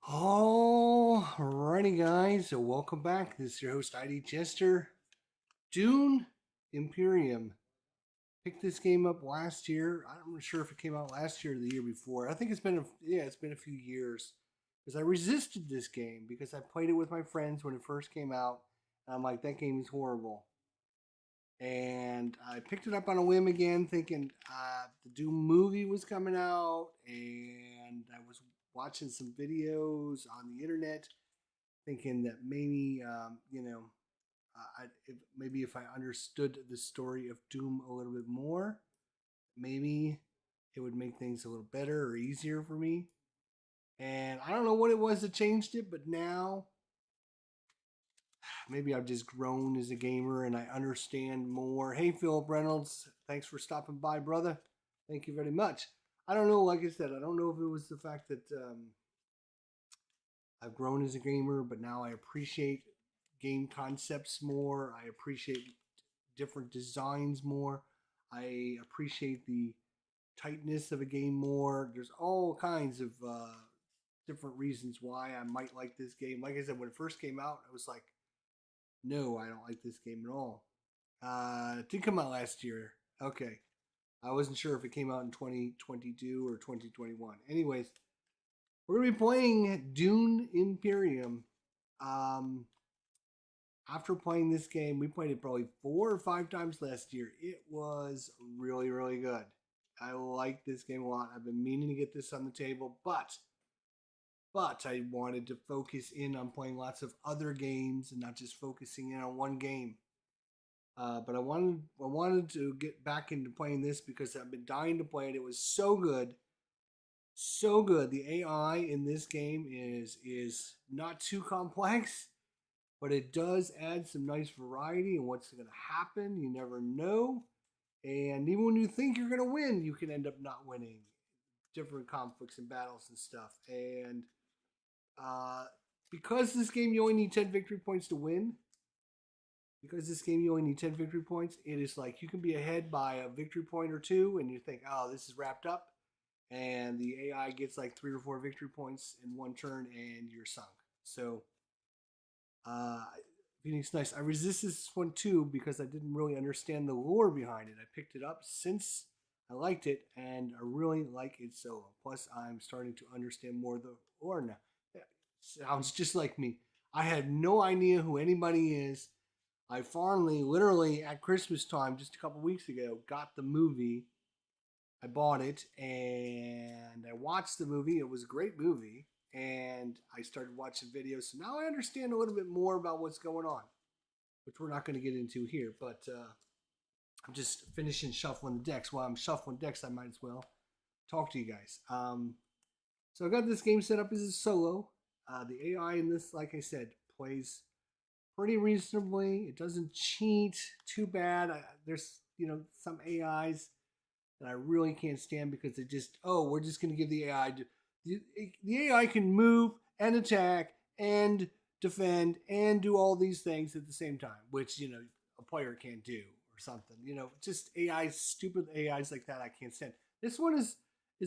Alrighty, guys. So welcome back. This is your host, ID Chester. Dune Imperium. Picked this game up last year. I'm not sure if it came out last year or the year before. I think it's been a few years because I resisted this game because I played it with my friends when it first came out. And I'm like, that game is horrible. And I picked it up on a whim again, thinking the Doom movie was coming out, and I was watching some videos on the internet, thinking that maybe maybe if I understood the story of Doom a little bit more, maybe it would make things a little better or easier for me. And I don't know what it was that changed it, but now maybe I've just grown as a gamer and I understand more. Hey, Philip Reynolds, thanks for stopping by, brother. Thank you very much. I don't know, like I said, I don't know if it was the fact that I've grown as a gamer, but now I appreciate game concepts more. I appreciate different designs more. I appreciate the tightness of a game more. There's all kinds of different reasons why I might like this game. Like I said, when it first came out, I was like, no, I don't like this game at all. It did come out last year. Okay. I wasn't sure if it came out in 2022 or 2021. Anyways, we're going to be playing Dune Imperium. Um, After playing this game, we played it probably 4 or 5 times last year. It was really, really good. I like this game a lot. I've been meaning to get this on the table, but I wanted to focus in on playing lots of other games and not just focusing in on one game. But I wanted to get back into playing this because I've been dying to play it. It was so good, so good. The AI in this game is not too complex, but it does add some nice variety in what's going to happen. You never know, and even when you think you're going to win, you can end up not winning. Different conflicts and battles and stuff, and uh, because this game you only need 10 victory points to win, because this game you only need 10 victory points, it is like you can be ahead by a victory point or two and you think, oh, this is wrapped up. And the AI gets like 3 or 4 victory points in one turn and you're sunk. So, uh, Phoenix Nice. I resist this one too because I didn't really understand the lore behind it. I picked it up since I liked it and I really like it solo. Plus, I'm starting to understand more of the lore now. It sounds just like me. I had no idea who anybody is. I finally, literally at Christmas time, just a couple weeks ago, got the movie. I bought it and I watched the movie. It was a great movie. And I started watching videos. So now I understand a little bit more about what's going on, which we're not going to get into here. But I'm just finishing shuffling the decks. While I'm shuffling decks, I might as well talk to you guys. So I got this game set up as a solo. The AI in this, like I said, plays pretty reasonably. It doesn't cheat too bad. There's some AIs that I really can't stand because they just we're just going to give the AI the AI can move and attack and defend and do all these things at the same time, which a player can't do or something. Just AI stupid AIs like that I can't stand. This one is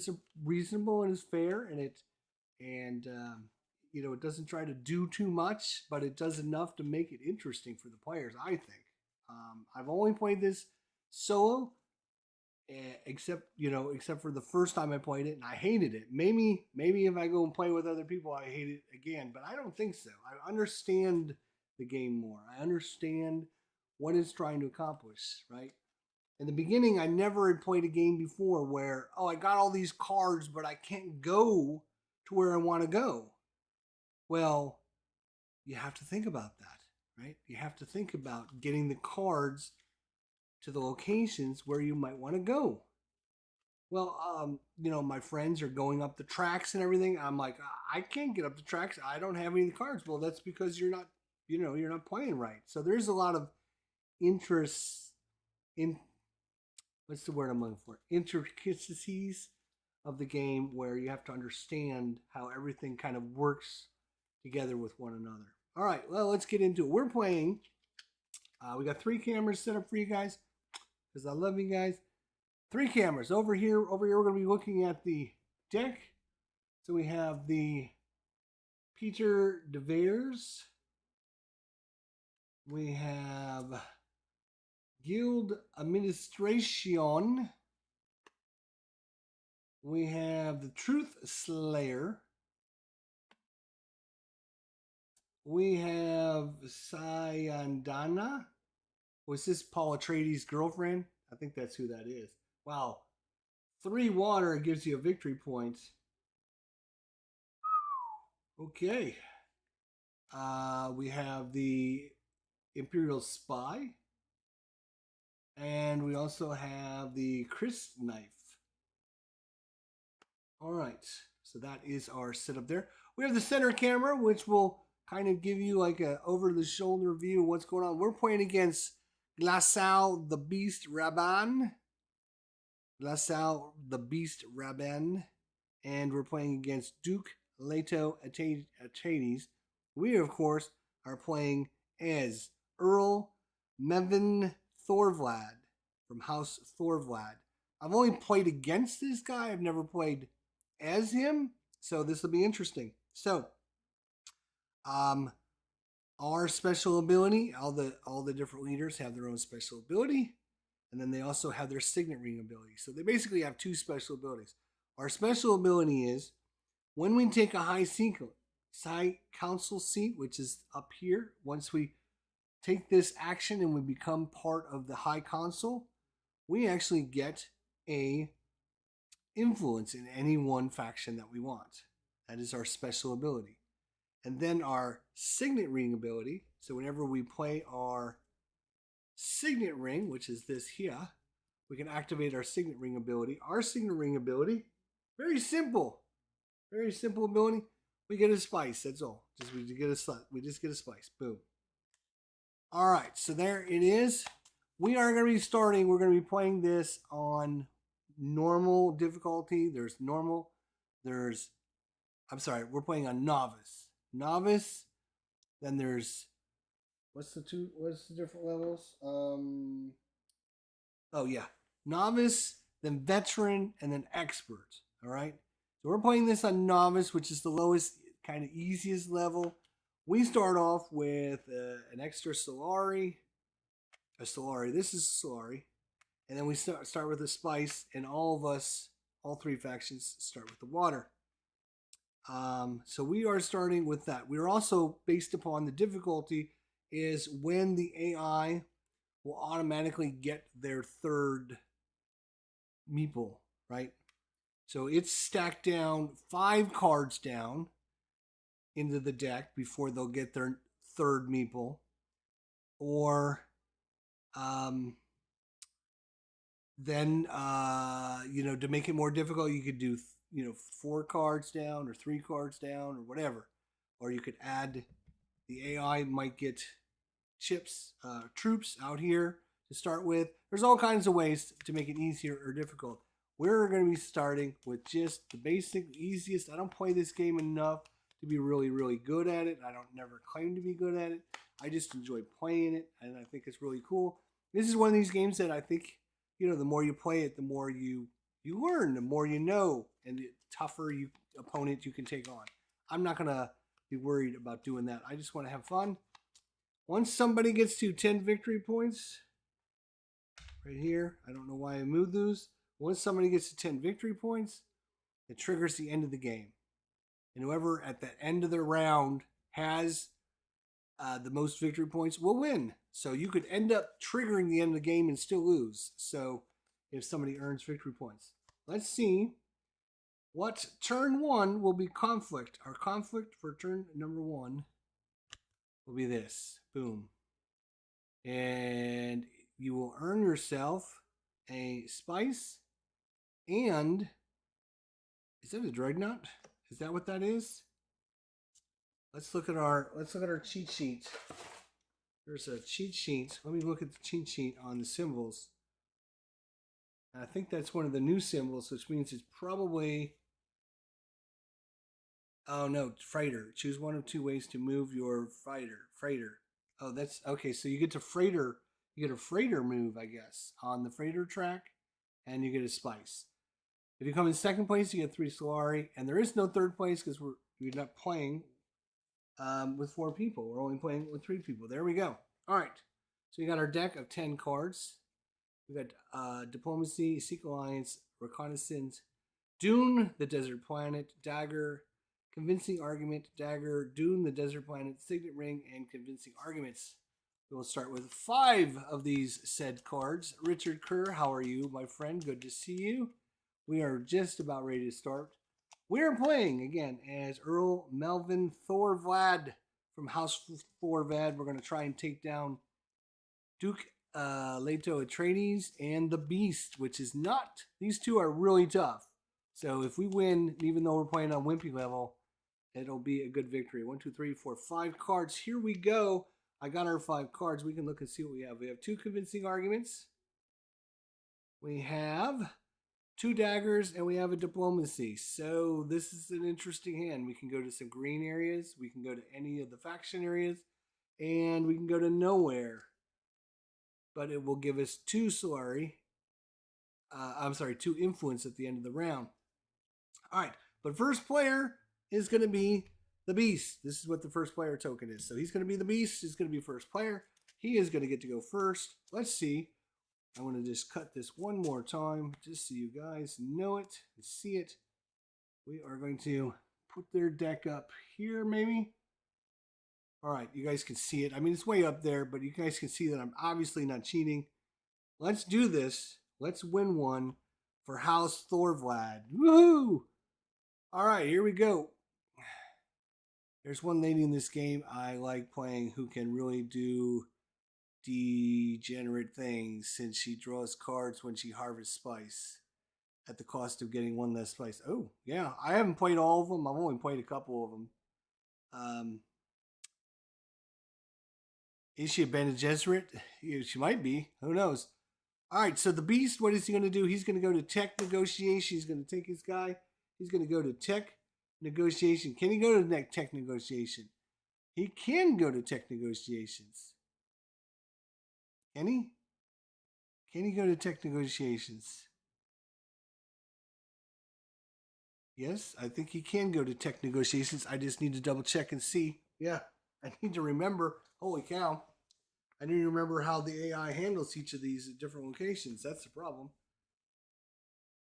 a reasonable and is fair and it doesn't try to do too much, but it does enough to make it interesting for the players, I think. I've only played this solo, except for the first time I played it, and I hated it. Maybe if I go and play with other people, I hate it again, but I don't think so. I understand the game more. I understand what it's trying to accomplish, right? In the beginning, I never had played a game before where, I got all these cards, but I can't go to where I want to go. Well, you have to think about that, right? You have to think about getting the cards to the locations where you might want to go. Well, my friends are going up the tracks and everything. I'm like, I can't get up the tracks. I don't have any of the cards. Well, that's because you're not playing right. So there's a lot of interest in what's the word I'm looking for? Intricacies of the game where you have to understand how everything kind of works together with one another. All right, well, let's get into it. We're playing. We got 3 cameras set up for you guys because I love you guys. 3 cameras over here. Over here, we're going to be looking at the deck. So we have the Peter de Veers. We have Guild Administration. We have the Truth Slayer. We have Sayandana. Was this Paul Atreides' girlfriend? I think that's who that is. Wow. 3 water gives you a victory point. Okay. We have the Imperial Spy. And we also have the Chris Knife. All right. So that is our setup there. We have the center camera, which will kind of give you like a over-the-shoulder view of what's going on. We're playing against Glossu the Beast Rabban. Glossu the Beast Rabban. And we're playing against Duke Leto Atreides. We, of course, are playing as Earl Memnon Thorvald from House Thorvald. I've only played against this guy. I've never played as him. So this will be interesting. So, our special ability, all the different leaders have their own special ability. And then they also have their signet ring ability. So they basically have 2 special abilities. Our special ability is when we take a high council seat, which is up here, once we take this action and we become part of the high council, we actually get a influence in any one faction that we want. That is our special ability. And then our signet ring ability. So whenever we play our signet ring, which is this here, we can activate our signet ring ability. Our signet ring ability, very simple. Very simple ability. We get a spice, that's all. We just get a spice. Boom. All right, so there it is. We are going to be starting. We're going to be playing this on normal difficulty. There's normal. We're playing on novice. Novice. Then there's what's the different levels? Novice, then veteran, and then expert. All right. So we're playing this on novice, which is the lowest, kind of easiest level. We start off with an extra Solari. This is Solari. And then we start with a spice, and all 3 factions start with the water. So we are starting with that. We're also, based upon the difficulty, is when the AI will automatically get their 3rd meeple, right? So it's stacked down 5 cards down into the deck before they'll get their 3rd meeple. Or then, to make it more difficult, you could do, 4 cards down or 3 cards down or whatever. Or you could add, the AI might get troops out here to start with. There's all kinds of ways to make it easier or difficult. We're going to be starting with just the basic, easiest. I don't play this game enough to be really, really good at it. I don't never claim to be good at it. I just enjoy playing it, and I think it's really cool. This is one of these games that I think, the more you play it, the more you learn, the more you know, and the tougher opponent you can take on. I'm not going to be worried about doing that. I just want to have fun. Once somebody gets to 10 victory points, right here, I don't know why I moved those. Once somebody gets to 10 victory points, it triggers the end of the game. And whoever at the end of the round has the most victory points will win. So you could end up triggering the end of the game and still lose. So if somebody earns victory points. Let's see what turn 1 will be conflict. Our conflict for turn number 1 will be this. Boom. And you will earn yourself a spice. And is that a dreadnought? Is that what that is? Let's look at our cheat sheet. There's a cheat sheet. Let me look at the cheat sheet on the symbols. I think that's one of the new symbols, which means it's probably, oh no, freighter. Choose one of 2 ways to move your freighter. Oh, that's okay. So you get a freighter move, I guess, on the freighter track, and you get a spice. If you come in 2nd place, you get 3 Solari, and there is no 3rd place because we're not playing. with 4 people. We're only playing with 3 people. There we go. All right. So we got our deck of 10 cards. We got Diplomacy, Seek Alliance, Reconnaissance, Dune, the Desert Planet, Dagger, Convincing Argument, Dagger, Dune, the Desert Planet, Signet Ring, and Convincing Arguments. We will start with 5 of these said cards. Richard Kerr, how are you, my friend? Good to see you. We are just about ready to start. We are playing again as Earl Memnon Thorvald from House Thorvald. We're going to try and take down Duke Leto Atreides and the Beast, which is not. These two are really tough. So if we win, even though we're playing on Wimpy level, it'll be a good victory. 1, 2, 3, 4, 5 cards. Here we go. I got our 5 cards. We can look and see what we have. We have 2 convincing arguments. We have 2 daggers, and we have a diplomacy. So this is an interesting hand. We can go to some green areas. We can go to any of the faction areas. And we can go to nowhere. But it will give us 2 Solari. 2 influence at the end of the round. All right, but first player is going to be the Beast. This is what the first player token is. So he's going to be the Beast. He's going to be first player. He is going to get to go first. Let's see. I want to just cut this one more time just so you guys know it and see it. We are going to put their deck up here maybe. All right, you guys can see it. I mean, it's way up there, but you guys can see that I'm obviously not cheating. Let's do this. Let's win one for House Thorvald. Woohoo! All right, here we go. There's one lady in this game I like playing who can really do degenerate things since she draws cards when she harvests spice at the cost of getting 1 less spice. Oh, yeah. I haven't played all of them. I've only played a couple of them. Is she a Bene Gesserit? She might be. Who knows? All right, so the Beast, what is he going to do? He's going to go to tech negotiation. He's going to take his guy. He's going to go to tech negotiation. Can he go to tech negotiation? He can go to tech negotiations. Can he? Can he go to tech negotiations? Yes, I think he can go to tech negotiations. I just need to double check and see. Yeah, I need to remember. Holy cow. I need to remember how the AI handles each of these at different locations. That's the problem.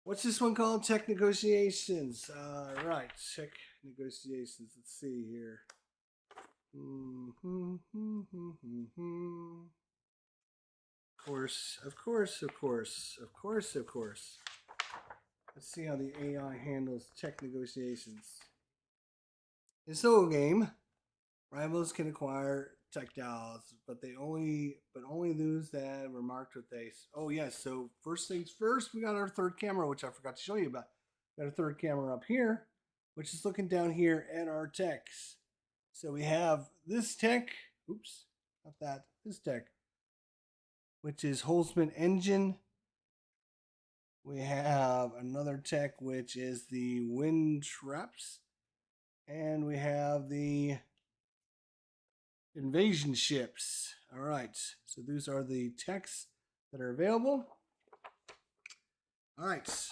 What's this one called? Tech negotiations. Right, tech negotiations. Let's see here. Of course. Let's see how the AI handles tech negotiations. In solo game, rivals can acquire tech tiles, but only lose that were marked with a. Oh yes, so first things first, we got our third camera, which I forgot to show you about. Got a third camera up here, which is looking down here at our techs. So we have this tech. Oops, not that. This tech, which is Holzman Engine. We have another tech, which is the Wind Traps. And we have the Invasion Ships. All right, so these are the techs that are available. All right.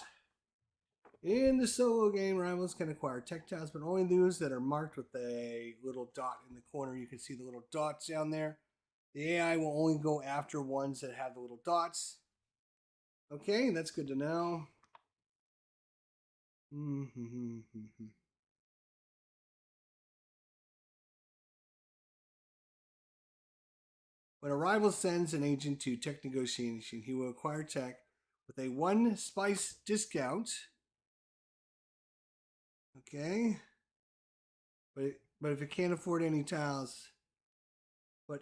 In the solo game, rivals can acquire tech tiles, but only those that are marked with a little dot in the corner. You can see the little dots down there. The AI will only go after ones that have the little dots. Okay, that's good to know. When a rival sends an agent to tech negotiation, he will acquire tech with a 1 spice discount. Okay. But if it can't afford any tiles, but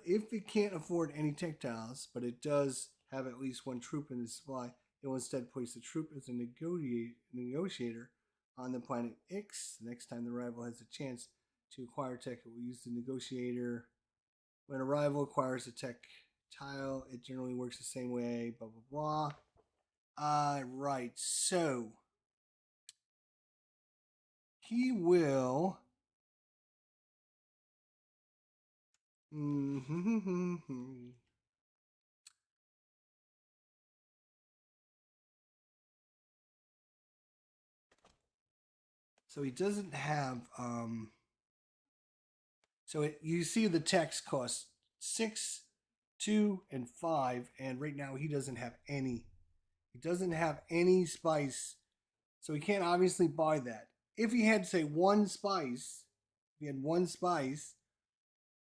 it does have at least 1 troop in its supply, it will instead place the troop as a negotiator on the planet X. The next time the rival has a chance to acquire tech, it will use the negotiator. When a rival acquires a tech tile, it generally works the same way, blah, blah, blah. Right, so he will. So he doesn't have So you see the text costs 6, 2, and 5, and right now he doesn't have any. He doesn't have any spice, so he can't obviously buy that. If he had, say, one spice, if he had one spice,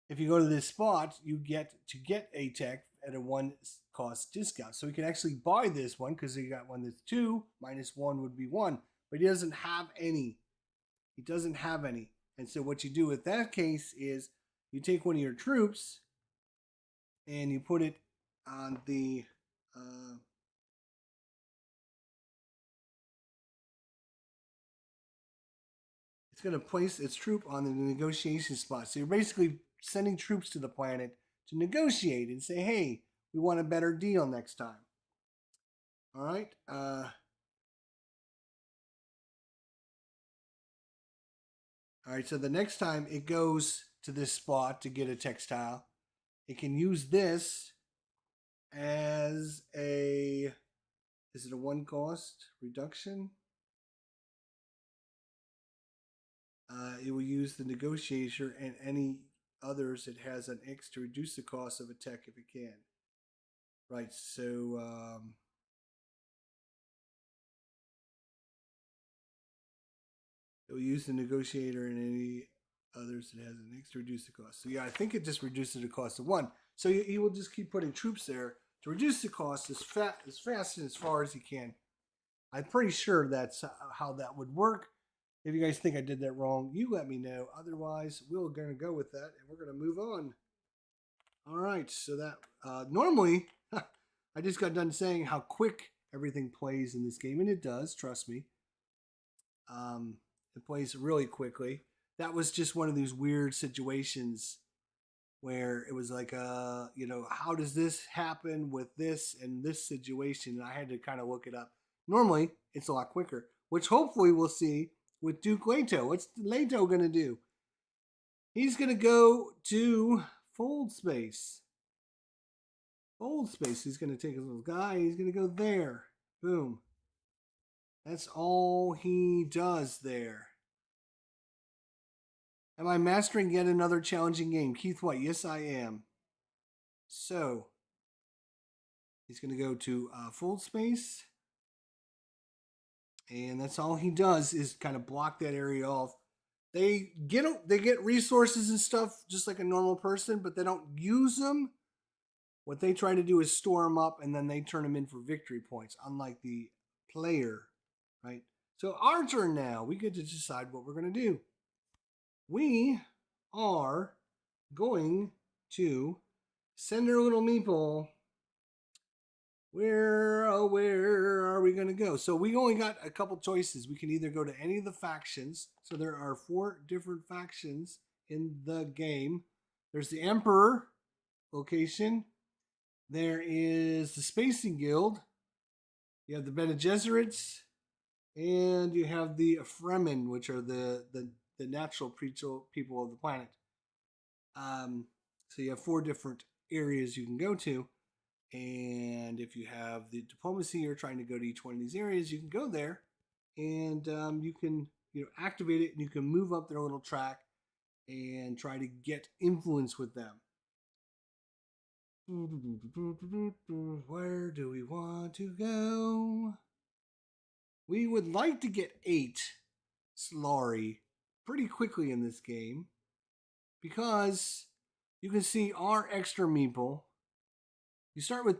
if you go to this spot, you get a tech at a one cost discount. So he can actually buy this one because he got one that's 2 minus 1 would be 1, but he doesn't have any. He doesn't have any. And so what you do with that case is you take one of your troops and you put it on the it's going to place its troop on the negotiation spot. So you're basically sending troops to the planet to negotiate and say, hey, we want a better deal next time. All right. All right. So the next time it goes to this spot to get a textile, it can use this as a, is it a one cost reduction? It will use the negotiator and any others it has an X to reduce the cost of a tech if it can. Right, so it will use the negotiator and any others it has an X to reduce the cost. So yeah, I think it just reduces the cost of 1. So he will just keep putting troops there to reduce the cost as fast and as far as he can. I'm pretty sure that's how that would work. If you guys think I did that wrong, you let me know. Otherwise, we're going to go with that and we're going to move on. All right, so that normally, I just got done saying how quick everything plays in this game, and it does, trust me. It plays really quickly. That was just one of these weird situations where it was like, how does this happen with this and this situation? And I had to kind of look it up. Normally, it's a lot quicker, which hopefully we'll see with Duke Leto. What's Leto going to do? He's going to go to fold space. Fold space. He's going to take his little guy. He's going to go there. Boom. That's all he does there. Am I mastering yet another challenging game? Keith White. Yes, I am. So, he's going to go to fold space. And that's all he does is kind of block that area off. They get resources and stuff just like a normal person, but they don't use them. What they try to do is store them up and then they turn them in for victory points, unlike the player, right? So our turn now. We get to decide what we're going to do. We are going to send our little meeple. Where are we going to go? So we only got a couple choices. We can either go to any of the factions. So there are 4 different factions in the game. There's the Emperor location. There is the Spacing Guild. You have the Bene Gesserits. And you have the Fremen, which are the natural people of the planet. So you have 4 different areas you can go to. And if you have the diplomacy or trying to go to each one of these areas, you can go there and you can activate it and you can move up their little track and try to get influence with them. Where do we want to go? We would like to get 8 Slari pretty quickly in this game because you can see our extra meeple. You start with,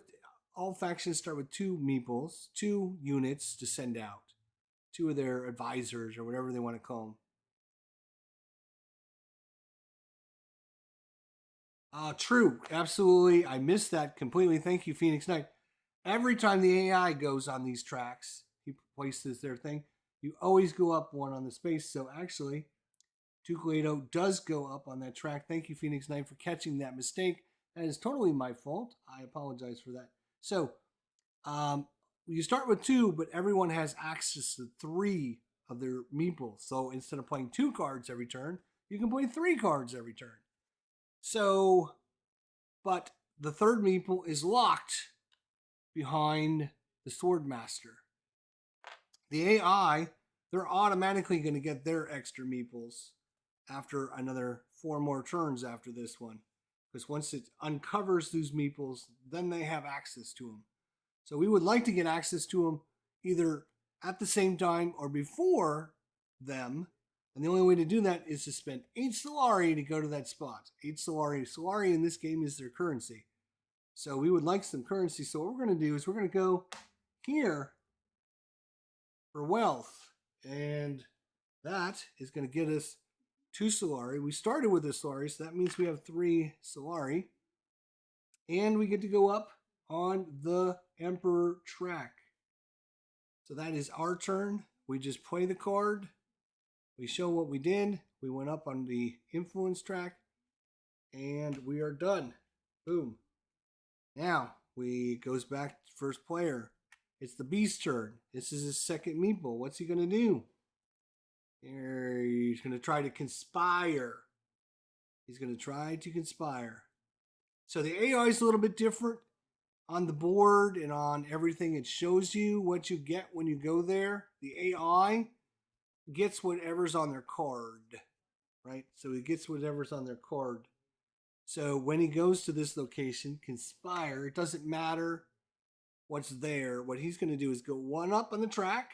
all factions start with 2 meeples, 2 units to send out. 2 of their advisors or whatever they want to call them. True. Absolutely. I missed that completely. Thank you, Phoenix Knight. Every time the AI goes on these tracks, he places their thing, you always go up 1 on the space. So actually, Duke Leto does go up on that track. Thank you, Phoenix Knight, for catching that mistake. That is totally my fault. I apologize for that. So, you start with 2, but everyone has access to 3 of their meeples. So instead of playing 2 cards every turn, you can play 3 cards every turn. So, but the 3rd meeple is locked behind the Swordmaster. The AI, they're automatically going to get their extra meeples after another 4 more turns after this one. Because once it uncovers those meeples, then they have access to them. So we would like to get access to them either at the same time or before them. And the only way to do that is to spend 8 Solari to go to that spot. 8 Solari. Solari in this game is their currency. So we would like some currency. So what we're going to do is we're going to go here for wealth. And that is going to get us 2 Solari. We started with a Solari, so that means we have 3 Solari. And we get to go up on the Emperor track. So that is our turn. We just play the card. We show what we did. We went up on the influence track. And we are done. Boom. Now, we goes back to first player. It's the Beast's turn. This is his second meeple. What's he going to do? He's going to try to conspire. He's going to try to conspire. So the AI is a little bit different on the board and on everything. It shows you what you get when you go there. The AI gets whatever's on their card, right? So he gets whatever's on their card. So when he goes to this location, conspire, it doesn't matter what's there. What he's going to do is go 1 up on the track.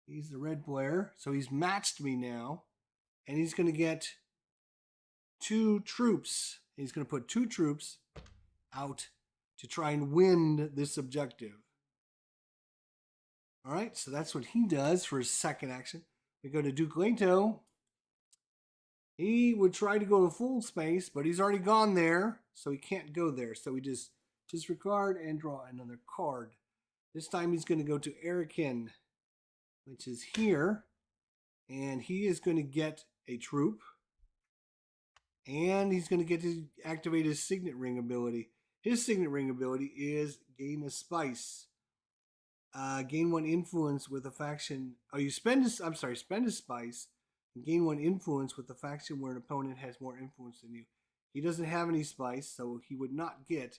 He's the red player, so he's matched me now. And he's going to get 2 troops. He's going to put 2 troops out to try and win this objective. All right, so that's what he does for his second action. We go to Duke Leto. He would try to go to full space, but he's already gone there, so he can't go there. So we just disregard and draw another card. This time he's going to go to Erikin, which is here, and he is going to get a troop, and he's going to get to activate his Signet Ring ability. His Signet Ring ability is gain a spice. Gain 1 influence with a faction. Oh, you spend a spice and gain 1 influence with a faction where an opponent has more influence than you. He doesn't have any spice, so he would not get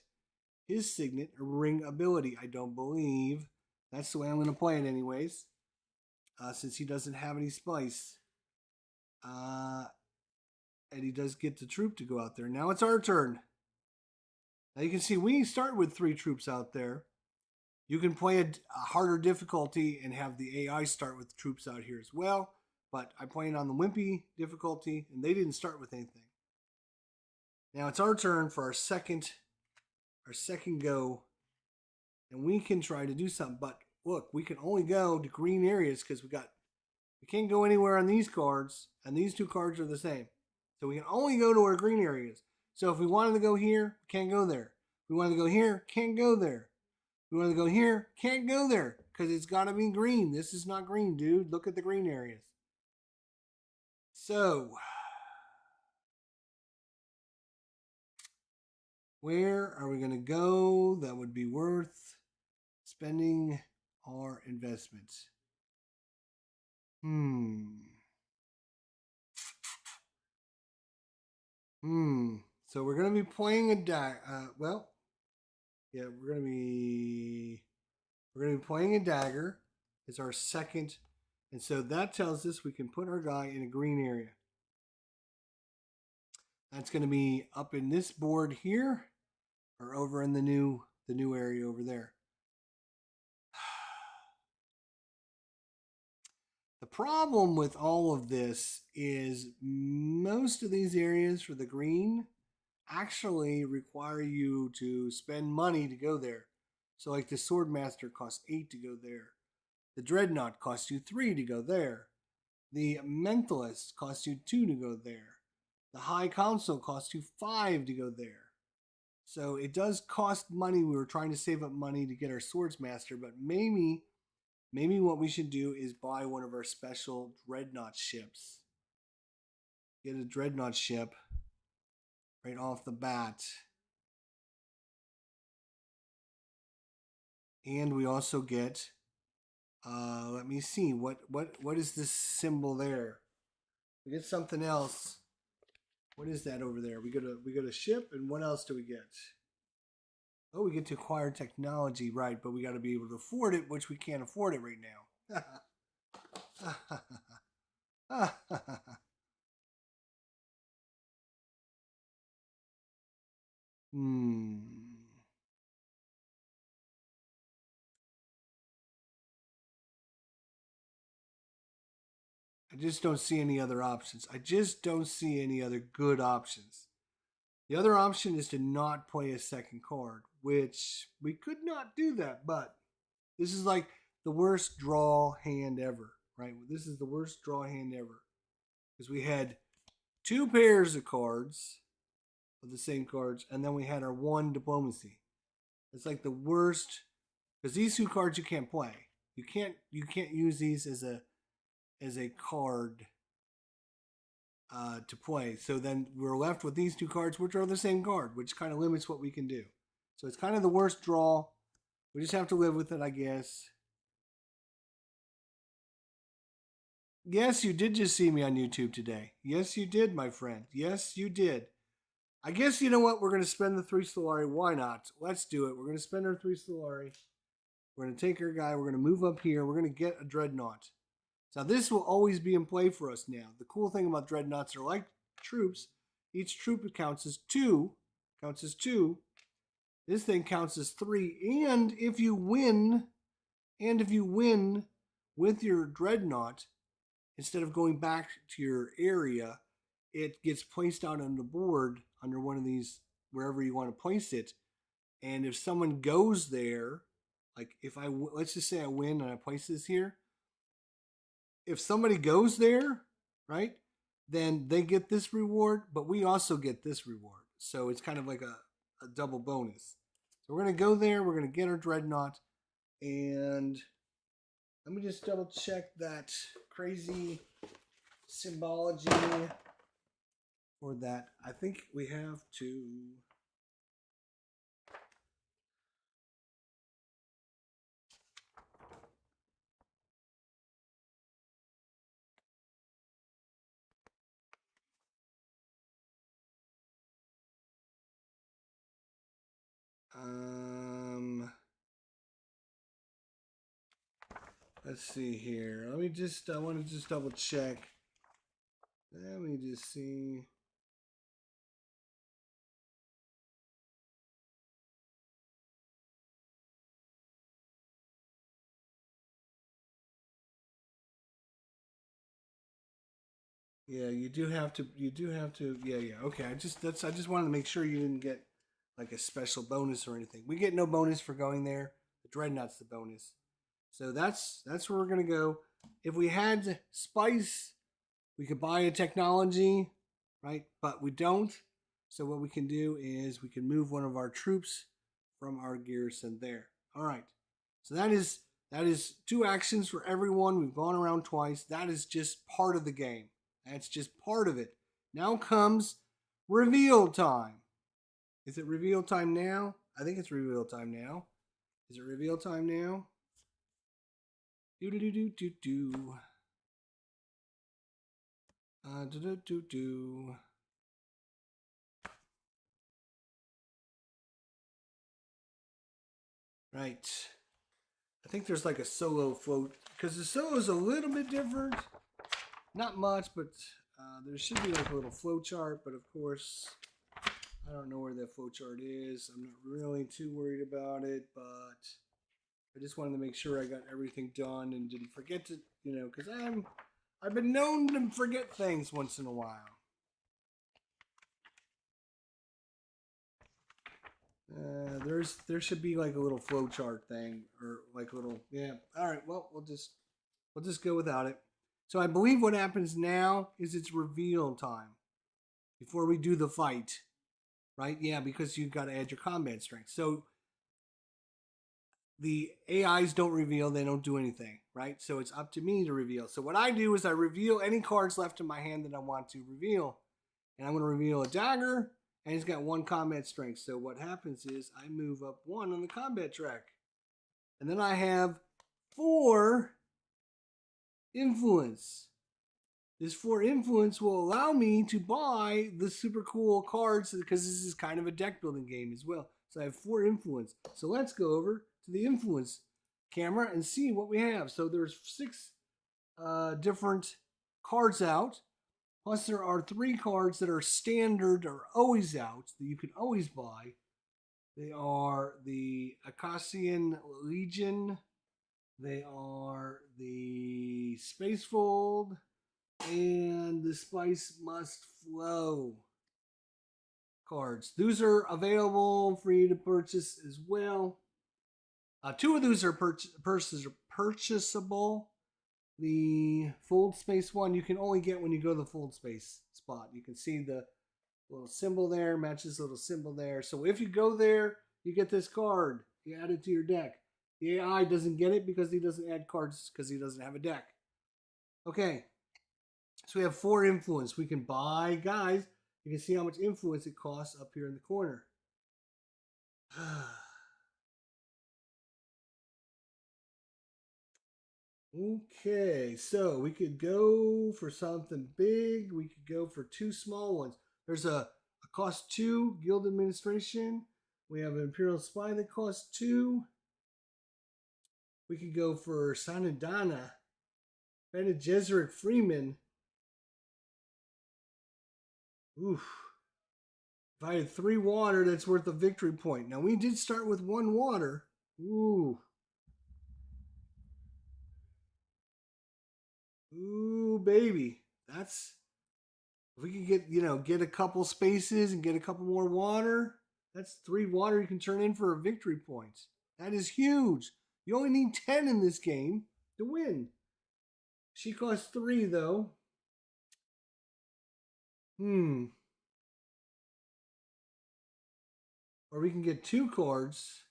his Signet Ring ability. I don't believe. That's the way I'm going to play it anyways. Since he doesn't have any spice. And he does get the troop to go out there. Now it's our turn. Now you can see we start with 3 troops out there. You can play a harder difficulty and have the AI start with troops out here as well. But I'm playing on the wimpy difficulty, and they didn't start with anything. Now it's our turn for our second go. And we can try to do something. But look, we can only go to green areas because we can't go anywhere on these cards. And these 2 cards are the same. So we can only go to our green areas. So if we wanted to go here, can't go there. If we wanted to go here, can't go there. If we want to go here, can't go there because it's got to be green. This is not green, dude. Look at the green areas. So, where are we going to go that would be worth spending our investments? So we're going to be playing a we're going to be playing a dagger. It's our second, and so that tells us we can put our guy in a green area. That's going to be up in this board here, or over in the new area over there. The problem with all of this is most of these areas for the green actually require you to spend money to go there. So like the Swordmaster costs 8 to go there. The Dreadnought costs you 3 to go there. The Mentalist costs you 2 to go there. The High Council costs you 5 to go there. So it does cost money. We were trying to save up money to get our Swordsmaster, but maybe what we should do is buy one of our special Dreadnought ships. Get a Dreadnought ship right off the bat. And we also get, let me see, what is this symbol there? We get something else. What is that over there? We got a ship, and what else do we get? Oh, we get to acquire technology, right? But we got to be able to afford it, which we can't afford it right now. just don't see any other options. I just don't see any other good options. The other option is to not play a second card, which we could not do that, but this is like the worst draw hand ever, right? This is the worst draw hand ever. Because we had two pairs of cards of the same cards, and then we had our one diplomacy. It's like the worst because these two cards you can't play. You can't use these as a card to play. So then we're left with these two cards, which are the same card, which kind of limits what we can do. So it's kind of the worst draw. We just have to live with it, I guess. Yes, you did just see me on YouTube today. Yes, you did, my friend. Yes, you did. I guess you know what? We're going to spend the 3 Stellari. Why not? Let's do it. We're going to spend our 3 Stellari. We're going to take our guy. We're going to move up here. We're going to get a Dreadnought. Now, this will always be in play for us now. The cool thing about Dreadnoughts are like troops. Each troop counts as 2. Counts as 2. This thing counts as 3. And if you win with your Dreadnought, instead of going back to your area, it gets placed out on the board under one of these, wherever you want to place it. And if someone goes there, like let's just say I win and I place this here. If somebody goes there, right, then they get this reward, but we also get this reward. So it's kind of like a double bonus. So we're going to go there. We're going to get our Dreadnought. And let me just double check that crazy symbology for that. I think we have to... let's see here. I want to just double check. Let me just see. Yeah, you do have to, yeah. Okay, I just wanted to make sure you didn't get like a special bonus or anything. We get no bonus for going there. The Dreadnought's the bonus. So that's where we're going to go. If we had spice, we could buy a technology, right? But we don't. So what we can do is we can move one of our troops from our garrison there. All right. So that is 2 actions for everyone. We've gone around twice. That is just part of the game. That's just part of it. Now comes reveal time. Is it reveal time now? I think it's reveal time now. Is it reveal time now? Do-do-do-do-do-do. Do-do-do-do-do. Right. I think there's like a solo float, because the solo is a little bit different. Not much, but there should be like a little flow chart, but of course, I don't know where that flow chart is. I'm not really too worried about it, but I just wanted to make sure I got everything done and didn't forget to, because I've been known to forget things once in a while. There should be like a little flow chart thing, or like a little, yeah. All right, well, we'll just go without it. So I believe what happens now is it's reveal time before we do the fight, right? Yeah, because you've got to add your combat strength. So the AIs don't reveal, they don't do anything, right? So it's up to me to reveal. So what I do is I reveal any cards left in my hand that I want to reveal. And I'm going to reveal a dagger, and he's got 1 combat strength. So what happens is I move up 1 on the combat track. And then I have 4 influence. This 4 influence will allow me to buy the super cool cards, because this is kind of a deck building game as well. So I have 4 influence. So let's go over to the influence camera and see what we have. So there's 6 different cards out. Plus there are 3 cards that are standard or always out that you can always buy. They are the Akasian Legion. They are the Spacefold. And the spice must flow cards. Those are available for you to purchase as well. Two of those are purchasable. The fold space one you can only get when you go to the fold space spot. You can see the little symbol there, matches the little symbol there. So if you go there, you get this card. You add it to your deck. The AI doesn't get it because he doesn't add cards because he doesn't have a deck. Okay, so we have 4 influence. We can buy, guys. You can see how much influence it costs up here in the corner. Okay, so we could go for something big. We could go for 2 small ones. There's a cost 2 Guild Administration. We have an Imperial Spy that costs 2. We could go for Sanadana, Bene Gesserit Freeman. Oof. If I had 3 water, that's worth a victory point. Now we did start with 1 water. Ooh. Ooh, baby. That's if we could get a couple spaces and get a couple more water. That's 3 water you can turn in for a victory point. That is huge. You only need 10 in this game to win. She costs 3 though. Or we can get 2 cards.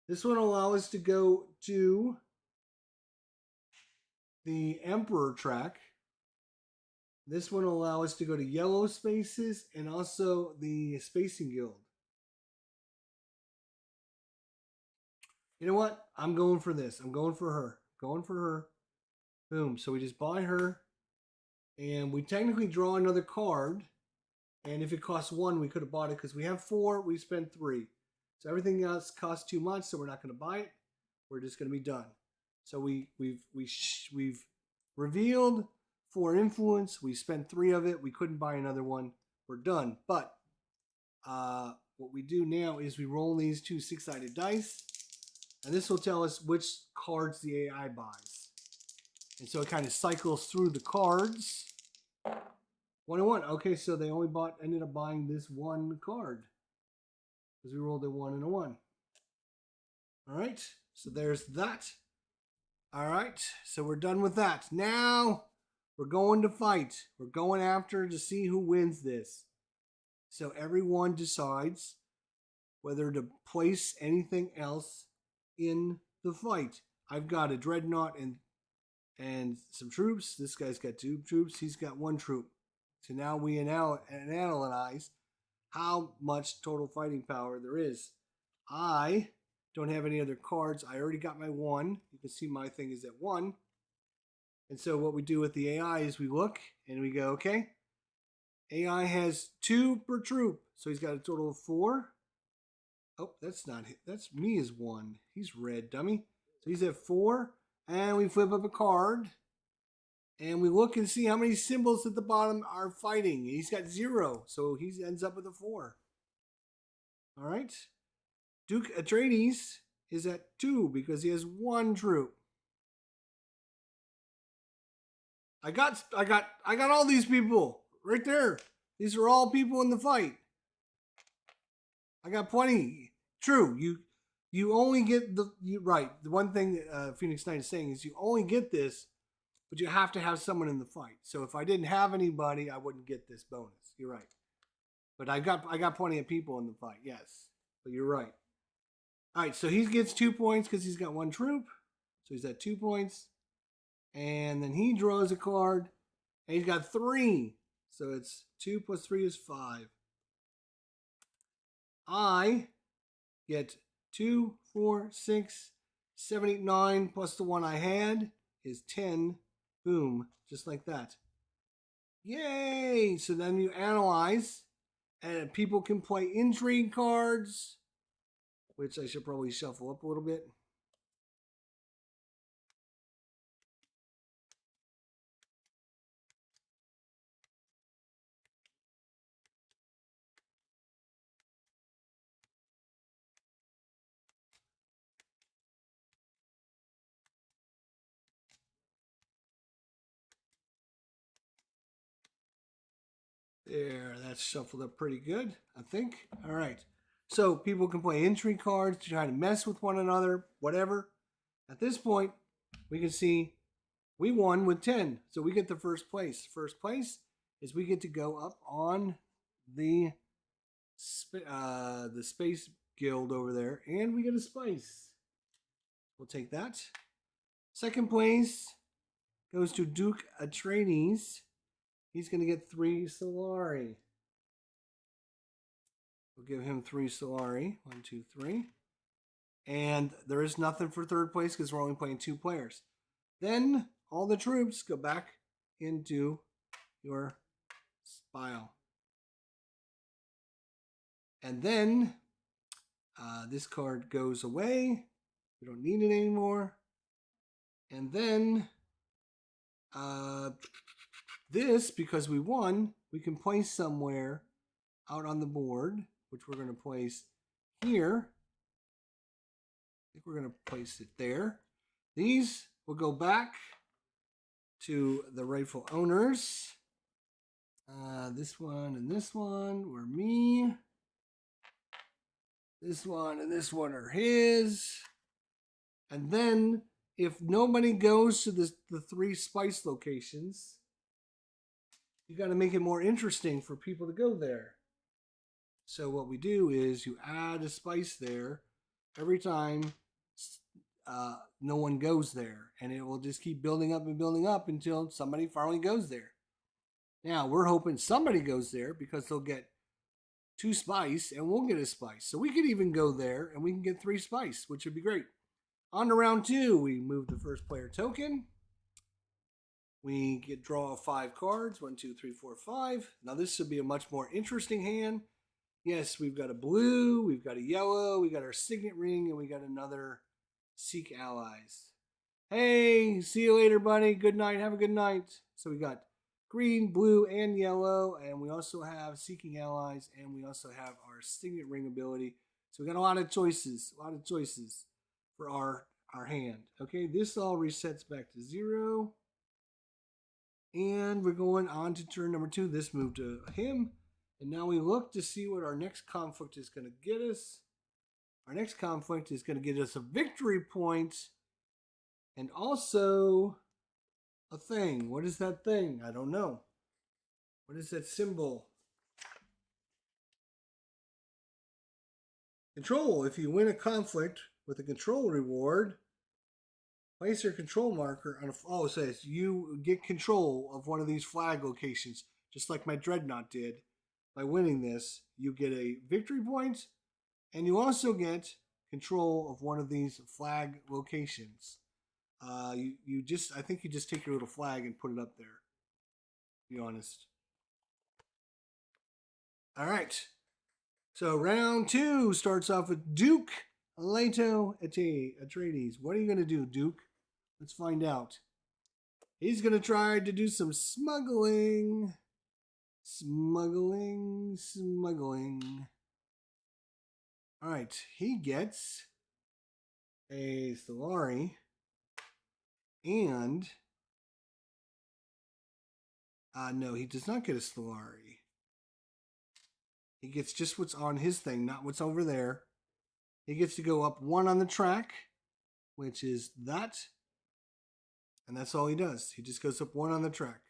This one will allow us to go to the Emperor track. This one will allow us to go to yellow spaces and also the Spacing Guild. You know what? I'm going for this. I'm going for her. Going for her. Boom. So we just buy her. And we technically draw another card. And if it costs 1, we could have bought it because we have 4. We spent 3. So everything else costs too much, so we're not going to buy it. We're just going to be done. So we've revealed 4 influence. We spent 3 of it. We couldn't buy another one. We're done. But what we do now is we roll these 2 6-sided dice. And this will tell us which cards the AI buys. And so it kind of cycles through the cards. 1 and 1. Okay, so they only ended up buying this 1 card. Because we rolled a 1 and a 1. Alright, so there's that. Alright, so we're done with that. Now, we're going to fight. We're going after to see who wins this. So everyone decides whether to place anything else in the fight. I've got a dreadnought and some troops. This guy's got 2 troops. He's got 1 troop. So now we analyze how much total fighting power there is. I don't have any other cards. I already got my 1. You can see my thing is at 1. And so what we do with the AI is we look and we go, okay, AI has 2 per troop. So he's got a total of 4. Oh, that's not it. That's me is 1. He's red, dummy. So he's at 4. And we flip up a card. And we look and see how many symbols at the bottom are fighting. He's got 0. So he ends up with a 4. All right. Duke Atreides is at 2 because he has 1 troop. I got all these people right there. These are all people in the fight. I got plenty. True, you only get right. The one thing that Phoenix Knight is saying is you only get this, but you have to have someone in the fight. So if I didn't have anybody, I wouldn't get this bonus. You're right. But I got plenty of people in the fight. Yes, but you're right. All right, so he gets 2 points because he's got 1 troop. So he's at 2 points. And then he draws a card. And he's got 3. So it's 2 plus 3 is 5. I get 2, 4, 6, 7, 8, 9 plus the 1 I had is 10. Boom. Just like that. Yay! So then you analyze. And people can play intrigue cards, which I should probably shuffle up a little bit. There, that's shuffled up pretty good, I think. All right. So people can play entry cards to try to mess with one another, whatever. At this point, we can see we won with 10. So we get the first place. First place is we get to go up on the Space Guild over there, and we get a spice. We'll take that. Second place goes to Duke Atreides. He's going to get 3 Solari. We'll give him 3 Solari. 1, 2, 3. And there is nothing for third place because we're only playing 2 players. Then all the troops go back into your pile. And then this card goes away. We don't need it anymore. And then this, because we won, we can place somewhere out on the board, which we're going to place here. I think we're going to place it there. These will go back to the rightful owners. This one and this one were me. This one and this one are his. And then, if nobody goes to the 3 spice locations, you got to make it more interesting for people to go there. So what we do is you add a spice there every time no one goes there. And it will just keep building up and building up until somebody finally goes there. Now, we're hoping somebody goes there because they'll get 2 spice and we'll get a spice. So we could even go there and we can get 3 spice, which would be great. On to round 2, we move the first player token. We draw 5 cards. 1, 2, 3, 4, 5. Now this should be a much more interesting hand. Yes, we've got a blue, we've got a yellow, we got our signet ring, and we got another Seek Allies. Hey, see you later, buddy. Good night. Have a good night. So we got green, blue, and yellow, and we also have Seeking Allies, and we also have our signet ring ability. So we got a lot of choices for our hand. Okay, this all resets back to 0. And we're going on to turn number 2. This moved to him. And now we look to see what our next conflict is going to get us. Our next conflict is going to get us a victory point. And also a thing. What is that thing? I don't know. What is that symbol? Control. If you win a conflict with a control reward, place your control marker on it says you get control of one of these flag locations, just like my Dreadnought did. By winning this, you get a victory point, and you also get control of one of these flag locations. I think you just take your little flag and put it up there, to be honest. All right. So round 2 starts off with Duke Leto Atreides. What are you going to do, Duke? Let's find out. He's going to try to do some smuggling. Smuggling. All right. He gets a Solari. And no, he does not get a Solari. He gets just what's on his thing, not what's over there. He gets to go up 1 on the track, which is that. And that's all he does. He just goes up 1 on the track.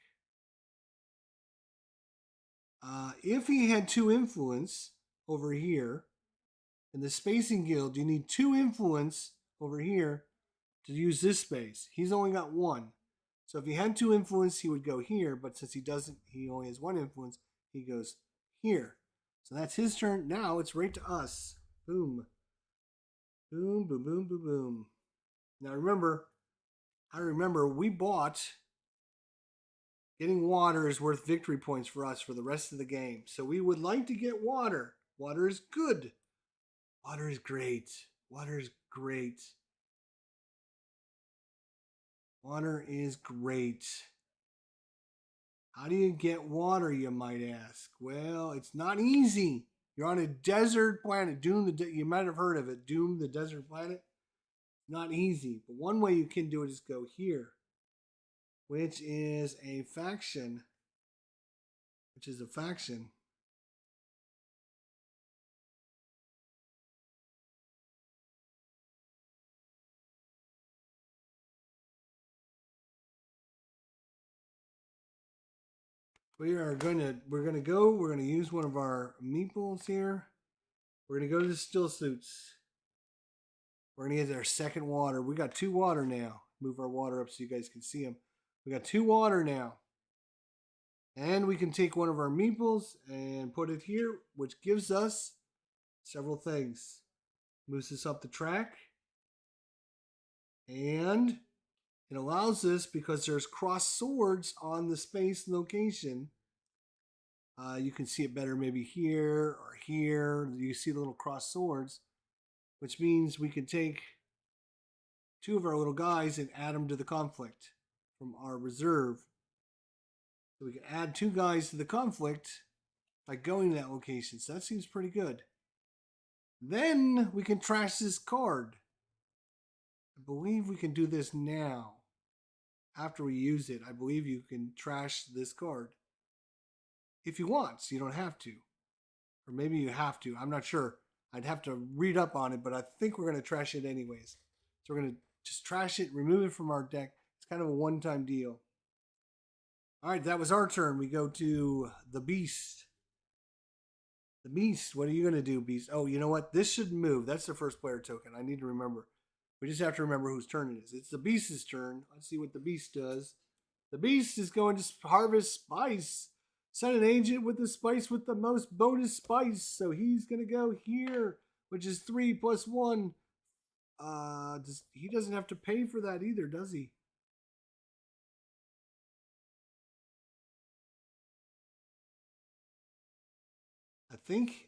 If he had 2 influence over here, in the Spacing Guild, you need 2 influence over here to use this space. He's only got 1. So if he had 2 influence, he would go here. But since he doesn't, he only has 1 influence, he goes here. So that's his turn. Now it's right to us. Boom. Boom, boom, boom, boom, boom. Now I remember we bought getting water is worth victory points for us for the rest of the game. So we would like to get water. Water is good. Water is great. Water is great. Water is great. How do you get water, you might ask? Well, it's not easy. You're on a desert planet. You might have heard of it. Doom, the desert planet. Not easy. But one way you can do it is go here, which is a faction which is a faction. We're gonna use one of our meeples here. We're gonna go to the still suits. We're gonna get our second water. We got 2 water now. Move our water up so you guys can see them. We got 2 water now. And we can take one of our meeples and put it here, which gives us several things. Moves us up the track. And it allows us, because there's cross swords on the space location, you can see it better maybe here or here. You see the little cross swords, which means we can take 2 of our little guys and add them to the conflict from our reserve. So we can add 2 guys to the conflict by going to that location. So that seems pretty good. Then we can trash this card. I believe we can do this now. After we use it, I believe you can trash this card. If you want, so you don't have to. Or maybe you have to. I'm not sure. I'd have to read up on it, but I think we're going to trash it anyways. So we're going to just trash it, remove it from our deck. It's kind of a one-time deal. All right, that was our turn. We go to the Beast. The Beast, what are you going to do, Beast? Oh, you know what? This should move. That's the first player token. I need to remember. We just have to remember whose turn it is. It's the Beast's turn. Let's see what the Beast does. The Beast is going to harvest spice. Send an agent with the spice with the most bonus spice. So he's going to go here, which is 3 + 1. He doesn't have to pay for that either, does he? I think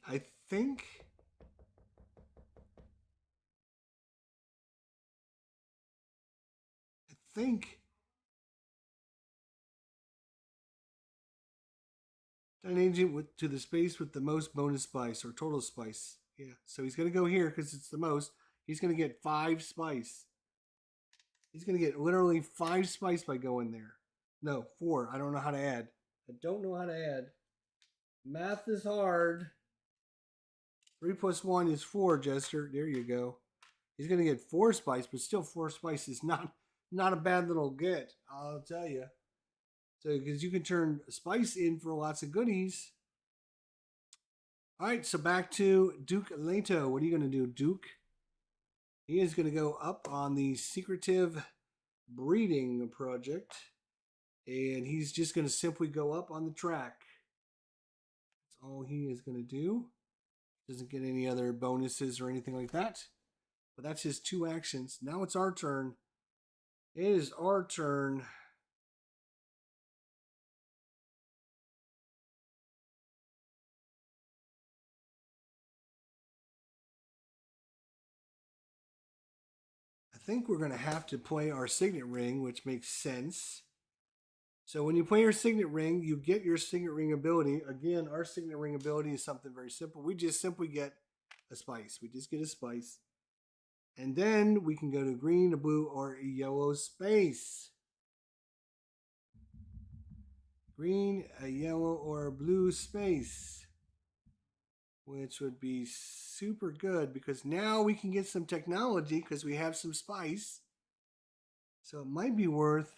an agent to the space with the most bonus spice or total spice. Yeah, so he's going to go here because it's the most. He's going to get 5 spice. He's going to get literally 5 spice by going there. No, 4. I don't know how to add. Math is hard. 3 + 1 is 4, Jester. There you go. He's going to get 4 spice, but still 4 spice is not a bad little get, I'll tell you. So, because you can turn spice in for lots of goodies. All right, so back to Duke Leto. What are you going to do, Duke? He is going to go up on the secretive breeding project. And he's just going to simply go up on the track. That's all he is going to do. Doesn't get any other bonuses or anything like that. But that's his 2 actions. Now it's our turn. It is our turn. I think we're going to have to play our Signet Ring, which makes sense. So when you play your Signet Ring, you get your Signet Ring ability. Again, our Signet Ring ability is something very simple. We just simply get a spice. We just get a spice. And then we can go to green, a blue, or a yellow space. Green, a yellow, or a blue space. Which would be super good because now we can get some technology because we have some spice. So it might be worth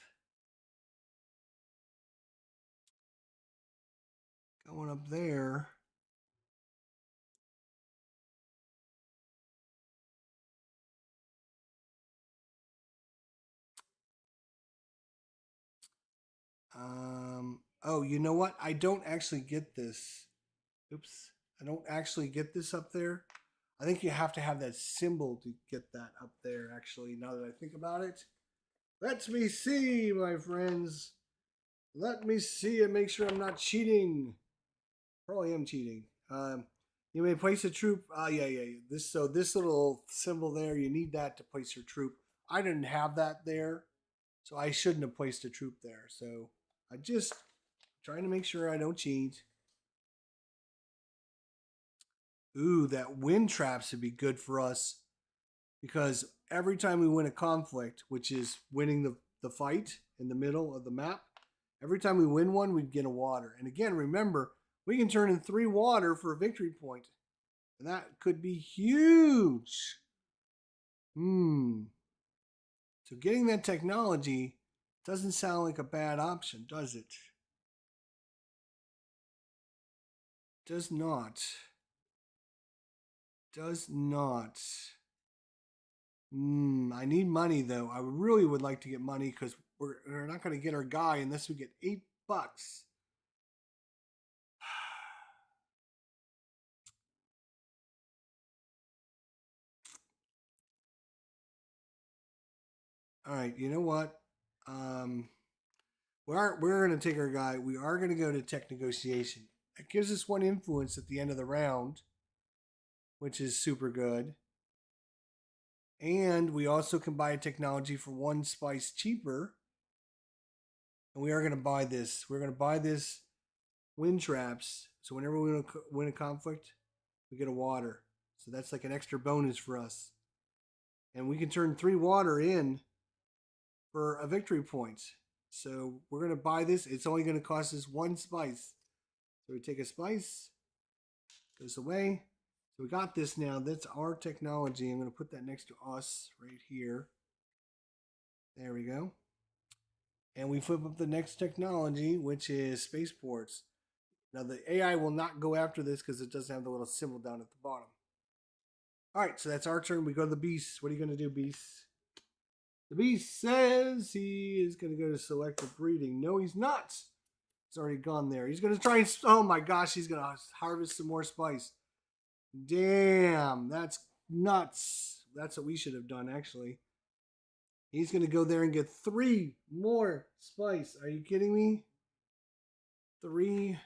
going up there. Oh, you know what? I don't actually get this. Oops. I don't actually get this up there. I think you have to have that symbol to get that up there, actually, now that I think about it. Let me see, my friends. Let me see and make sure I'm not cheating. Probably am cheating. You may place a troop. Yeah. This little symbol there, you need that to place your troop. I didn't have that there, so I shouldn't have placed a troop there. So I just trying to make sure I don't cheat. Ooh, that wind traps would be good for us because every time we win a conflict, which is winning the fight in the middle of the map, Every time we win one, we'd get a water. And again, remember, we can turn in 3 water for a victory point. And that could be huge. So getting that technology doesn't sound like a bad option, does it? Does not. Does not. I need money though. I really would like to get money because we're not going to get our guy unless we get $8. All right, you know what? We're going to take our guy. We are going to go to tech negotiation. It gives us 1 influence at the end of the round, which is super good. And we also can buy a technology for 1 spice cheaper. And we are going to buy this. We're going to buy this wind traps. So whenever we win a conflict, we get a water. So that's like an extra bonus for us. And we can turn 3 water in for a victory point. So we're going to buy this. It's only going to cost us 1 spice. So we take a spice, goes away. So we got this now. That's our technology. I'm going to put that next to us right here. There we go. And we flip up the next technology, which is spaceports. Now the AI will not go after this because it doesn't have the little symbol down at the bottom. All right, so that's our turn. We go to the beast. What are you going to do, beast? The beast says he is going to go to selective breeding. No, he's not. It's already gone there. He's going to try and... Oh my gosh, he's going to harvest some more spice. Damn, that's nuts. That's what we should have done, actually. He's going to go there and get 3 more spice. Are you kidding me? 3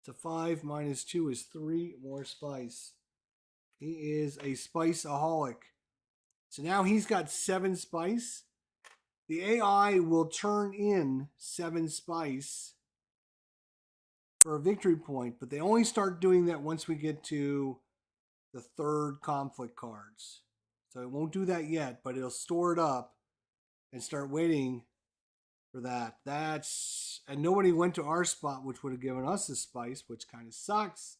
to 5 minus 2 is 3 more spice. He is a spiceaholic. So now he's got 7 spice. The AI will turn in 7 spice for a victory point, but they only start doing that once we get to the 3rd conflict cards. So it won't do that yet, but it'll store it up and start waiting for that. And nobody went to our spot, which would have given us a spice, which kind of sucks.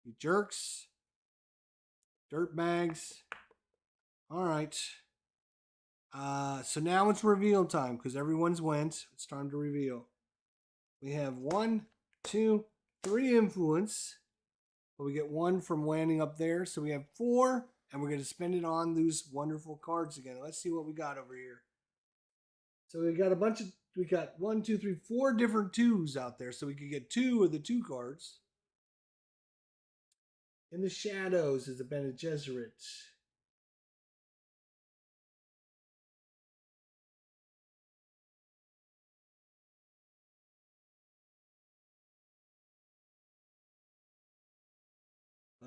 You jerks. Dirt bags. All right. So now it's reveal time because everyone's went. It's time to reveal. We have 1, 2, 3 influence. But we get 1 from landing up there. So we have 4. And we're going to spend it on these wonderful cards again. Let's see what we got over here. So we got we got 1, 2, 3, 4 different 2s out there. So we could get 2 of the 2 cards. In the shadows is a Bene Gesserit.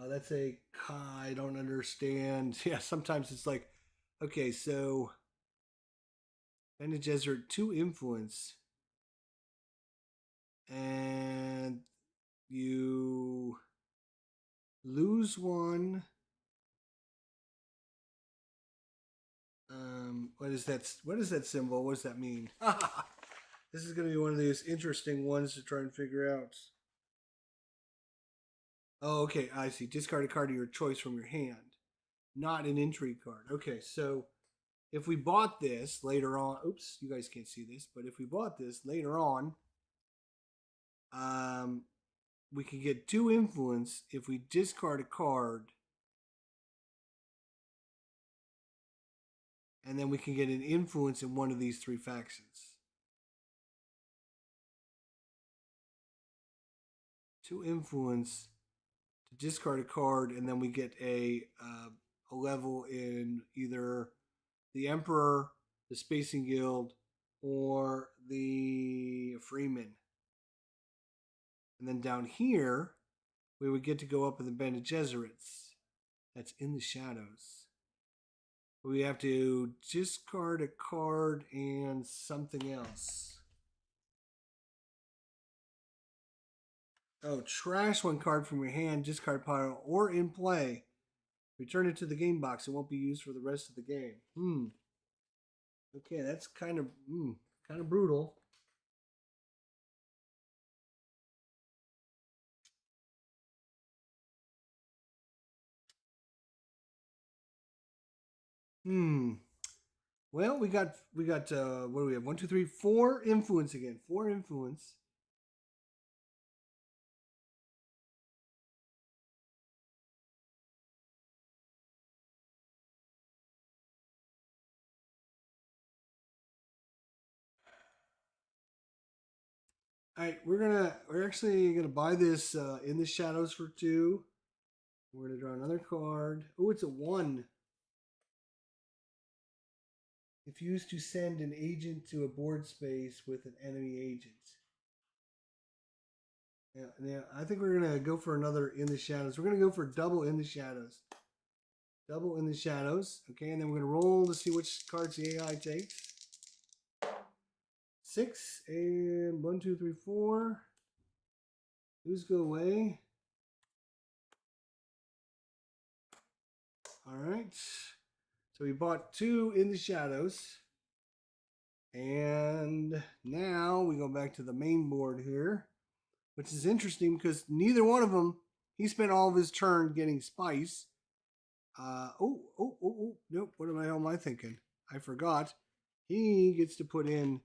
That's I don't understand. Yeah, sometimes it's like, okay, so Bene Gesserit 2 influence. And you lose 1. What is that? What is that symbol? What does that mean? This is going to be one of these interesting ones to try and figure out. Oh, okay. I see. Discard a card of your choice from your hand, not an intrigue card. Okay, so if we bought this later on, oops, you guys can't see this, but if we bought this later on, we could get 2 influence if we discard a card. And then we can get an influence in one of these 3 factions. 2 influence to discard a card, and then we get a level in either the Emperor, the Spacing Guild, or the Freeman. And then down here, we would get to go up in the Bene Gesserits. That's in the shadows. We have to discard a card and something else. Oh, trash 1 card from your hand, discard pile, or in play. Return it to the game box. It won't be used for the rest of the game. Okay, that's kind of brutal. Well, we got what do we have? 1, 2, 3, 4 influence again. 4 influence. All right, we're actually gonna buy this in the shadows for 2. We're gonna draw another card. Oh, it's a 1. If used to send an agent to a board space with an enemy agent. Yeah, I think we're gonna go for another in the shadows. We're gonna go for double in the shadows. Double in the shadows. Okay, and then we're gonna roll to see which cards the AI takes. 6 and 1, 2, 3, 4. Those go away. All right. So we bought 2 in the shadows. And now we go back to the main board here, which is interesting because neither one of them, he spent all of his turn getting spice. Nope. What the hell am I thinking? I forgot. He gets to put in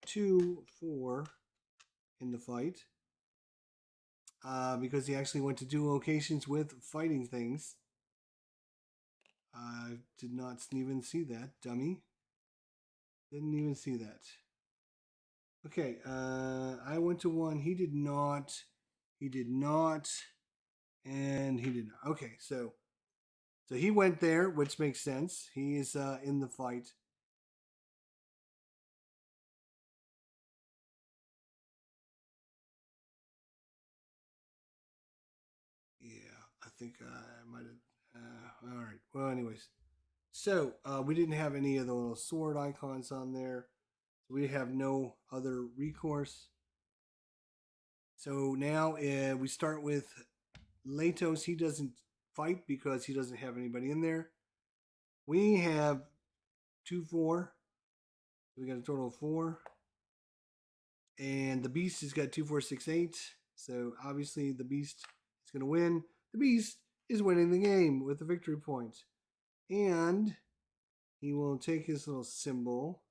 2, 4 in the fight. Because he actually went to 2 locations with fighting things. I did not even see that, dummy. Didn't even see that. Okay, I went to 1. He did not. He did not. And he did not. Okay, so he went there, which makes sense. He is in the fight. Yeah, I think I might have. All right. Well, anyways. So we didn't have any of the little sword icons on there. We have no other recourse. So now we start with Letos. He doesn't fight because he doesn't have anybody in there. We have 2, 4. We got a total of 4. And the beast has got 2, 4, 6, 8. So obviously the beast is going to win. The beast is winning the game with the victory point. And he will take his little symbol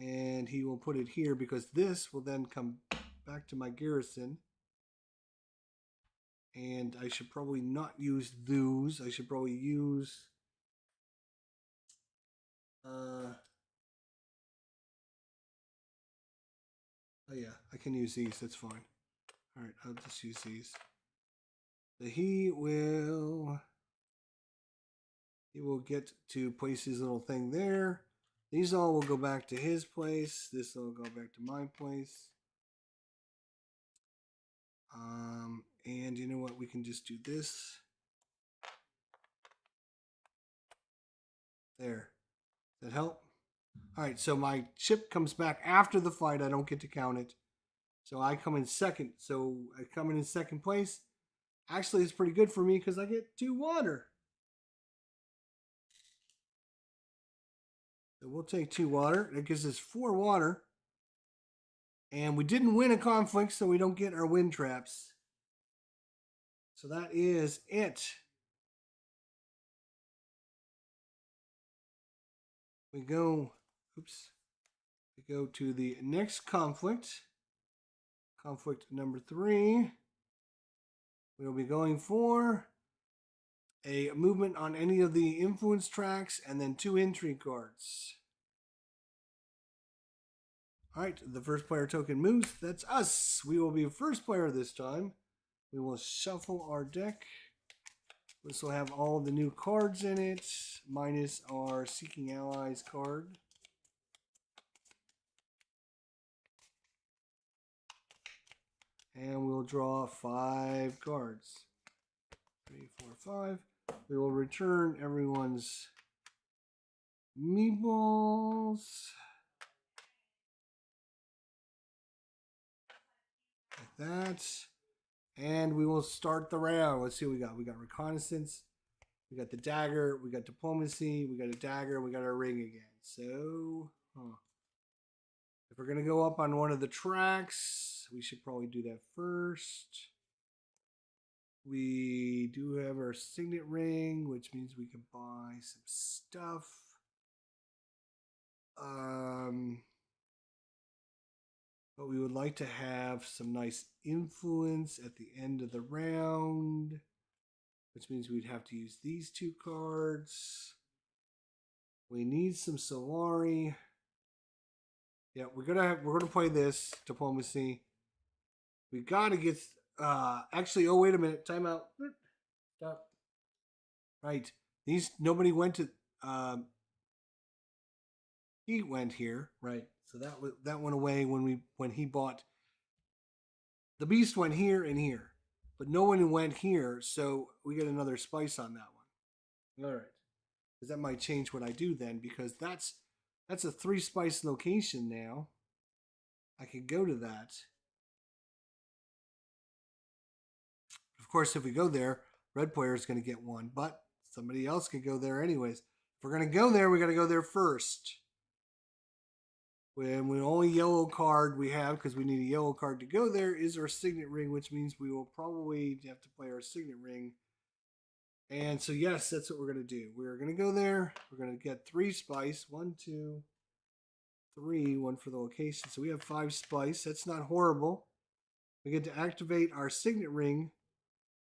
and he will put it here because this will then come back to my garrison. And I should probably not use those. I should probably use oh yeah, I can use these. That's fine. All right, I'll just use these. So he will get to place his little thing there. These all will go back to his place. This will go back to my place. And you know what? We can just do this. There. Does that help? All right, so my chip comes back after the fight. I don't get to count it. So I come in second. So I come in second place. Actually, it's pretty good for me because I get 2 water. So we'll take 2 water. That gives us 4 water. And we didn't win a conflict, so we don't get our wind traps. So that is it. We go to the next conflict. Conflict number 3. We'll be going for a movement on any of the influence tracks and then 2 intrigue cards. All right, the first player token moves. That's us. We will be first player this time. We will shuffle our deck. This will have all the new cards in it, minus our Seeking Allies card. And we'll draw 5 cards. 3, 4, 5. We will return everyone's meeples. Like that. And we will start the round. Let's see what we got. We got reconnaissance. We got the dagger. We got diplomacy. We got a dagger. We got our ring again. So, if we're going to go up on one of the tracks, we should probably do that first. We do have our signet ring, which means we can buy some stuff. But we would like to have some nice influence at the end of the round, which means we'd have to use these 2 cards. We need some Solari. Yeah, we're gonna play this diplomacy. We gotta get. Actually, oh wait a minute, time out. Stop. Right, these nobody went to. He went here, right? So that went away when he bought. The beast went here and here, but no one went here, so we get another spice on that one. All right, because that might change what I do then, because that's a 3 spice location now. I could go to that. Of course, if we go there, red player is going to get 1, but somebody else could go there anyways. If we're going to go there, we got to go there first. When the only yellow card we have, because we need a yellow card to go there, is our signet ring, which means we will probably have to play our signet ring. And so, yes, that's what we're going to do. We're going to go there. We're going to get 3 spice. 1, 2, 3. 1 for the location. So we have 5 spice. That's not horrible. We get to activate our signet ring,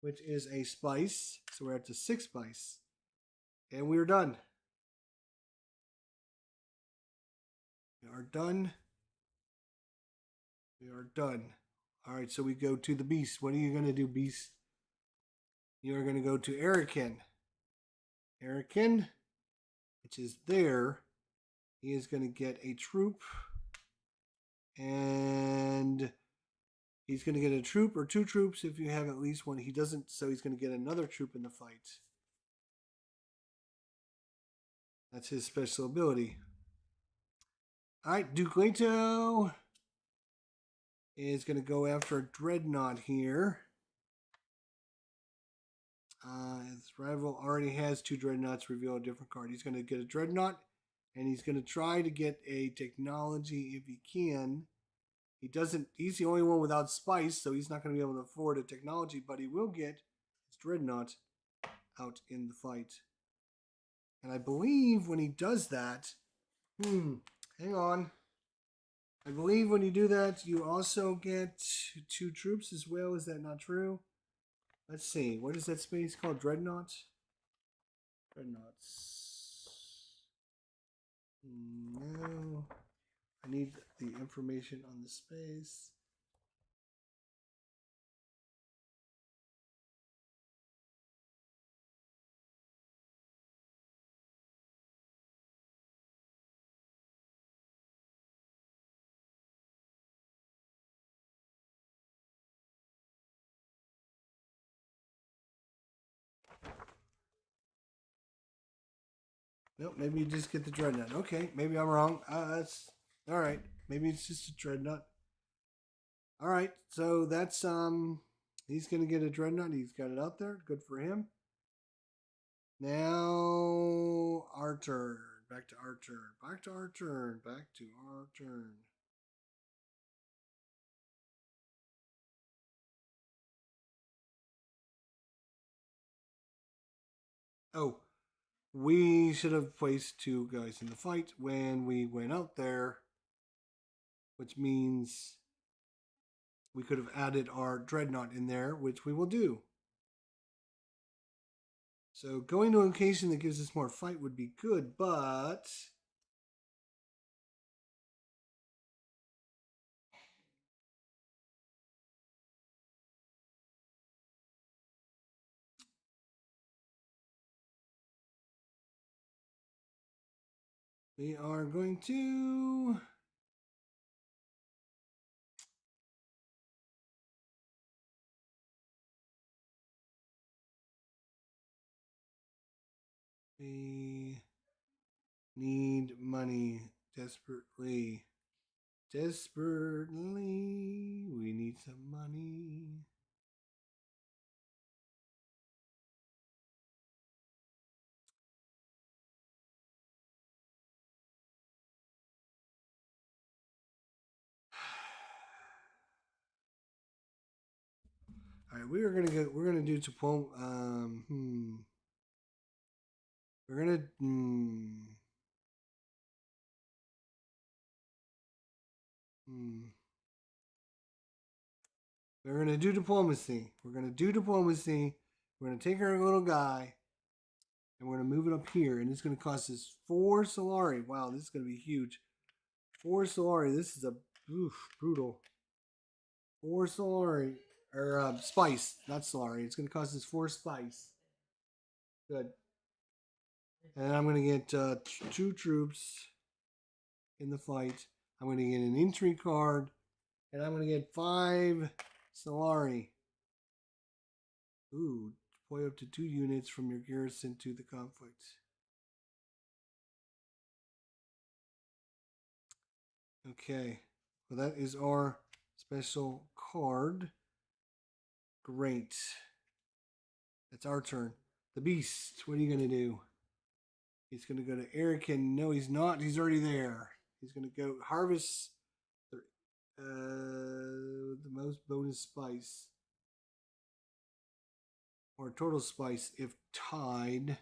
which is a spice. So we're at the 6 spice. And we are done. We are done. We are done. All right, so we go to the beast. What are you going to do, beast? You are going to go to Erican. Erican, which is there. He is going to get a troop. And he's going to get a troop or 2 troops if you have at least one. He doesn't, so he's going to get another troop in the fight. That's his special ability. All right, Duke Leto is going to go after a Dreadnought here. His rival already has 2 Dreadnoughts. Reveal a different card. He's going to get a Dreadnought, and he's going to try to get a technology if he can. He doesn't. He's the only one without spice, so he's not going to be able to afford a technology. But he will get his Dreadnought out in the fight. And I believe when he does that, hang on. I believe when you do that, you also get 2 troops as well. Is that not true? Let's see. What is that space called? Dreadnought? Dreadnoughts. No. I need the information on the space. Nope, maybe you just get the Dreadnought. Okay, maybe I'm wrong. That's all right. Maybe it's just a Dreadnought. All right, so that's he's gonna get a Dreadnought. He's got it out there. Good for him. Now our turn. Back to our turn. Back to our turn. Back to our turn. Oh, we should have placed 2 guys in the fight when we went out there, which means we could have added our Dreadnought in there, which we will do. So going to a location that gives us more fight would be good, but we are going to we need money desperately. Desperately, we need some money. All right, we're gonna do diploma. We're gonna. We're gonna do diplomacy. We're gonna do diplomacy. We're gonna take our little guy, and we're gonna move it up here, and it's gonna cost us 4 Solari. Wow, this is gonna be huge. 4 Solari. This is brutal. 4 Solari or spice, not Solari. It's gonna cost us 4 spice. Good. And I'm gonna get 2 troops in the fight. I'm gonna get an entry card, and I'm gonna get 5 Solari. Ooh, deploy up to 2 units from your garrison to the conflict. Okay, well that is our special card. Great. It's our turn. The Beast, what are you going to do? He's going to go to Erican. No, he's not. He's already there. He's going to go harvest the most bonus spice. Or total spice if tied.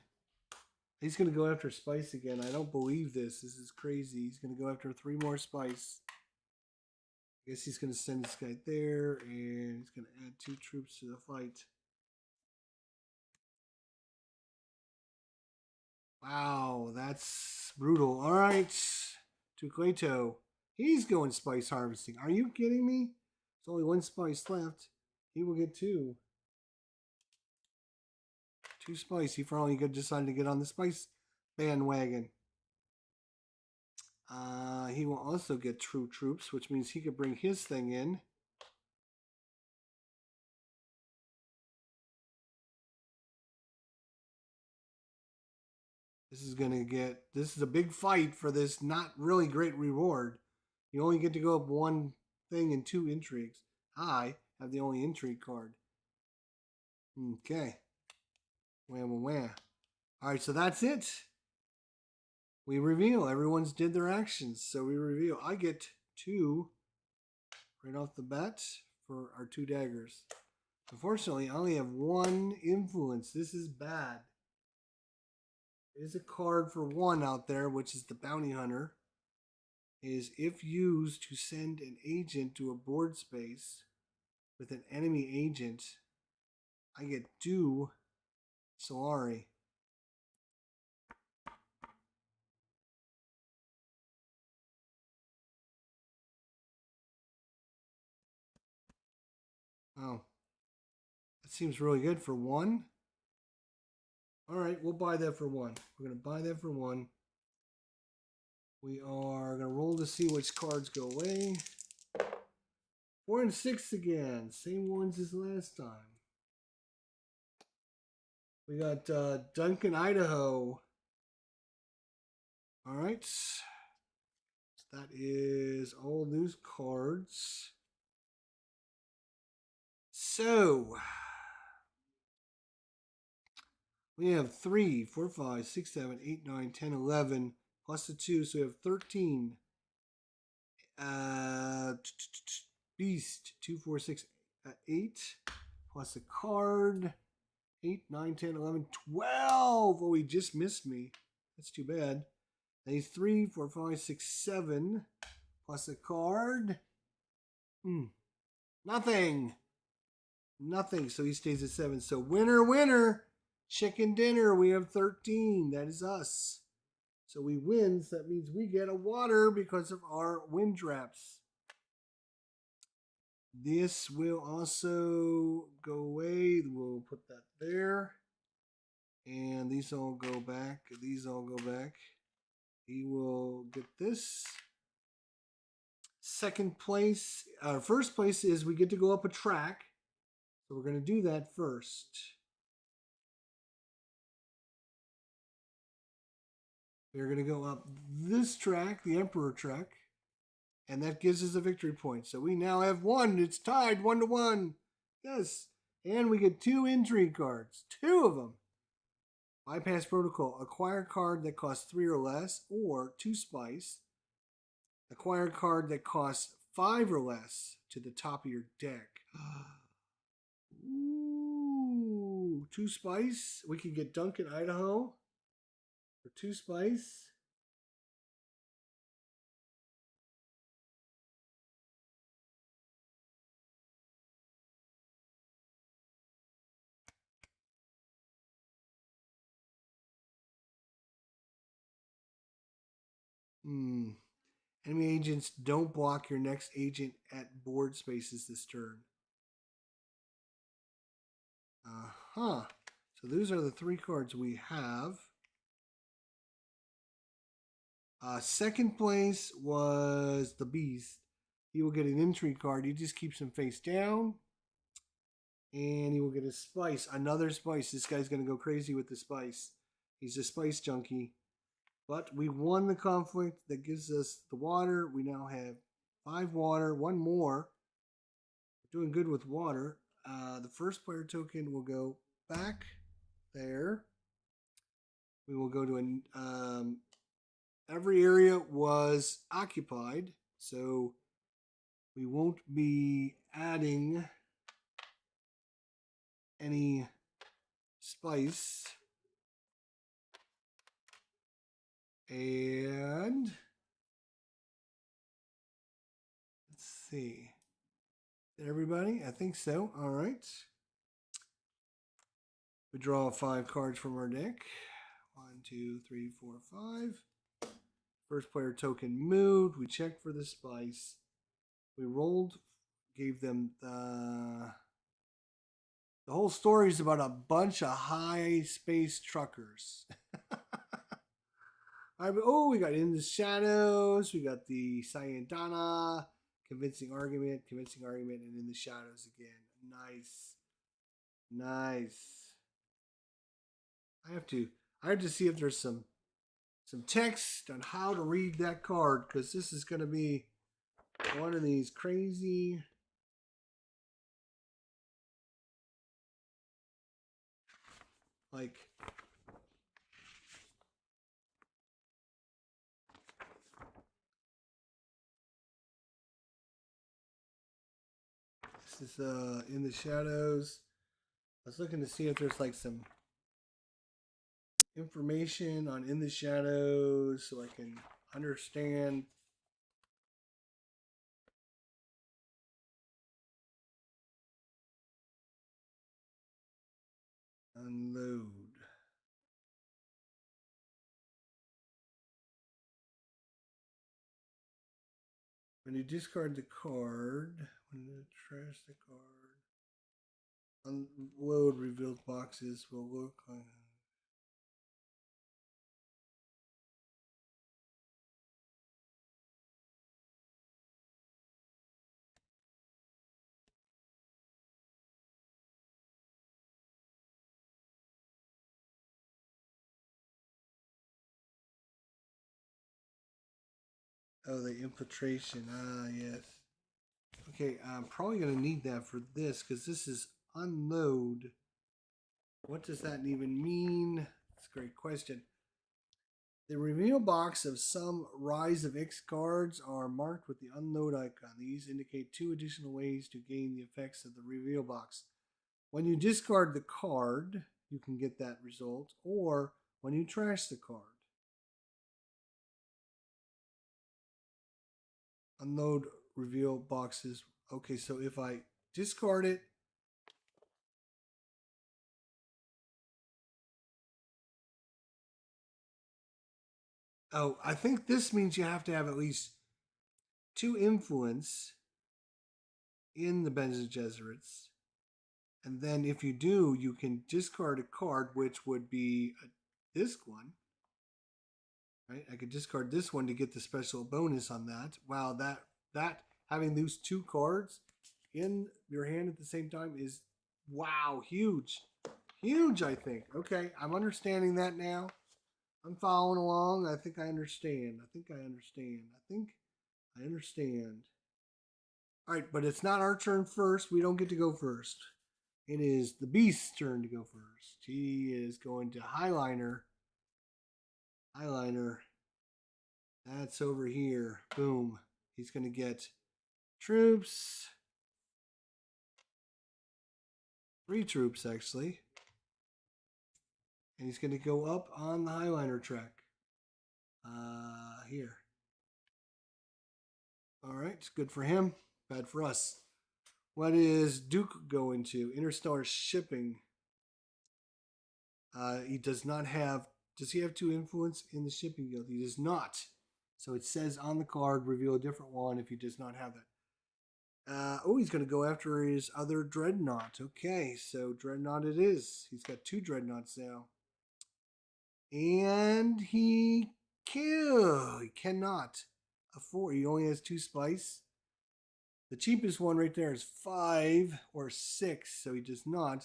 He's going to go after spice again. I don't believe this. This is crazy. He's going to go after 3 more spice. I guess he's going to send this guy there. And he's going to add 2 troops to the fight. Wow, that's brutal. All right, to Leto. He's going spice harvesting. Are you kidding me? There's only 1 spice left. He will get 2. 2 spice. He probably decided to get on the spice bandwagon. He will also get true troops, which means he could bring his thing in. This is a big fight for this not really great reward. You only get to go up 1 thing and 2 intrigues. I have the only intrigue card. Okay. Wham. All right, so that's it. We reveal. Everyone's did their actions, so we reveal. I get 2 right off the bat for our 2 daggers. Unfortunately, I only have 1 influence. This is bad. There's a card for 1 out there, which is the Bounty Hunter. Is if used to send an agent to a board space with an enemy agent, I get 2 Solari. Oh, that seems really good for 1. All right, we'll buy that for 1. We're going to buy that for 1. We are going to roll to see which cards go away. 4 and 6 again. Same ones as last time. We got Duncan, Idaho. All right. That is all those cards. So we have 3, 4, 5, 6, 7, 8, 9, 10, 11 plus the 2, so we have 13. Beast 2, 4, 6, 8 plus a card. 8, 9, 10, 11, 12. Oh, he just missed me. That's too bad. Then 3, 4, 5, 6, 7 plus a card. Nothing. So he stays at 7. So winner. Chicken dinner. We have 13. That is us. So we win. So that means we get a water because of our wind traps. This will also go away. We'll put that there. And these all go back. He will get this. Second place. First place is we get to go up a track. So we're going to do that first. We're going to go up this track, the Emperor track. And that gives us a victory point. So we now have 1. It's tied 1-1. Yes. And we get 2 intrigue cards. 2 of them. Bypass protocol. Acquire card that costs 3 or less, or 2 spice. Acquire card that costs 5 or less to the top of your deck. Ooh, 2 spice. We can get Duncan, Idaho for 2 spice. Hmm. Enemy agents don't block your next agent at board spaces this turn. Uh-huh. So those are the 3 cards we have. Second place was the Beast. He will get an entry card. He just keeps him face down. And he will get a spice. Another spice. This guy's going to go crazy with the spice. He's a spice junkie. But we won the conflict. That gives us the water. We now have 5 water. 1 more. We're doing good with water. The first player token will go back there. We will go to an every area was occupied, so we won't be adding any spice. And let's see. Did everybody? I think so. All right. We draw 5 cards from our deck. 1, 2, 3, 4, 5. First player token moved. We checked for the spice. We rolled, gave them the whole story is about a bunch of high space truckers. We got In the Shadows. We got the Sayandana, convincing argument, and In the Shadows again. Nice. I have to see if there's some text on how to read that card, because this is going to be one of these crazy. Like, this is In the Shadows. I was looking to see if there's like some information on In the Shadows so I can understand. Unload. When you discard the card, when you trash the card, unload revealed boxes will look like. Oh, the infiltration. Ah, yes. Okay, I'm probably going to need that for this because this is unload. What does that even mean? That's a great question. The reveal box of some Rise of X cards are marked with the unload icon. These indicate 2 additional ways to gain the effects of the reveal box. When you discard the card, you can get that result, or when you trash the card. Unload reveal boxes. Okay, so if I discard it, oh, I think this means you have to have at least 2 influence in the Bene Gesserits. And then if you do, you can discard a card, which would be this one. Right? I could discard this one to get the special bonus on that. Wow, that having those 2 cards in your hand at the same time is huge. Huge, I think. Okay, I'm understanding that now. I'm following along. I think I understand. All right, but it's not our turn first. We don't get to go first. It is the Beast's turn to go first. He is going to Highliner. That's over here. Boom. He's going to get troops. 3 troops, actually. And he's going to go up on the Highliner track. Here. All right, it's good for him. Bad for us. What is Duke going to? Interstellar shipping. He does not have. Does he have 2 influence in the shipping guild? He does not. So it says on the card, reveal a different one if he does not have that. He's going to go after his other dreadnought. Okay, so dreadnought it is. He's got 2 dreadnoughts now. And he cannot afford. He only has 2 spice. The cheapest one right there is 5 or 6, so he does not.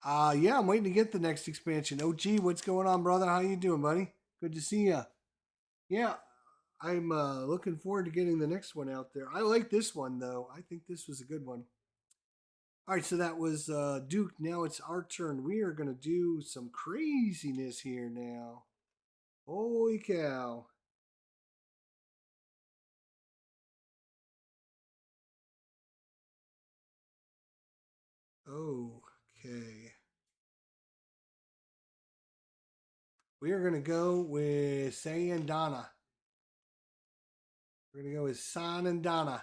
Yeah, I'm waiting to get the next expansion. OG, what's going on, brother? How you doing, buddy? Good to see ya. Yeah, I'm looking forward to getting the next one out there. I like this one though. I think this was a good one. All right, so that was Duke. Now it's our turn. We are gonna do some craziness here now. Holy cow! Okay. We are gonna go with Sayandana. We're gonna go with Sanandana.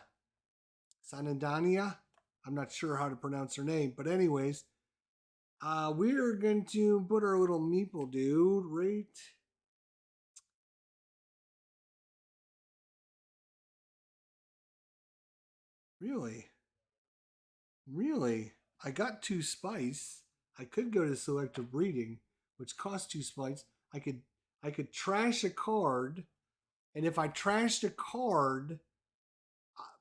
Sanandania. I'm not sure how to pronounce her name, but anyways, we're going to put our little meeple dude right. Really, really. I got 2 spice. I could go to selective breeding, which costs 2 spice. I could trash a card, and if I trashed a card,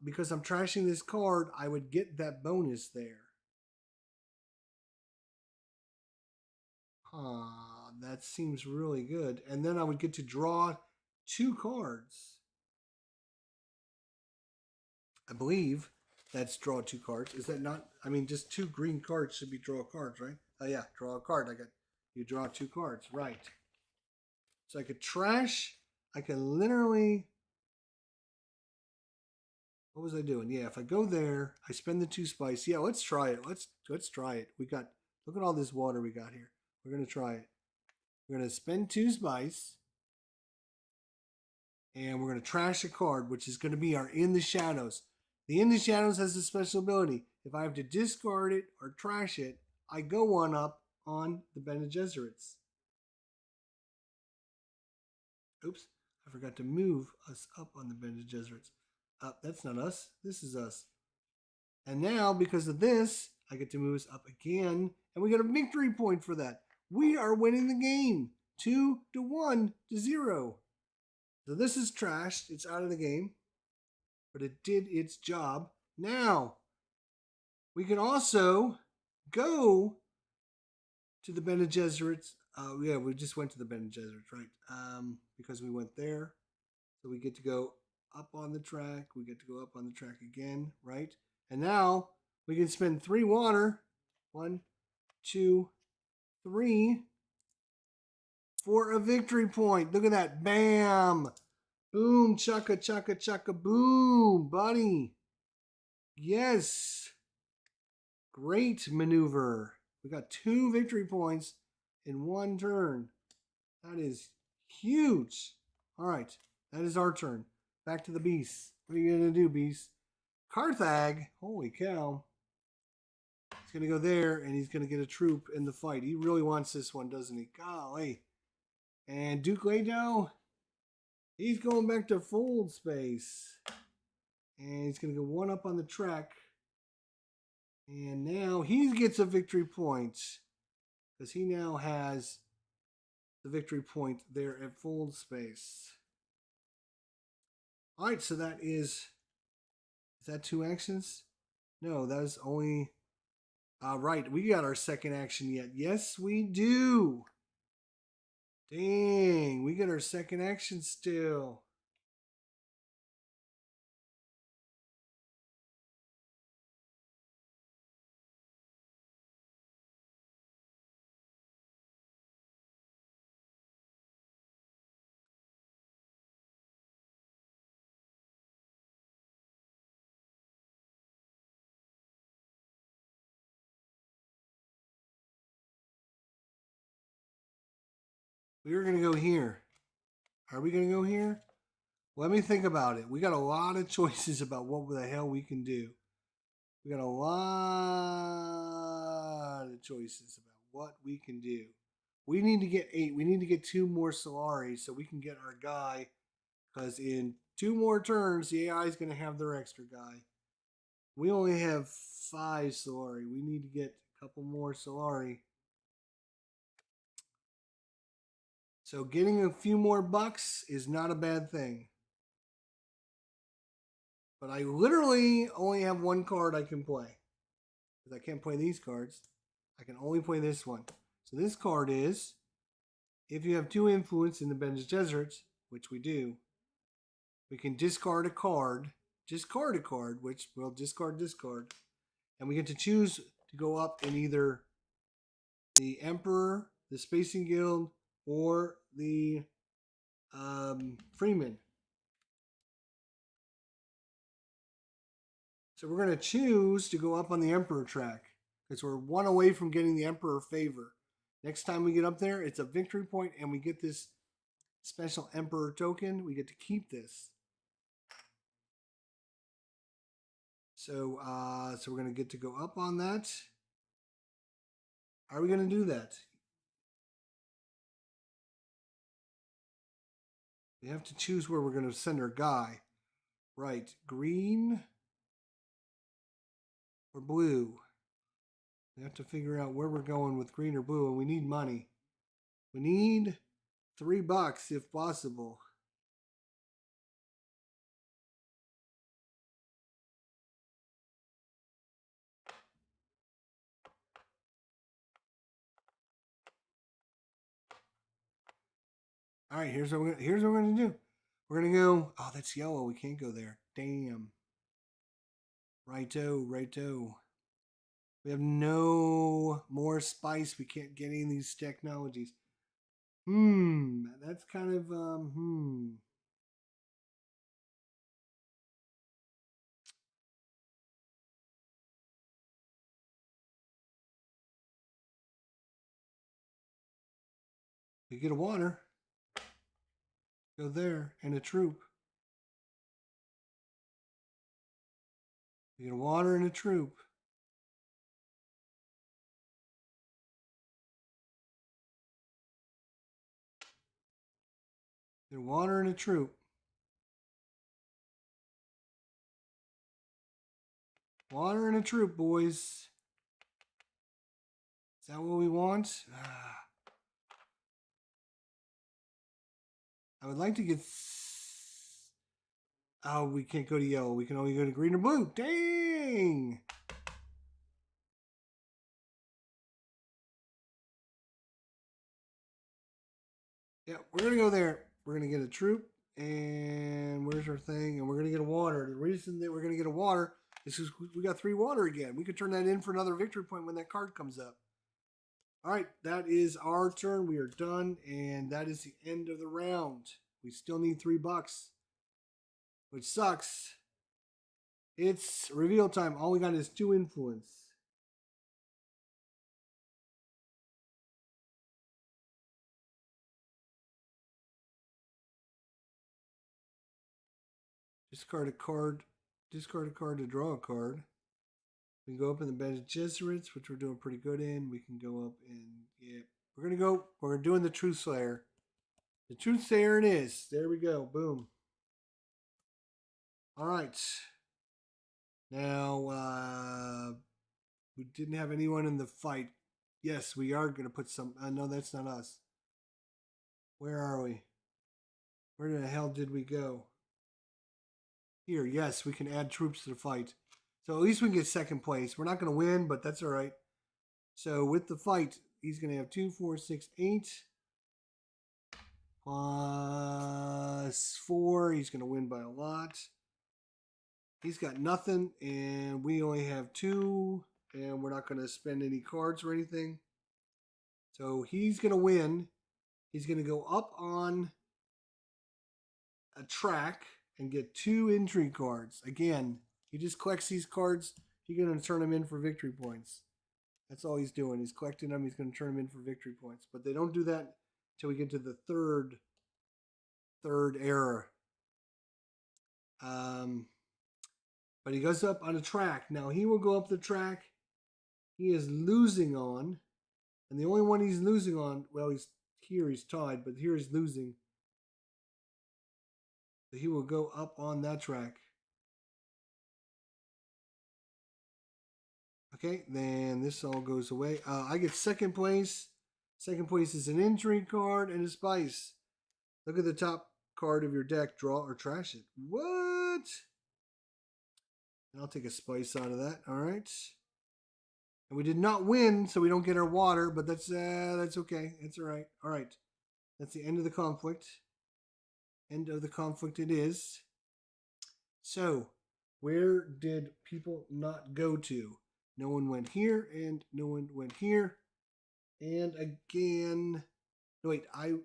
because I'm trashing this card, I would get that bonus there. That seems really good. And then I would get to draw 2 cards. I believe that's draw 2 cards. Is that not? I mean, just 2 green cards should be draw cards, right? Oh yeah, draw a card. You draw 2 cards, right? So I could trash. I can literally. What was I doing? Yeah, if I go there, I spend the 2 spice. Yeah, let's try it. Let's try it. We got. Look at all this water we got here. We're gonna try it. We're gonna spend 2 spice. And we're going to trash a card, which is going to be our In the Shadows. The In the Shadows has a special ability. If I have to discard it or trash it, I go 1 up on the Bene Gesserits. Oops, I forgot to move us up on the Bene Gesserits. That's not us. This is us. And now, because of this, I get to move us up again, and we get a victory point for that. We are winning the game. 2-1-0. So this is trashed. It's out of the game. But it did its job. Now, we can also go to the Bene Gesserits. Yeah, we just went to the Bene Gesserits, right? Because we went there. So we get to go up on the track. We get to go up on the track again, right? And now we can spend 3 water. 1, 2, 3 for a victory point. Look at that. Bam. Boom. Chugga, chugga, chugga, boom, buddy. Yes. Great maneuver. We got 2 victory points in 1 turn. That is huge. All right. That is our turn. Back to the beast. What are you going to do, beast? Carthag. Holy cow. He's going to go there, and he's going to get a troop in the fight. He really wants this one, doesn't he? Golly. And Duke Leto, he's going back to fold space. And he's going to go 1 up on the track. And now he gets a victory point. Because he now has the victory point there at fold space. Alright, so that is that 2 actions? No, that is only... right, we got our second action yet. Yes, we do. Dang, we got our second action still. We were going to go here. Are we going to go here? Let me think about it. We got a lot of choices about what the hell we can do. We got a lot of choices about what we can do. We need to get 8. We need to get 2 more Solari so we can get our guy. Because in 2 more turns, the AI is going to have their extra guy. We only have 5 Solari. We need to get a couple more Solari. So getting a few more bucks is not a bad thing. But I literally only have 1 card I can play. Because I can't play these cards. I can only play this one. So this card is, if you have 2 influence in the Bene Gesserit, which we do, we can discard a card, which we'll discard, and we get to choose to go up in either the Emperor, the Spacing Guild, or the Freeman. So we're going to choose to go up on the Emperor track because we're 1 away from getting the Emperor favor. Next time we get up there, it's a victory point, and we get this special Emperor token. We get to keep this. So we're going to get to go up on that. Are we going to do that? We have to choose where we're going to send our guy. Right, green or blue. We have to figure out where we're going with green or blue, and we need money. We need $3 if possible. All right, here's what we're going to do. We're going to go. Oh, that's yellow. We can't go there. Damn. Righto. We have no more spice. We can't get any of these technologies. That's kind of We get a water. Go there and a troop. We get a water and a troop. Get a water and a troop. Water and a troop, boys. Is that what we want? I would like to get... Oh, we can't go to yellow. We can only go to green or blue. Dang! Yeah, we're going to go there. We're going to get a troop. And where's our thing? And we're going to get a water. The reason that we're going to get a water is because we got 3 water again. We could turn that in for another victory point when that card comes up. All right, that is our turn. We are done. And that is the end of the round. We still need $3, which sucks. It's reveal time. All we got is 2 influence. Discard a card to draw a card. We can go up in the Bene Gesserits, which we're doing pretty good in. We can go up and we're doing the Truth Slayer. The Truth Slayer it is. There we go. Boom. All right. Now, we didn't have anyone in the fight. Yes, we are going to put some. No, that's not us. Where are we? Where the hell did we go? Here, yes, we can add troops to the fight. So at least we can get 2nd place. We're not going to win, but that's all right. So with the fight, he's going to have 2, 4, 6, 8. Plus 4. He's going to win by a lot. He's got nothing, and we only have 2. And we're not going to spend any cards or anything. So he's going to win. He's going to go up on a track and get 2 intrigue cards. Again, he just collects these cards. He's going to turn them in for victory points. That's all he's doing. He's collecting them. He's going to turn them in for victory points. But they don't do that till we get to the third error. But he goes up on a track. Now he will go up the track he is losing on. And the only one he's losing on, well, he's tied, but here he's losing. So he will go up on that track. Okay, then this all goes away. I get second place. Second place is an injury card and a spice. Look at the top card of your deck. Draw or trash it. What? And I'll take a spice out of that. All right. And we did not win, so we don't get our water, but that's okay. It's all right. All right. That's the end of the conflict. End of the conflict it is. So, where did people not go to? No one went here, and no one went here. And again, no, wait, I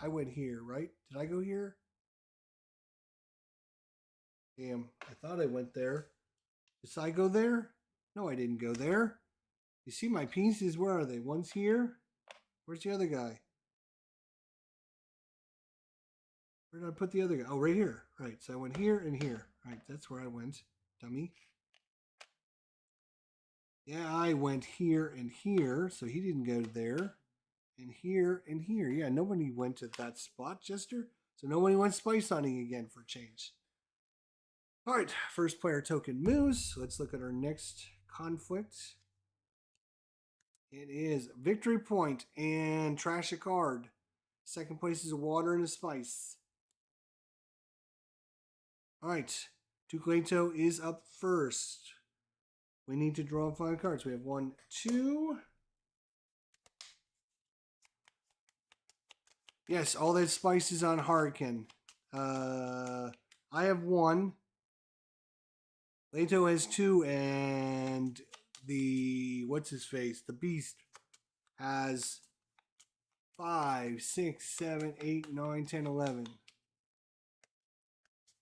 went here, right? Did I go here? Damn, I thought I went there. Did I go there? No, I didn't go there. You see my pieces? Where are they? One's here. Where's the other guy? Where did I put the other guy? Oh, right here. Right, so I went here and here. Right, that's where I went, dummy. Yeah, I went here and here, so he didn't go there. And here and here. Yeah, nobody went to that spot, Jester. So nobody went spice hunting again for change. All right, first player token moves. Let's look at our next conflict. It is victory point and trash a card. Second place is a water and a spice. All right, Duke Leto is up first. We need to draw 5 cards. We have 1, 2. Yes, all that spice is on Hurricane. I have 1. Leto has 2, and the what's his face? The Beast has 5, 6, 7, 8, 9, 10, 11.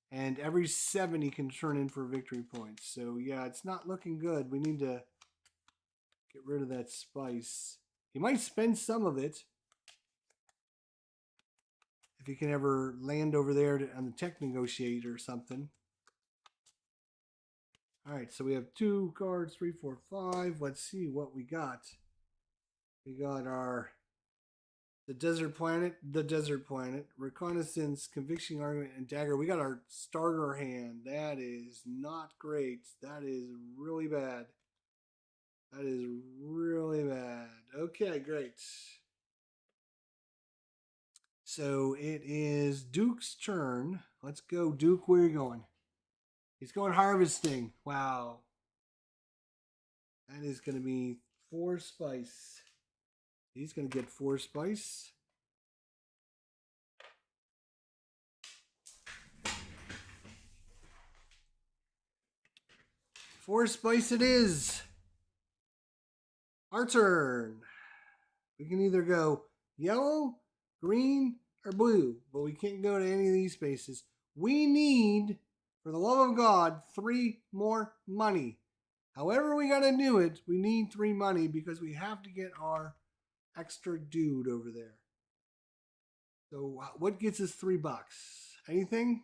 And every 7 he can turn in for victory points. So yeah, it's not looking good. We need to get rid of that spice. He might spend some of it. If he can ever land over there on the tech negotiator or something. Alright, so we have 2 cards, 3, 4, 5. Let's see what we got. We got the desert planet, reconnaissance, conviction argument, and dagger. We got our starter hand. That is not great. That is really bad. That is really bad. Okay, great. So it is Duke's turn. Let's go, Duke. Where are you going? He's going harvesting. Wow. That is going to be 4 spice. He's going to get 4 spice. Four spice it is. Our turn. We can either go yellow, green, or blue, but we can't go to any of these spaces. We need, for the love of God, 3 more money. However we got to do it, we need 3 money because we have to get our extra dude over there. So what gets us $3? Anything?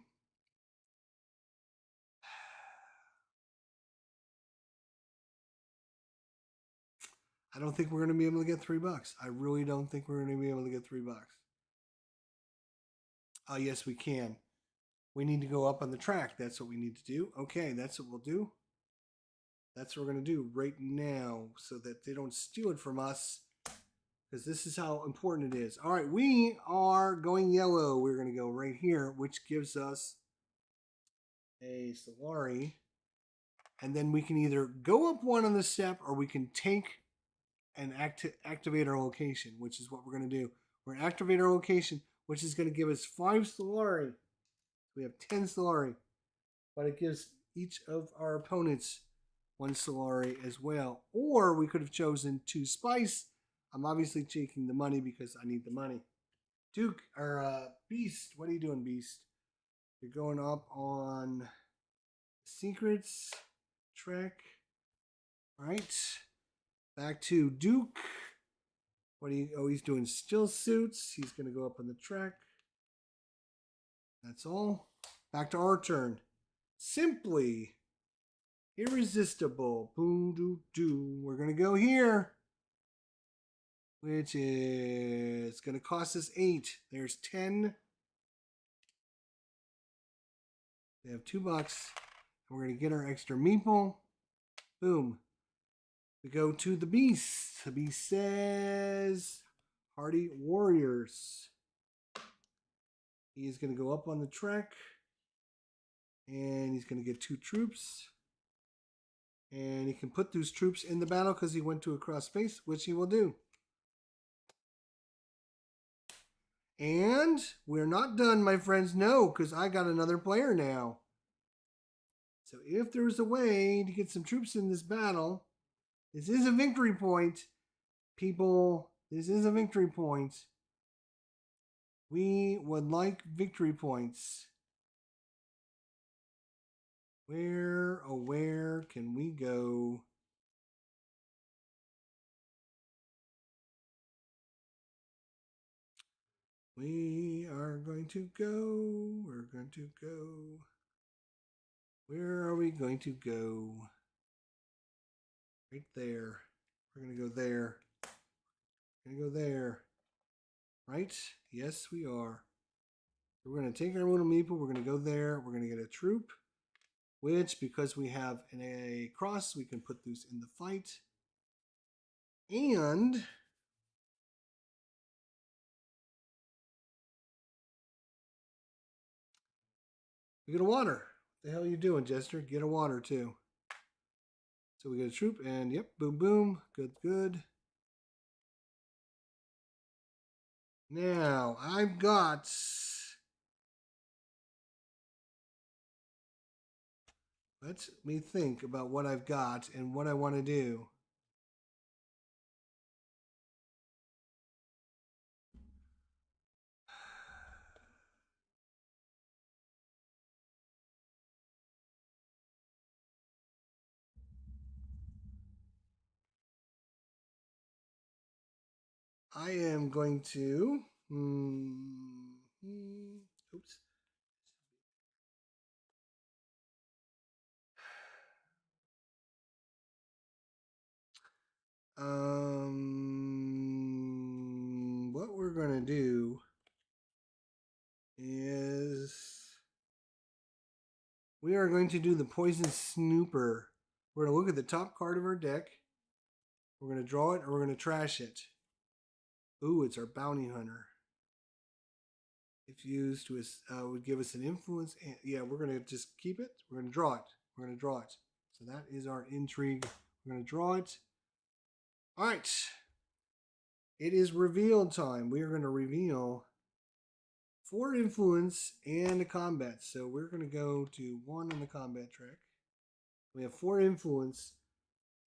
I don't think we're going to be able to get $3. I really don't think we're going to be able to get $3. Yes, we can. We need to go up on the track. That's what we need to do. Okay, that's what we'll do. That's what we're going to do right now so that they don't steal it from us. Because this is how important it is. All right, we are going yellow. We're going to go right here, which gives us a Solari. And then we can either go up 1 on the step or we can take and activate our location, which is what we're going to do. We're going to activate our location, which is going to give us 5 Solari. We have 10 Solari. But it gives each of our opponents 1 Solari as well. Or we could have chosen 2 spice. I'm obviously taking the money because I need the money. Duke, or Beast, what are you doing, Beast? You're going up on secrets, trek. All right. Back to Duke. He's doing still suits. He's going to go up on the track. That's all. Back to our turn. Simply irresistible. Boom, doo, doo. We're going to go here, which is going to cost us 8. There's 10. We have $2. We're going to get our extra meeple. Boom. We go to the beast. The beast says, Hardy Warriors. He's going to go up on the track. And he's going to get 2 troops. And he can put those troops in the battle because he went to a cross space, which he will do. And we're not done, my friends. No, because I got another player now. So if there's a way to get some troops in this battle, this is a victory point, people. This is a victory point. We would like victory points. Where can we go? We are going to go. We're going to go. Where are we going to go? Right there. We're going to go there. We're going to go there. Right? Yes, we are. We're going to take our little meeple. We're going to go there. We're going to get a troop. Which, because we have a cross, we can put those in the fight. And we get a water. What the hell are you doing, Jester? Get a water, too. So we get a troop, and yep, boom, boom. Good, good. Now, I've got... Let me think about what I've got and what I want to do. I am going to... oops. What we're going to do is we are going to do the Poison Snooper. We're going to look at the top card of our deck. We're going to draw it, or we're going to trash it. Ooh, it's our Bounty Hunter. If used to would give us an influence. And, yeah, we're going to just keep it. We're going to draw it. We're going to draw it. So that is our intrigue. We're going to draw it. All right. It is reveal time. We are going to reveal 4 influence and a combat. So we're going to go to 1 on the combat track. We have 4 influence.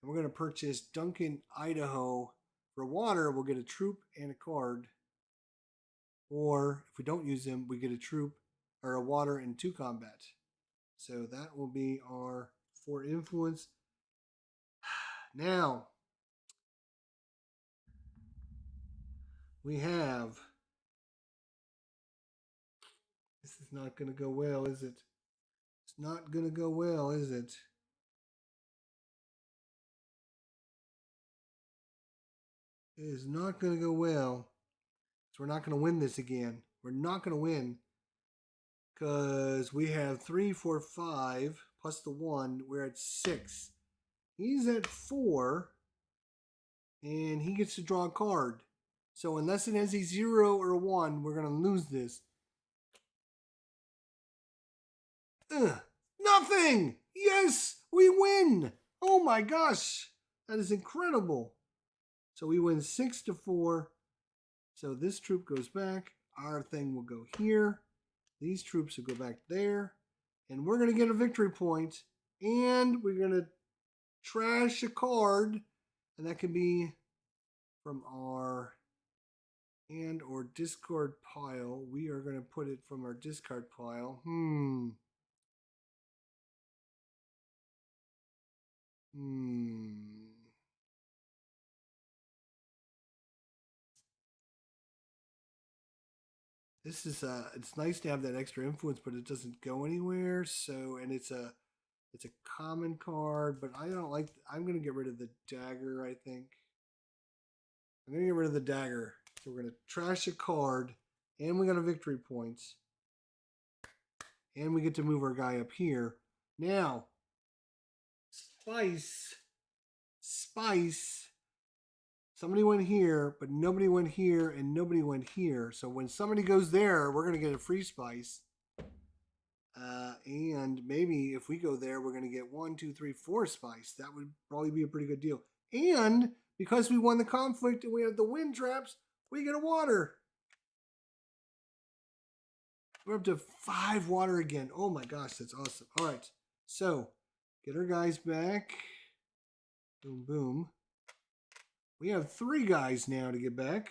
And we're going to purchase Duncan, Idaho. For water, we'll get a troop and a card. Or if we don't use them, we get a troop or a water and 2 combat. So that will be our 4 influence. Now, we have... This is not going to go well, is it? It's not going to go well, is it? It is not going to go well. So we're not going to win this again. We're not going to win. Because we have 3, 4, 5, plus the 1. We're at 6. He's at 4. And he gets to draw a card. So unless it has a 0 or a 1, we're going to lose this. Nothing! Yes! We win! Oh my gosh! That is incredible. So we win 6-4. So this troop goes back. Our thing will go here. These troops will go back there. And we're going to get a victory point. And we're going to trash a card. And that can be from our and or discard pile. We are going to put it from our discard pile. This is it's nice to have that extra influence, but it doesn't go anywhere. So, and it's a common card, but I don't like. I'm gonna get rid of the dagger. I think I'm gonna get rid of the dagger. So we're gonna trash a card, and we got a victory point, and we get to move our guy up here. Now, spice. Somebody went here, but nobody went here, and nobody went here. So when somebody goes there, we're going to get a free spice. And maybe if we go there, we're going to get 1, 2, 3, 4 spice. That would probably be a pretty good deal. And because we won the conflict and we have the wind traps, we get a water. We're up to 5 water again. Oh my gosh, that's awesome. All right, so get our guys back. Boom, boom. We have 3 guys now to get back.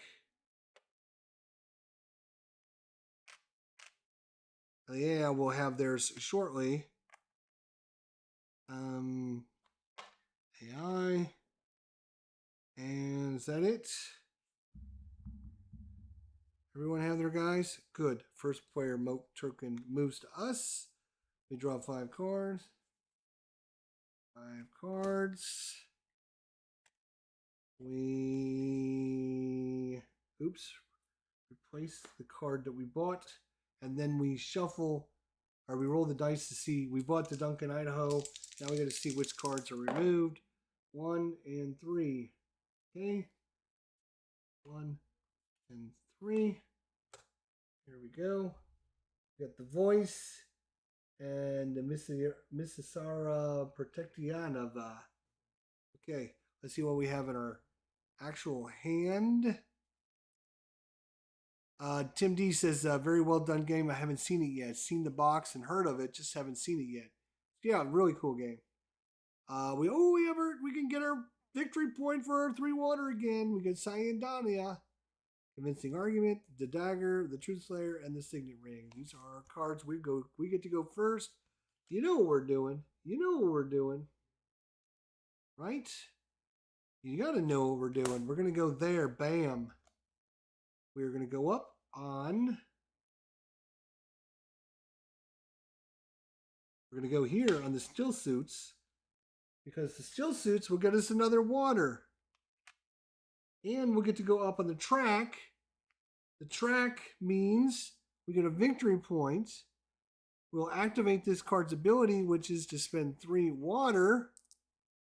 Yeah, we'll have theirs shortly. AI. And is that it? Everyone have their guys? Good. First player token moves to us. We draw 5 cards. 5 cards. We replace the card that we bought, and then we shuffle, or we roll the dice to see. We bought the Duncan Idaho. Now we got to see which cards are removed. 1 and 3. Okay. 1 and 3. Here we go. We got the voice and the Mississara Protectianova. Okay. Let's see what we have in our actual hand. Tim D says, very well done game. I haven't seen it yet. Seen the box and heard of it, just haven't seen it yet. Yeah, really cool game. We can get our victory point for our 3 water again. We get Cyandania, Convincing Argument, the Dagger, the Truth Slayer, and the Signet Ring. These are our cards. We get to go first. You know what we're doing. Right? You got to know what we're doing. We're going to go there. Bam. We're going to go up on. We're going to go here on the still suits, because the still suits will get us another water. And we'll get to go up on the track. The track means we get a victory point. We'll activate this card's ability, which is to spend 3 water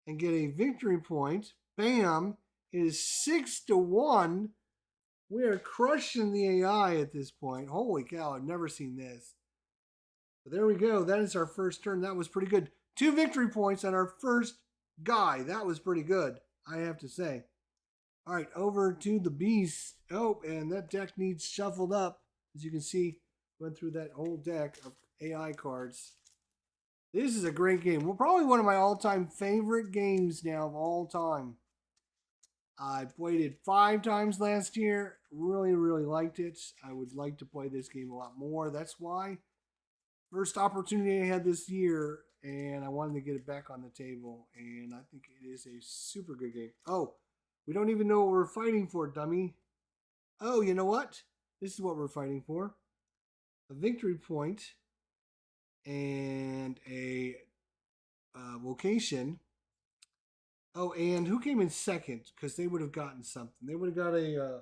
and get a victory point. Bam. It is 6-1. We are crushing the AI at this point. Holy cow, I've never seen this. But there we go. That is our first turn. That was pretty good. 2 victory points on our first guy. That was pretty good, I have to say. All right, over to the beast. Oh, and that deck needs shuffled up. As you can see, went through that whole deck of AI cards. This is a great game. Well, probably one of my all-time favorite games now of all time. I played it 5 times last year. Really, really liked it. I would like to play this game a lot more. That's why. First opportunity I had this year, and I wanted to get it back on the table. And I think it is a super good game. Oh, we don't even know what we're fighting for, dummy. Oh, you know what? This is what we're fighting for. A victory point and a location. Oh, and who came in second? Because they would have gotten something. They would have got a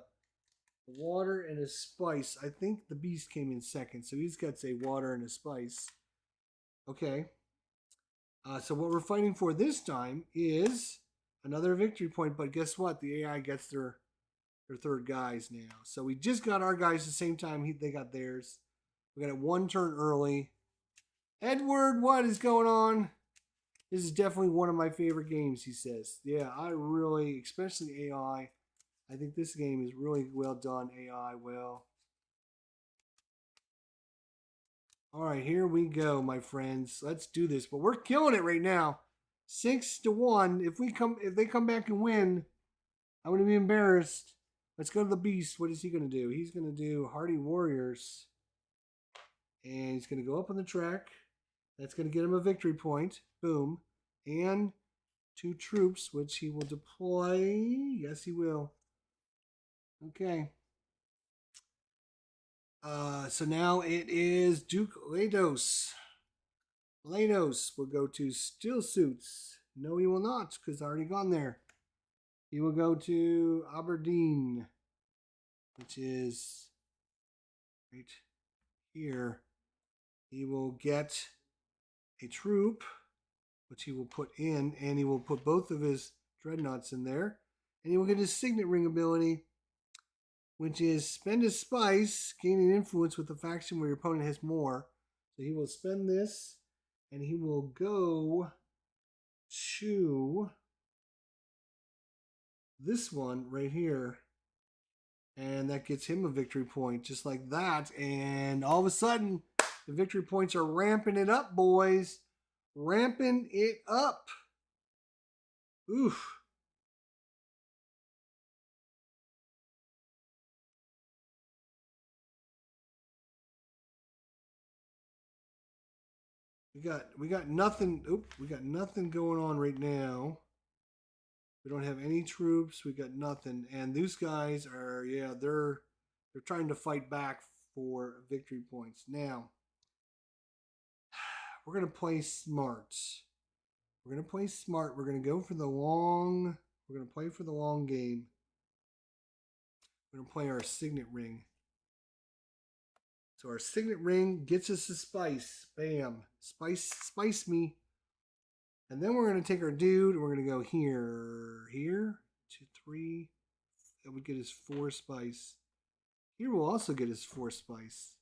water and a spice. I think the beast came in second, so he's got a water and a spice. Okay. So what we're fighting for this time is another victory point, but guess what? The AI gets their third guys now. So we just got our guys the same time they got theirs. We got it 1 turn early. Edward, what is going on? This is definitely one of my favorite games, he says. Yeah, I really, especially AI, I think this game is really well done, AI, well. All right, here we go, my friends. Let's do this. But we're killing it right now. 6-1. If they come back and win, I'm going to be embarrassed. Let's go to the beast. What is he going to do? He's going to do Hardy Warriors. And he's going to go up on the track. That's going to get him a victory point. Boom. And 2 troops, which he will deploy. Yes, he will. Okay. So now it is Duke Letos. Letos will go to Still Suits. No, he will not, because I already gone there. He will go to Aberdeen, which is right here. He will get a troop, which he will put in, and he will put both of his dreadnoughts in there. And he will get his signet ring ability, which is spend a spice, gaining influence with the faction where your opponent has more. So he will spend this, and he will go to this one right here. And that gets him a victory point, just like that. And all of a sudden, the victory points are ramping it up, boys. Ramping it up. Oof. We got nothing. Oop, we got nothing going on right now. We don't have any troops. We got nothing. And these guys are, yeah, they're trying to fight back for victory points. Now, we're gonna play smart. We're gonna play smart. We're gonna go for the long. We're gonna play for the long game. We're gonna play our signet ring. So our signet ring gets us a spice. Bam. Spice me. And then we're going to take our dude. We're going to go here. 2, 3. That would get us 4 spice. Here we'll also get us 4 spice.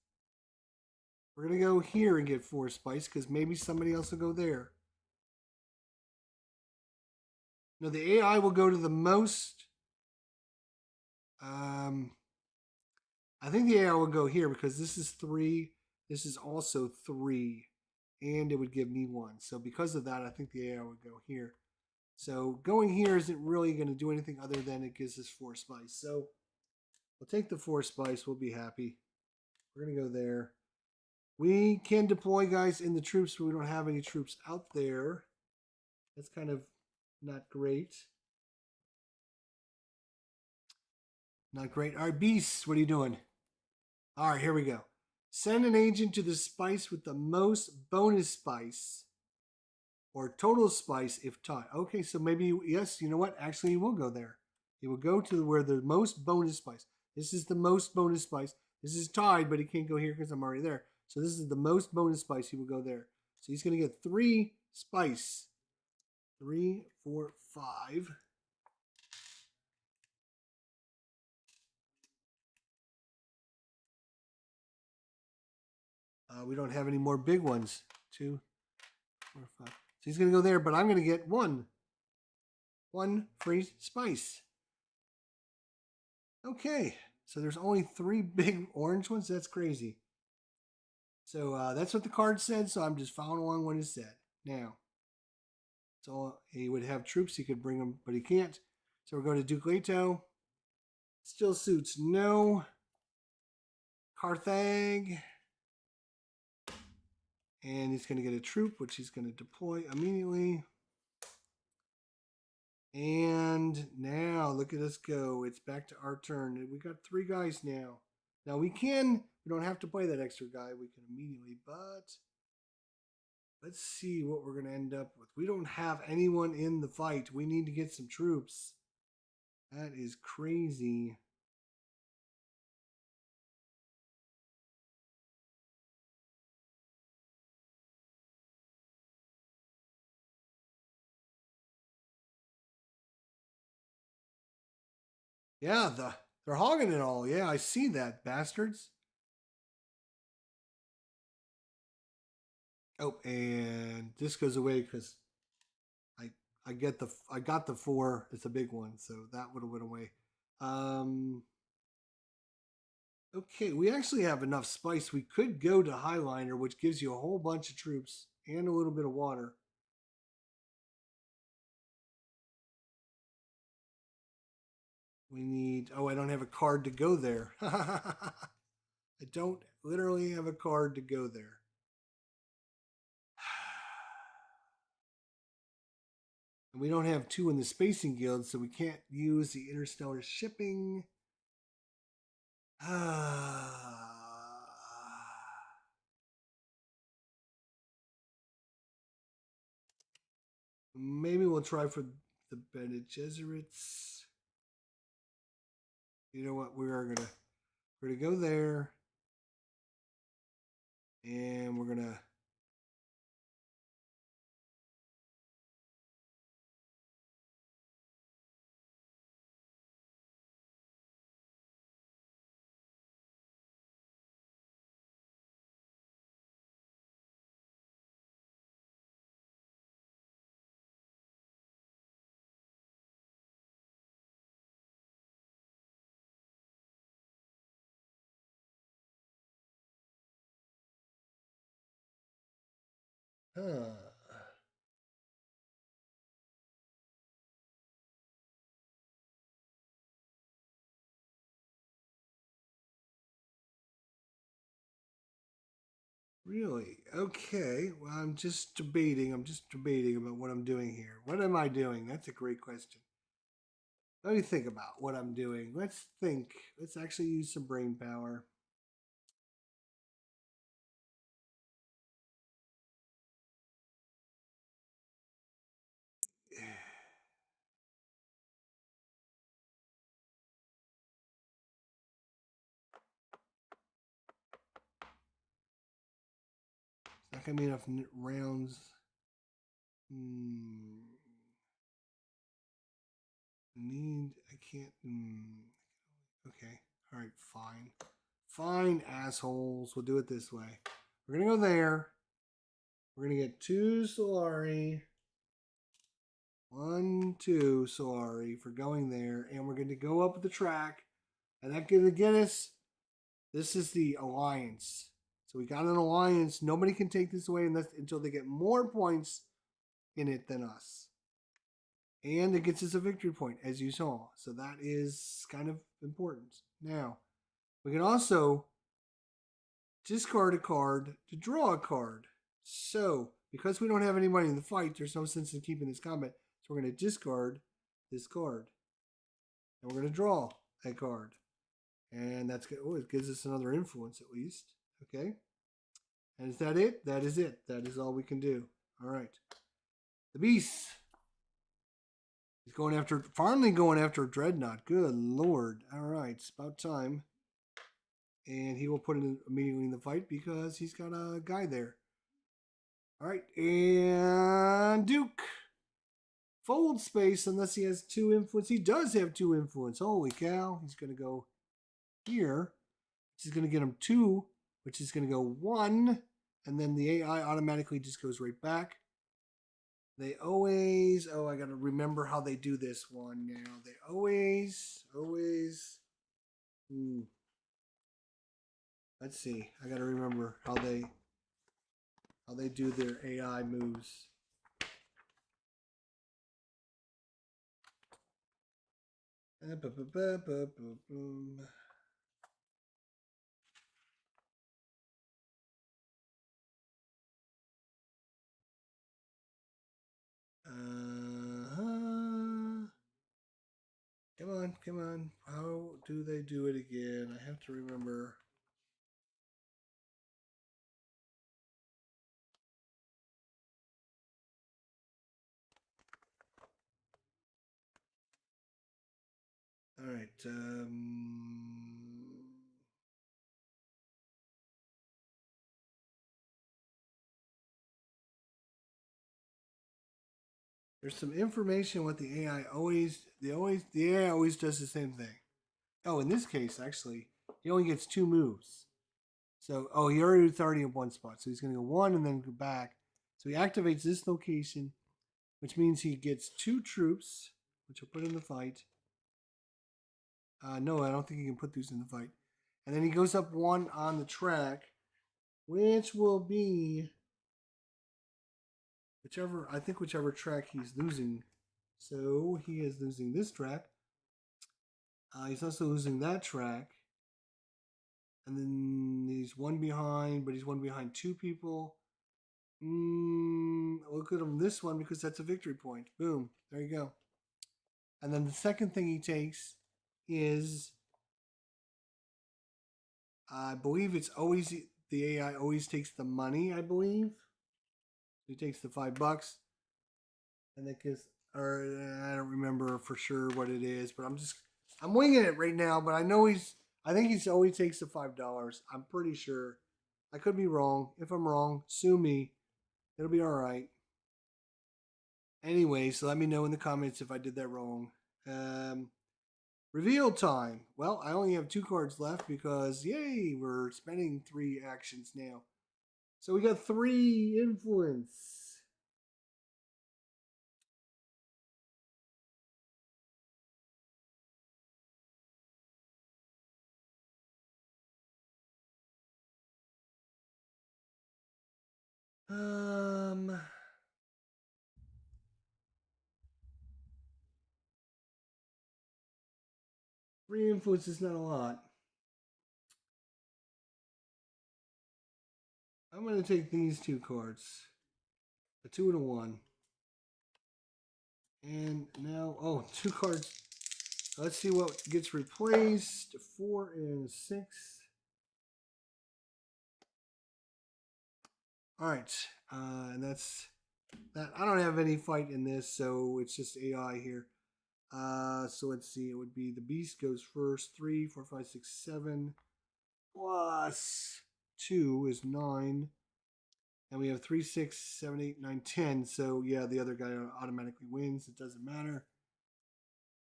We're going to go here and get 4 spice because maybe somebody else will go there. Now the AI will go to the most. I think the AI will go here because this is 3. This is also 3. And it would give me 1. So because of that, I think the AI would go here. So going here isn't really going to do anything other than it gives us 4 spice. So we'll take the 4 spice. We'll be happy. We're going to go there. We can deploy guys in the troops, but we don't have any troops out there. That's kind of not great. Not great. All right, Beasts, what are you doing? All right, here we go. Send an agent to the spice with the most bonus spice or total spice if tied. Okay, so maybe, yes, you know what? Actually, he will go there. He will go to where the most bonus spice. This is the most bonus spice. This is tied, but he can't go here because I'm already there. So this is the most bonus spice. He will go there. So he's going to get 3 spice. 3, 4, 5. We don't have any more big ones. 2, 4, 5. So he's going to go there, but I'm going to get 1 free spice. Okay, so there's only 3 big orange ones. That's crazy. So that's what the card said. So I'm just following along what it said. Now, so he would have troops. He could bring them, but he can't. So we're going to Duke Leto. Still Suits, no. Carthage. And he's going to get a troop, which he's going to deploy immediately. And now, look at us go. It's back to our turn. We got 3 guys now. Now we don't have to play that extra guy. We can immediately, but let's see what we're going to end up with. We don't have anyone in the fight. We need to get some troops. That is crazy. Yeah, they're hogging it all. Yeah, I see that, bastards. Oh, and this goes away because I got the 4. It's a big one, so that would have went away. Okay, we actually have enough spice. We could go to Highliner, which gives you a whole bunch of troops and a little bit of water. We need... Oh, I don't have a card to go there. I don't literally have a card to go there. And we don't have 2 in the Spacing Guild, so we can't use the interstellar shipping. Maybe we'll try for the Bene Gesserits. You know what? We're gonna go there, and we're gonna. Huh. Really? Okay. Well, I'm just debating. I'm just debating about what I'm doing here. What am I doing? That's a great question. Let me think about what I'm doing. Let's think. Let's actually use some brain power. It's not gonna be enough rounds. I can't. Okay. All right. Fine. Fine, assholes. We'll do it this way. We're gonna go there. We're gonna get 2 Solari. 1, 2 Solari for going there, and we're gonna go up the track, and that's gonna get us. This is the alliance. So we got an alliance. Nobody can take this away until they get more points in it than us. And it gets us a victory point, as you saw. So that is kind of important. Now, we can also discard a card to draw a card. So, because we don't have any money in the fight, there's no sense in keeping this combat. So we're going to discard this card. And we're going to draw a card. And that's good. Oh, it gives us another influence at least. Okay. And is that it? That is it. That is all we can do. All right. The beast. He's finally going after a Dreadnought. Good Lord. All right. It's about time. And he will put it immediately in the fight because he's got a guy there. All right. And Duke. Fold space unless he has 2 influence. He does have 2 influence. Holy cow. He's going to go here. Which is going to get him 2. Which is going to go 1. And then the AI automatically just goes right back. They always, I got to remember how they do this one now. They always, let's see. I got to remember how they do their AI moves. Come on. How do they do it again? I have to remember. All right. There's some information what the AI the AI always does the same thing. Oh, in this case, actually, he only gets 2 moves. So, it's already in one spot. So he's going to go 1 and then go back. So he activates this location, which means he gets 2 troops, which will put in the fight. No, I don't think he can put these in the fight. And then he goes up 1 on the track, which will be whichever track he's losing. So he is losing this track. He's also losing that track. And then he's 1 behind, but he's 1 behind 2 people. Look at him this one because that's a victory point. Boom. There you go. And then the second thing he takes is, I believe it's always, the AI always takes the money, I believe. He takes the $5. and that gives, or I don't remember for sure what it is, but I'm winging it right now. But I know I think he's always takes the $5. I'm pretty sure. I could be wrong. If I'm wrong, sue me. It'll be all right. Anyway, so let me know in the comments if I did that wrong. Um, Reveal time. Well, I only have 2 cards left because, yay, we're spending 3 actions now. So we got 3 influence. Um, 3 influence is not a lot. I'm going to take these 2 cards. A 2 and a 1. And now, oh, 2 cards. Let's see what gets replaced. 4 and 6. All right. And that's that. I don't have any fight in this, so it's just AI here. So let's see. It would be the beast goes first. 3, 4, 5, 6, 7 plus 2 is 9. And we have 3, 6, 7, 8, 9, 10. So yeah, the other guy automatically wins. It doesn't matter.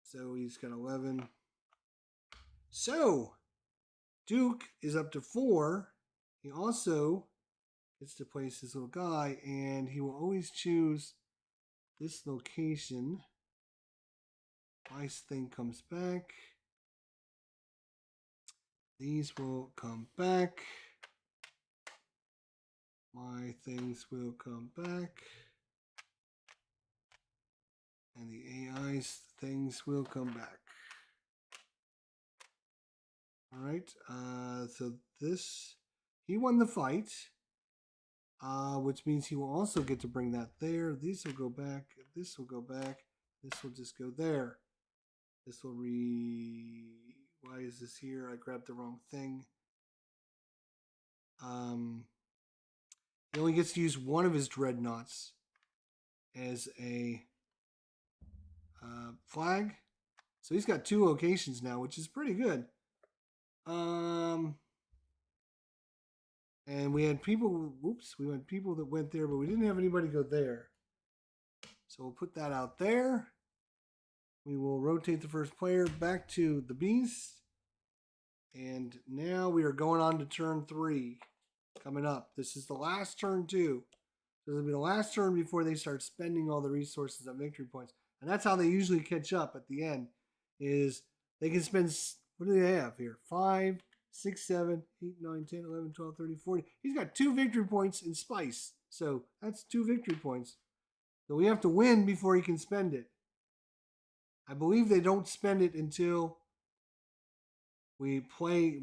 So he's got 11. So Duke is up to 4. He also gets to place his little guy, and he will always choose this location. My thing comes back. These will come back. My things will come back. And the AI's things will come back. Alright, so this, he won the fight. Which means he will also get to bring that there. These will go back. This will go back. This will just go there. This will Why is this here? I grabbed the wrong thing. He only gets to use one of his dreadnoughts as a flag. So he's got 2 locations now, which is pretty good. And we had people, we had people that went there, but we didn't have anybody go there. So we'll put that out there. We will rotate the first player back to the beast. And now we are going on to turn 3 coming up. This is the last turn too. This will be the last turn before they start spending all the resources on victory points. And that's how they usually catch up at the end, is they can spend, what do they have here? 5, 6, 7, 8, 9, 10, 11, 12, 13, 14. He's got 2 victory points in spice. So that's 2 victory points. So we have to win before he can spend it. I believe they don't spend it until we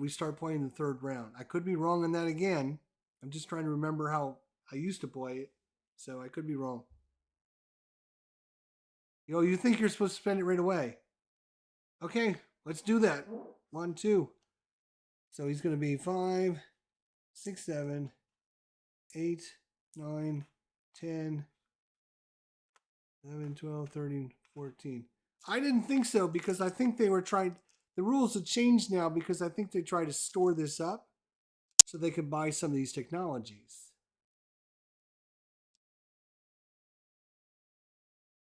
start playing the 3rd round. I could be wrong on that again. I'm just trying to remember how I used to play it. So I could be wrong. You think you're supposed to spend it right away. Okay, let's do that. 1, 2. So he's going to be 5, 6, 7, 8, 9, 10, 11, 12, 13, 14. I didn't think so because I think they were trying. The rules have changed now because I think they try to store this up so they could buy some of these technologies.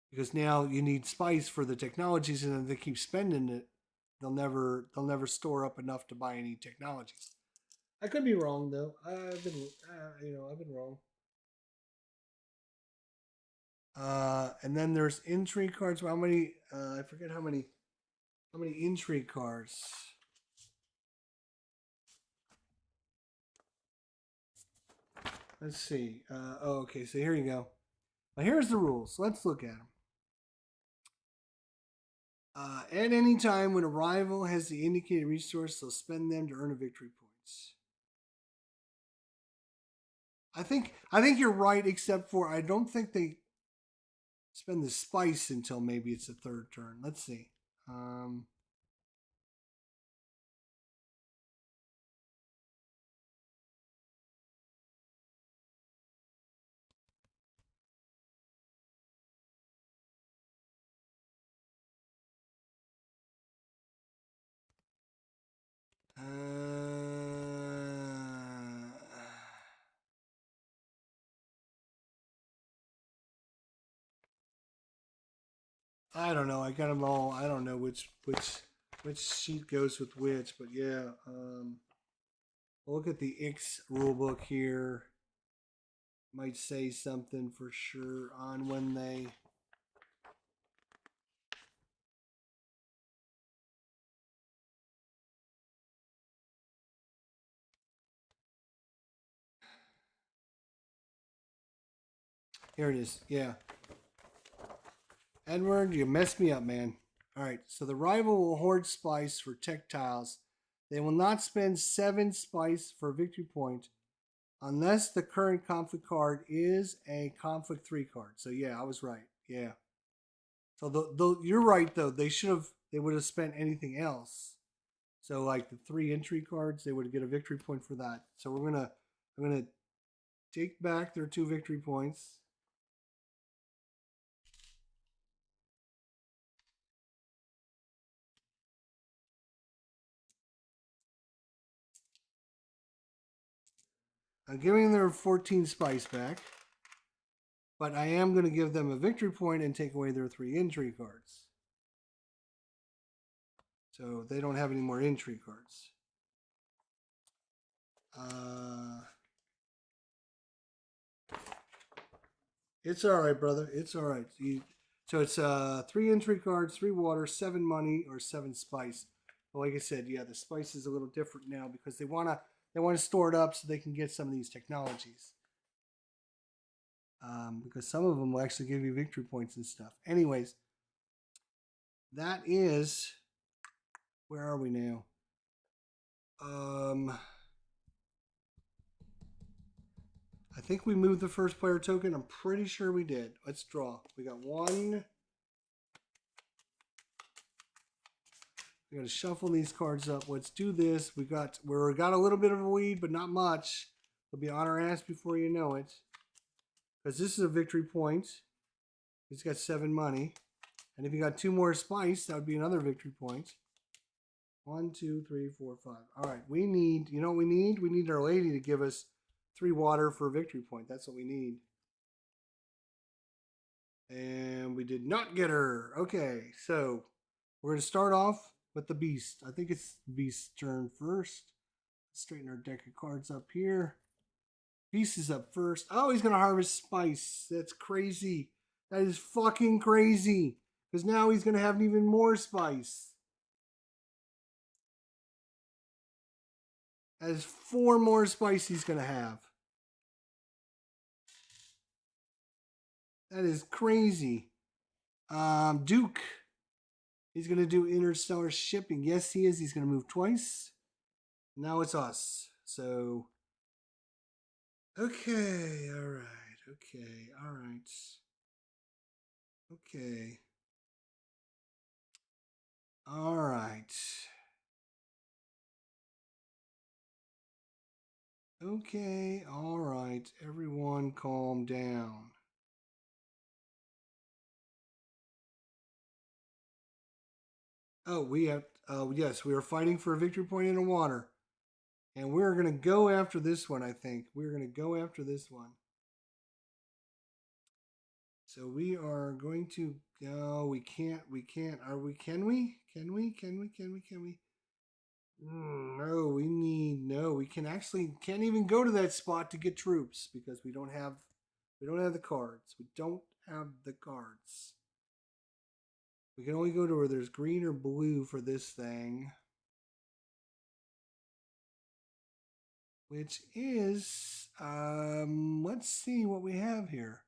Because now you need spice for the technologies, and if they keep spending it, they'll never store up enough to buy any technologies. I could be wrong though. I've been wrong. And then there's intrigue cards. Well, how many? I forget how many intrigue cards. Let's see. Okay. So here you go. Now here's the rules. Let's look at them. At any time when a rival has the indicated resource, they'll spend them to earn a victory points. I think you're right, except for I don't think they spend the spice until maybe it's the 3rd turn. Let's see. I don't know. I got them all. I don't know which sheet goes with which, but yeah. We'll look at the X rulebook here. Might say something for sure on when they. Here it is. Yeah. Edward, you messed me up, man. All right. So the rival will hoard spice for tech tiles. They will not spend 7 spice for victory point unless the current conflict card is a conflict 3 card. So yeah, I was right. Yeah. So you're right though. They would have spent anything else. So like the 3 entry cards, they would get a victory point for that. So I'm gonna take back their 2 victory points. I'm giving their 14 spice back, but I am going to give them a victory point and take away their 3 entry cards. So they don't have any more entry cards. It's all right, brother. It's all right. So it's 3 entry cards, 3 water, 7 money, or 7 spice. Well, like I said, yeah, the spice is a little different now because they wanna store it up so they can get some of these technologies. Because some of them will actually give you victory points and stuff. Anyways, that is where are we now? I think we moved the first player token. I'm pretty sure we did. Let's draw. We got 1. We got to shuffle these cards up. Let's do this. We got a little bit of a lead, but not much. It'll be on our ass before you know it. Because this is a victory point. He's got 7 money. And if you got 2 more spice, that would be another victory point. 1, 2, 3, 4, 5. All right, we need, you know what we need? We need our lady to give us 3 water for a victory point. That's what we need. And we did not get her. Okay, so we're going to start off with the beast. I think it's beast's turn first. Let's straighten our deck of cards up here. Beast is up first. Oh, he's going to harvest spice. That's crazy. That is fucking crazy. Because now he's going to have even more spice. That is 4 more spice he's going to have. That is crazy. Duke. He's going to do interstellar shipping. Yes, he is. He's going to move twice. Now it's us. So, okay. All right. Okay. All right. Okay. All right. Okay. All right. Everyone calm down. Oh, we have, yes, we are fighting for a victory point in the water. And we're going to go after this one, I think. We're going to go after this one. So we are going to go. We can't. Are we? Can we? Can we? No, we need. No, we can actually can't even go to that spot to get troops because we don't have the cards. We don't have the cards. We can only go to where there's green or blue for this thing. Which is, let's see what we have here.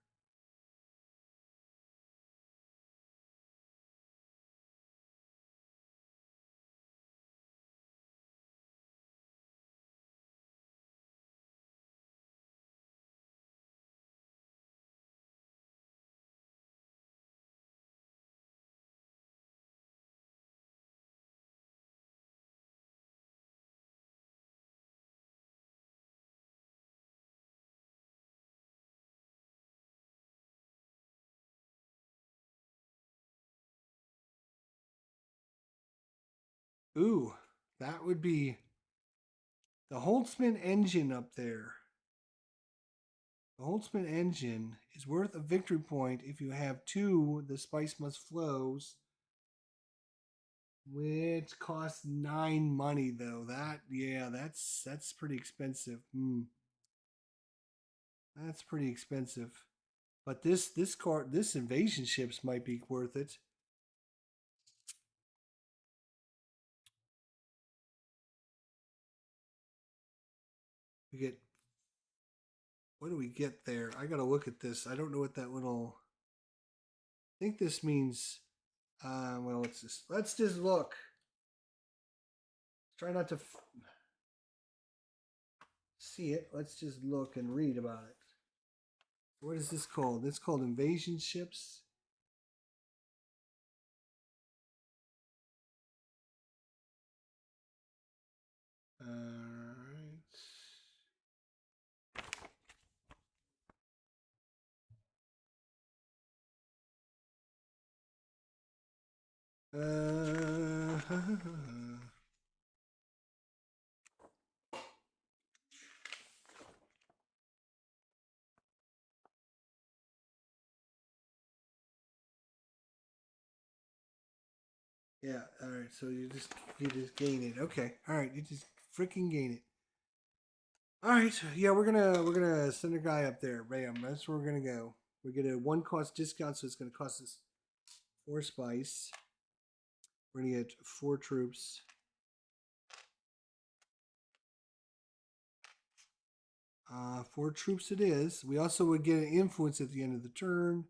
Ooh, that would be the Holtzman engine up there. The Holtzman engine is worth a victory point if you have 2 The Spice Must Flows, which costs 9 money though. That's pretty expensive. That's pretty expensive. But this invasion ships might be worth it. We get, what do we get there? I gotta look at this. I don't know what that little. I think this means. Well, let's just look. Try not to see it. Let's just look and read about it. What is this called? It's called invasion ships. All right. Yeah. All right. So you just gain it. Okay. All right. You just freaking gain it. All right. Yeah, we're gonna send a guy up there. Bam. That's where we're gonna go. We get a 1 cost discount, so it's gonna cost us 4 spice. We're gonna get 4 troops. Four troops it is. We also would get an influence at the end of the turn.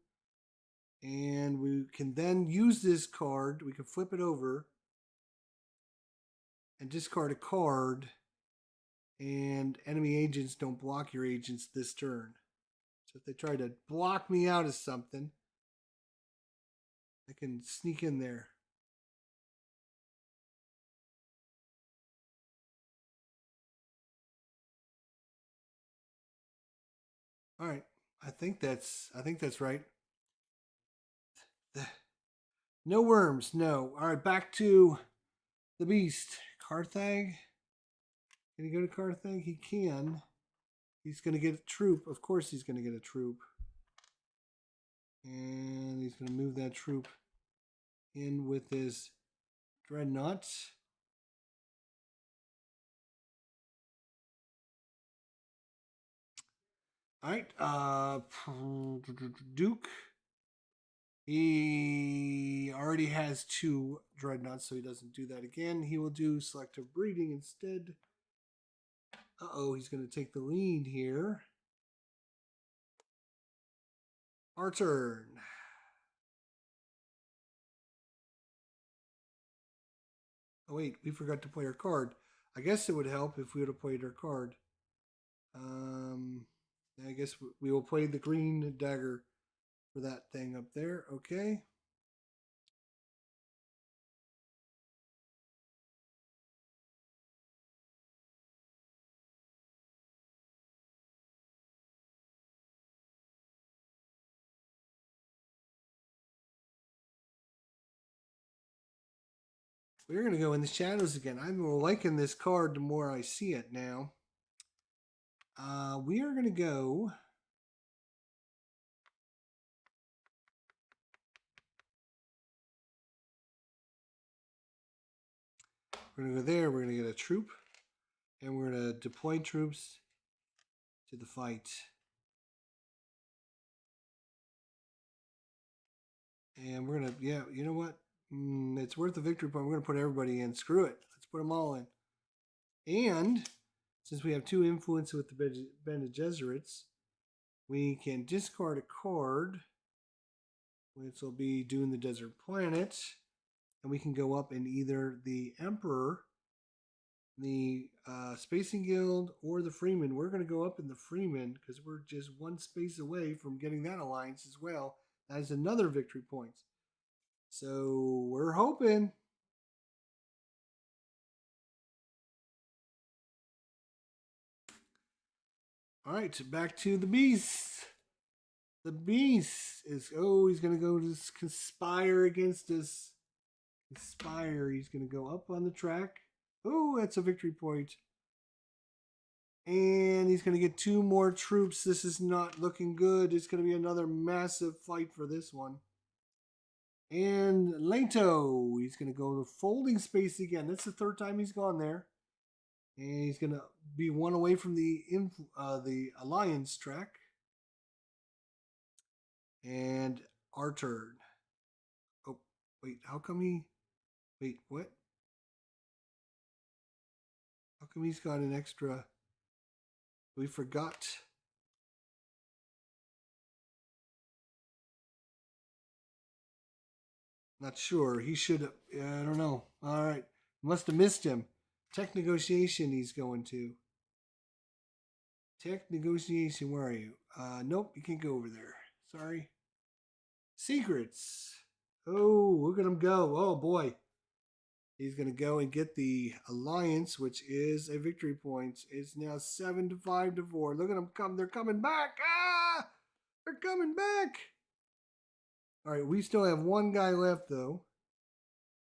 And we can then use this card. We can flip it over and discard a card. And enemy agents don't block your agents this turn. So if they try to block me out of something, I can sneak in there. All right. I think that's right. No worms, no. All right, back to the beast. Carthag. Can he go to Carthag? He can. He's going to get a troop. Of course he's going to get a troop. And he's going to move that troop in with his dreadnought. All right. Duke. He already has 2 dreadnoughts, so he doesn't do that again. He will do selective breeding instead. Uh-oh, he's going to take the lead here. Our turn. Oh, wait, we forgot to play our card. I guess it would help if we would have played our card. I guess we will play the green dagger for that thing up there. Okay. We're going to go in the shadows again. I'm more liking this card the more I see it now. We are going to go. We're going to go there. We're going to get a troop. And we're going to deploy troops to the fight. And we're going to, yeah, you know what? It's worth the victory point. We're going to put everybody in. Screw it. Let's put them all in. And since we have 2 influence with the Bene Gesserits, we can discard a card, which will be Dune the Desert Planet. And we can go up in either the Emperor, the Spacing Guild, or the Freeman. We're going to go up in the Freeman because we're just 1 space away from getting that alliance as well. That is another victory point. So we're hoping. All right, back to the beast. The beast is, he's going to go to conspire against us. Conspire. He's going to go up on the track. Oh, that's a victory point. And he's going to get 2 more troops. This is not looking good. It's going to be another massive fight for this one. And Leto, he's going to go to folding space again. That's the 3rd time he's gone there. And he's going to be 1 away from the alliance track. And our turn. Oh, wait, how come he... Wait, what? How come he's got an extra... We forgot. Not sure. He should have... I don't know. All right. Must have missed him. Tech negotiation he's going to. Tech negotiation, where are you? Nope, you can't go over there. Sorry. Secrets. Oh, look at him go. Oh, boy. He's going to go and get the alliance, which is a victory point. It's now 7-5 to 4. Look at them come. They're coming back. Ah! They're coming back. All right, we still have 1 guy left, though.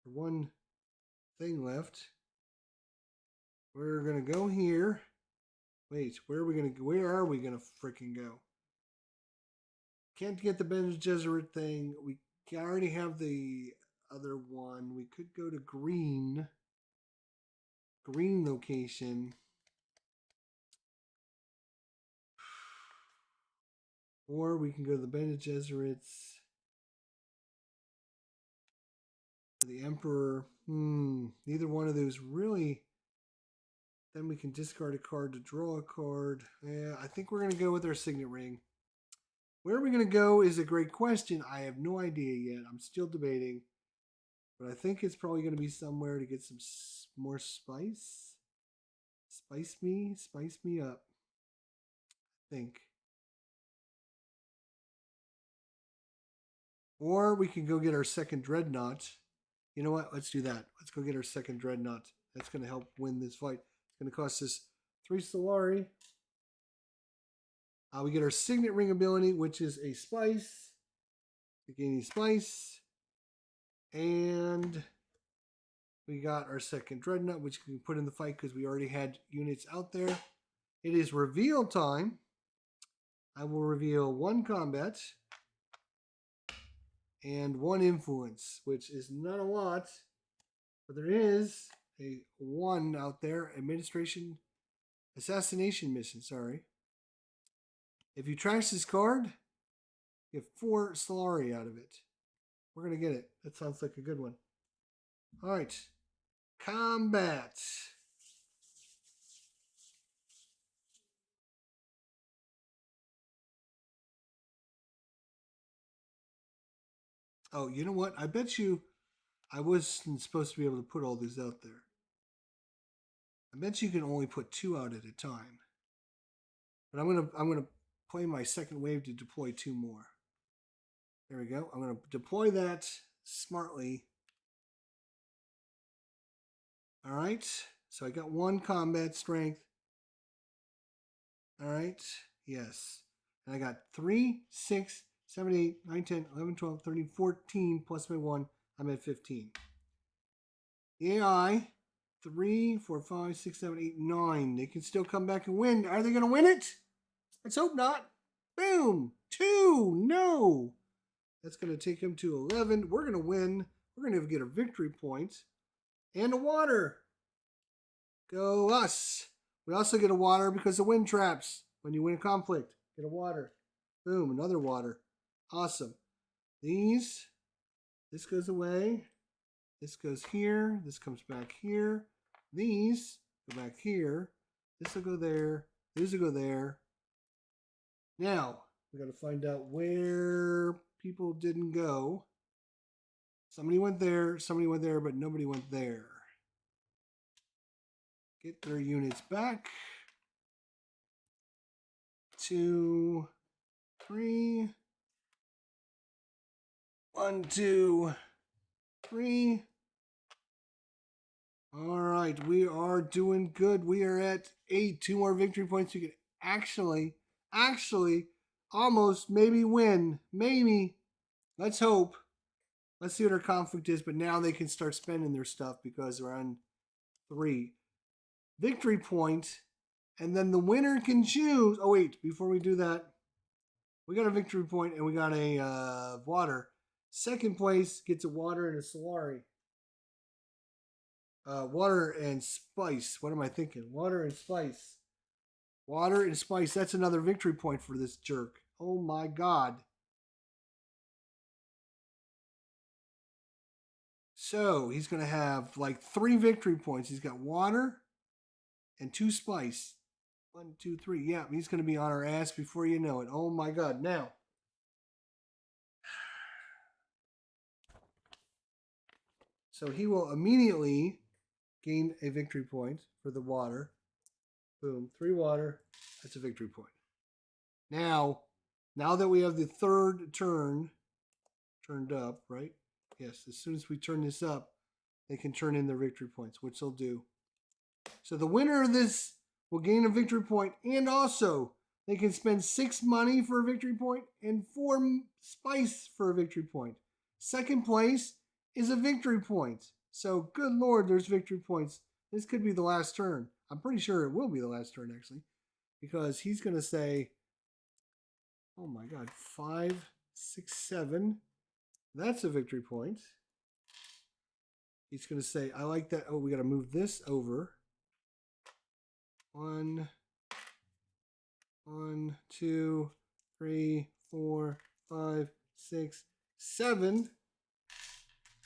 1 thing left. We're going to go here. Wait, where are we going to freaking go? Can't get the Bene Gesserit thing. We already have the other one. We could go to green. Green location. Or we can go to the Bene Gesserits. The Emperor. Neither one of those really. Then we can discard a card to draw a card. Yeah, I think we're going to go with our signet ring. Where are we going to go is a great question. I have no idea yet. I'm still debating. But I think it's probably going to be somewhere to get some more spice. Spice me up. I think. Or we can go get our second dreadnought. You know what? Let's do that. Let's go get our second dreadnought. That's going to help win this fight. It's going to cost us 3 Solari. We get our signet ring ability, which is a spice. Gaining spice. And we got our second dreadnought, which we can put in the fight because we already had units out there. It is reveal time. I will reveal 1 combat and 1 influence, which is not a lot, but there is a 1 out there. Assassination mission, sorry. If you trash this card, you get 4 Solari out of it. We're going to get it. That sounds like a good one. All right. Combat. Oh, you know what? I bet you I wasn't supposed to be able to put all these out there. I bet you can only put 2 out at a time. But I'm gonna play my second wave to deploy 2 more. There we go. I'm gonna deploy that smartly. All right. So I got 1 combat strength. All right. Yes. And I got 3, 6, 7, 8, 9, 10, 11, 12, 13, 14 plus my 1. I'm at 15. The AI, 3, 4, 5, 6, 7, 8, 9. They can still come back and win. Are they going to win it? Let's hope not. Boom. 2. No. That's going to take him to 11. We're going to win. We're going to get a victory point. And a water. Go us. We also get a water because of wind traps. When you win a conflict, get a water. Boom. Another water. Awesome. This goes away. This goes here. This comes back here. These go back here. This will go there. These will go there. Now, we got to find out where people didn't go. Somebody went there, but nobody went there. Get their units back. 2, 3. 1, 2, 3. All right, we are doing good. We are at 8. 2 more victory points. We can actually, almost maybe win. Maybe. Let's hope. Let's see what our conflict is. But now they can start spending their stuff because they're on 3. Victory point And then the winner can choose. Oh, wait, before we do that, we got a victory point and we got a water. Second place gets a water and a Solari. Water and spice. What am I thinking? Water and spice. Water and spice. That's another victory point for this jerk. Oh my god. So he's going to have like 3 victory points. He's got water and 2 spice. 1, 2, 3. Yeah, he's going to be on our ass before you know it. Oh my god. Now. So he will immediately gain a victory point for the water. Boom. 3 water. That's a victory point. Now that we have the third turn turned up, right? Yes, as soon as we turn this up, they can turn in their victory points, which they'll do. So the winner of this will gain a victory point, and also they can spend 6 money for a victory point and 4 spice for a victory point. Second place is a victory point. So good lord, there's victory points. This could be the last turn. I'm pretty sure it will be the last turn, actually, because he's going to say, oh my god, 5, 6, 7. That's a victory point. He's going to say, I like that. Oh, we got to move this over. 1, 2, 3, 4, 5, 6, 7.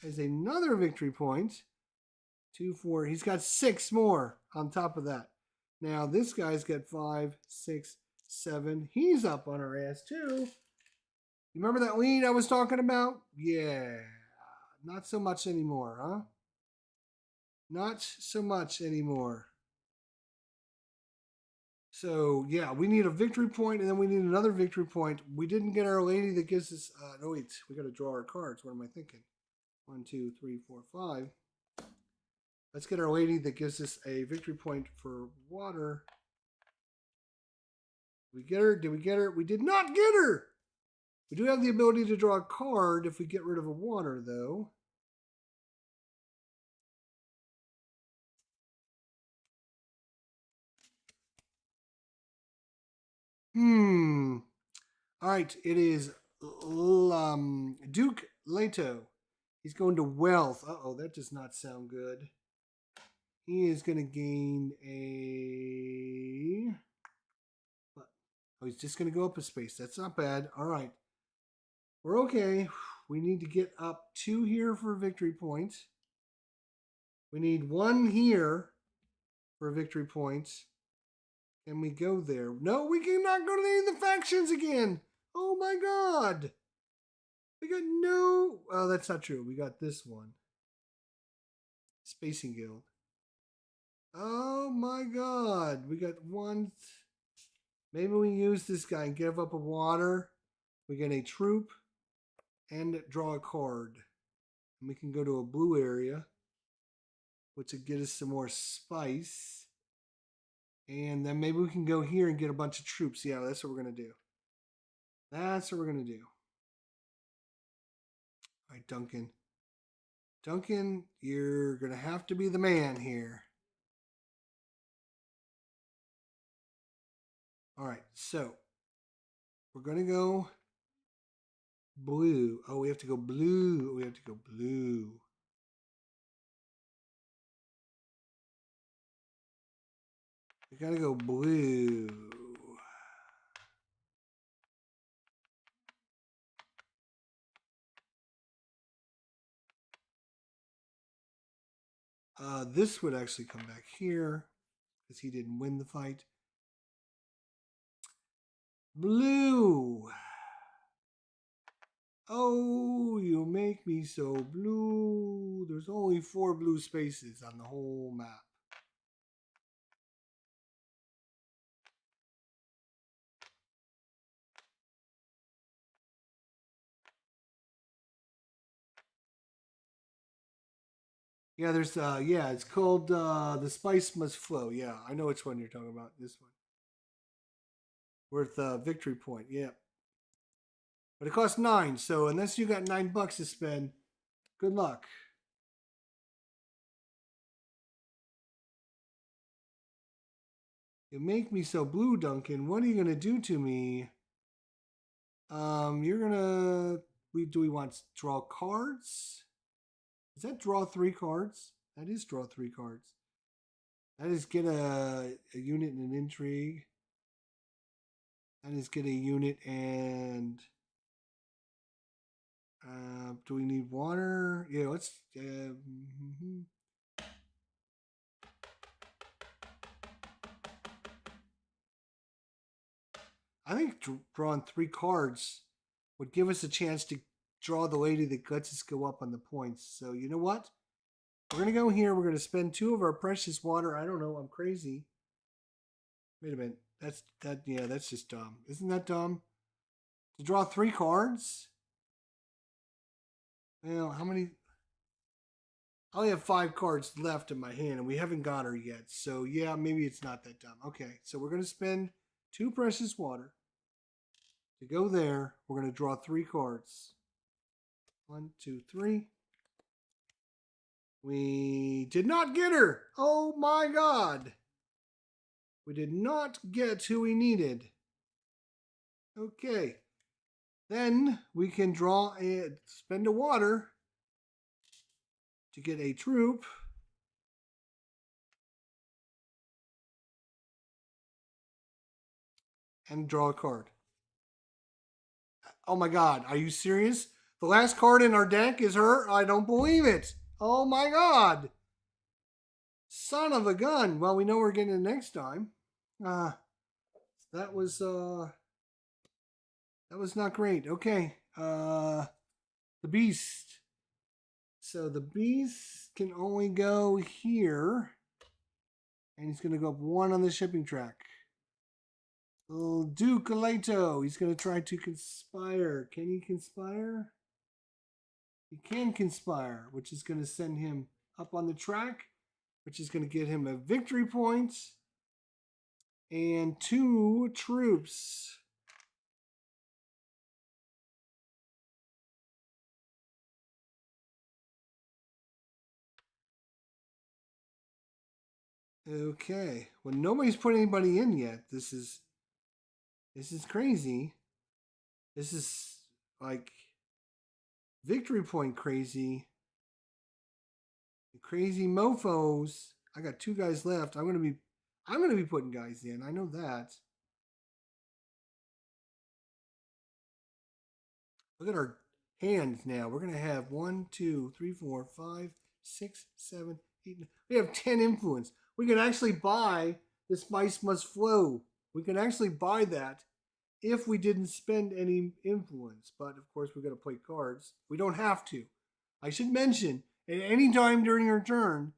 As another victory point. 2, 4. He's got 6 more on top of that. Now this guy's got 5, 6, 7. He's up on our ass too. You remember that lead I was talking about? Yeah. Not so much anymore, huh? Not so much anymore. So, yeah, we need a victory point, and then we need another victory point. We didn't get our lady that gives us... no, wait. We got to draw our cards. What am I thinking? 1, 2, 3, 4, 5. Let's get our lady that gives us a victory point for water. Did we get her? Did we get her? We did not get her! We do have the ability to draw a card if we get rid of a water, though. All right, it is Duke Leto. He's going to wealth. Uh-oh, that does not sound good. He is going to gain a... What? Oh, he's just going to go up a space. That's not bad. All right. We're okay. We need to get up 2 here for a victory point. We need 1 here for a victory point. Can we go there? No, we cannot go to any of the factions again. Oh my god. We got no... Oh, that's not true. We got this one. Spacing Guild. Oh my god. We got 1... Maybe we use this guy and give up a water. We get a troop and draw a card. And we can go to a blue area, which would get us some more spice. And then maybe we can go here and get a bunch of troops. Yeah, that's what we're going to do. That's what we're going to do. All right, Duncan. Duncan, you're going to have to be the man here. All right, so we're going to go blue. Oh, we have to go blue. We have to go blue. We got to go blue. This would actually come back here because he didn't win the fight. Blue. Oh, you make me so blue. There's only 4 blue spaces on the whole map. Yeah, there's yeah, it's called The Spice Must Flow. Yeah, I know which one you're talking about. This one. Worth victory point, yeah. But it costs 9, so unless you got $9 to spend, good luck. You make me so blue, Duncan. What are you gonna do to me? You're gonna. Do we want to draw cards? Is that draw 3 cards? That is draw 3 cards. That is get a unit and an intrigue. That is get a unit and. Do we need water? Yeah, let's. I think drawing 3 cards would give us a chance to draw the lady that lets us go up on the points. So you know what? We're going to go here. We're going to spend 2 of our precious water. I don't know. I'm crazy. Wait a minute. Yeah, that's just dumb. Isn't that dumb? To draw 3 cards? Well, how many? I only have 5 cards left in my hand, and we haven't got her yet. So yeah, maybe it's not that dumb. Okay, so we're going to spend 2 precious water. To go there, we're going to draw 3 cards. 1, 2, 3. We did not get her. Oh my God. We did not get who we needed. Okay. Then we can spend a water to get a troop. And draw a card. Oh my God. Are you serious? The last card in our deck is her? I don't believe it. Oh my God. Son of a gun. Well, we know we're getting it next time. That was not great. Okay. The beast. So the beast can only go here. And he's going to go up 1 on the shipping track. Little Duke Leto. He's going to try to conspire. Can he conspire? He can conspire, which is going to send him up on the track, which is going to get him a victory point and 2 troops. Okay. Well, nobody's put anybody in yet. This is crazy. This is like victory point crazy. Crazy mofos. I got 2 guys left. I'm gonna be putting guys in. I know that. Look at our hands now. We're gonna have 1, 2, 3, 4, 5, 6, 7, 8, 9. We have 10 influence. We can actually buy the Spice Must Flow. We can actually buy that if we didn't spend any influence. But of course, we're gonna play cards. We don't have to. I should mention, at any time during your turn,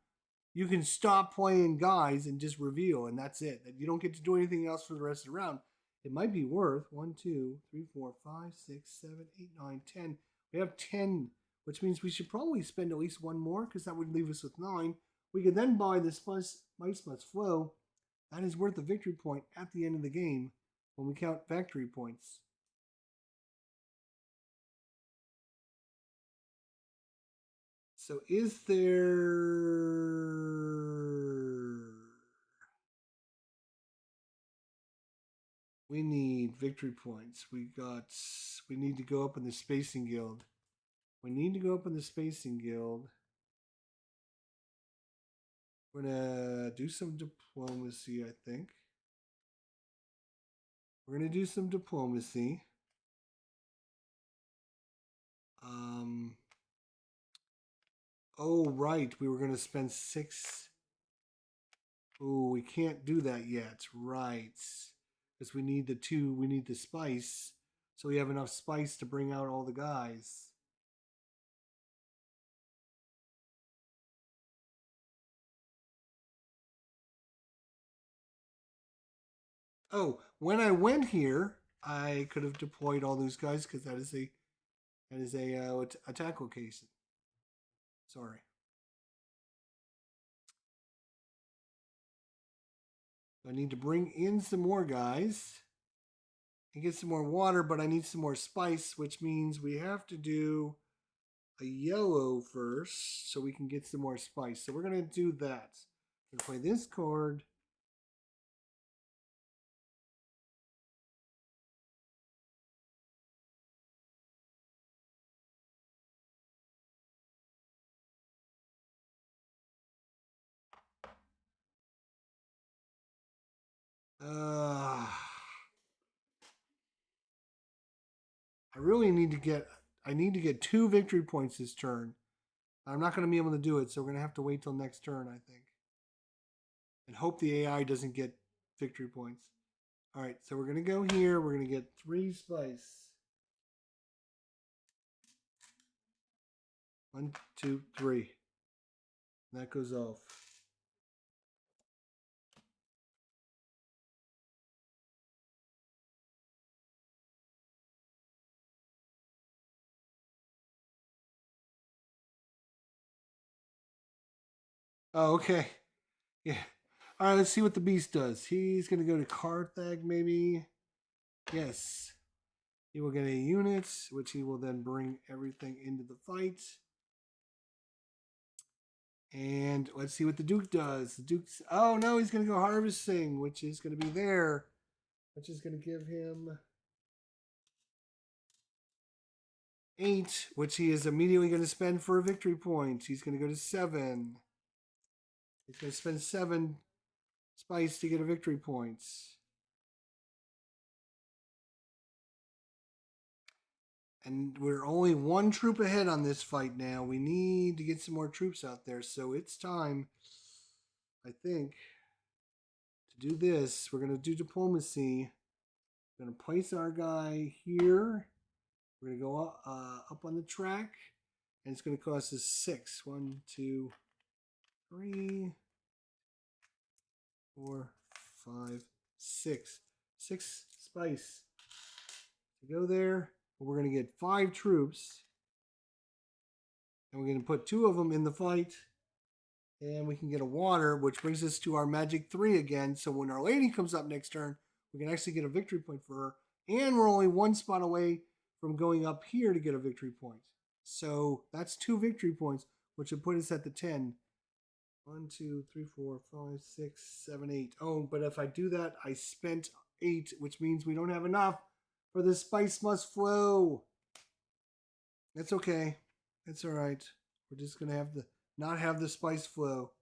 you can stop playing guys and just reveal, and that's it. You don't get to do anything else for the rest of the round. It might be worth 1, 2, 3, 4, 5, 6, 7, 8, 9, 10. We have 10, which means we should probably spend at least 1 more because that would leave us with 9. We could then buy this Mice Must Flow. That is worth a victory point at the end of the game when we count victory points. So is there... We need victory points. We need to go up in the Spacing Guild. We need to go up in the Spacing Guild. We're gonna do some diplomacy, I think. We're gonna do some diplomacy. Oh right, we were gonna spend 6. Oh, we can't do that yet, right? Because we need the spice. So we have enough spice to bring out all the guys. Oh, when I went here, I could have deployed all those guys because that is a attack location. Sorry. I need to bring in some more guys and get some more water, but I need some more spice, which means we have to do a yellow first so we can get some more spice. So we're going to do that. We're going to play this card. I really need to get. I need to get 2 victory points this turn. I'm not going to be able to do it, so we're going to have to wait till next turn, I think, and hope the AI doesn't get victory points. All right, so we're going to go here. We're going to get 3 spice. 1, 2, 3. And that goes off. Oh, okay. Yeah. All right, let's see what the beast does. He's going to go to Carthag, maybe. Yes. He will get a unit, which he will then bring everything into the fight. And let's see what the Duke does. The Duke's... Oh, no, he's going to go harvesting, which is going to be there. Which is going to give him 8, which he is immediately going to spend for a victory point. He's going to go to 7. He's going to spend 7 spice to get a victory point. And we're only 1 troop ahead on this fight now. We need to get some more troops out there. So it's time, I think, to do this. We're going to do diplomacy. We're going to place our guy here. We're going to go up on the track. And it's going to cost us 6. 1, 2, 3, 4, 5, 6. 6 spice to go there. We're going to get 5 troops. And we're going to put 2 of them in the fight. And we can get a water, which brings us to our magic 3 again. So when our lady comes up next turn, we can actually get a victory point for her. And we're only 1 spot away from going up here to get a victory point. So that's 2 victory points, which would put us at the 10. 1, 2, 3, 4, 5, 6, 7, 8. Oh, but if I do that, I spent 8, which means we don't have enough for the spice must flow. That's okay. That's all right. We're just going to have to not have the spice flow.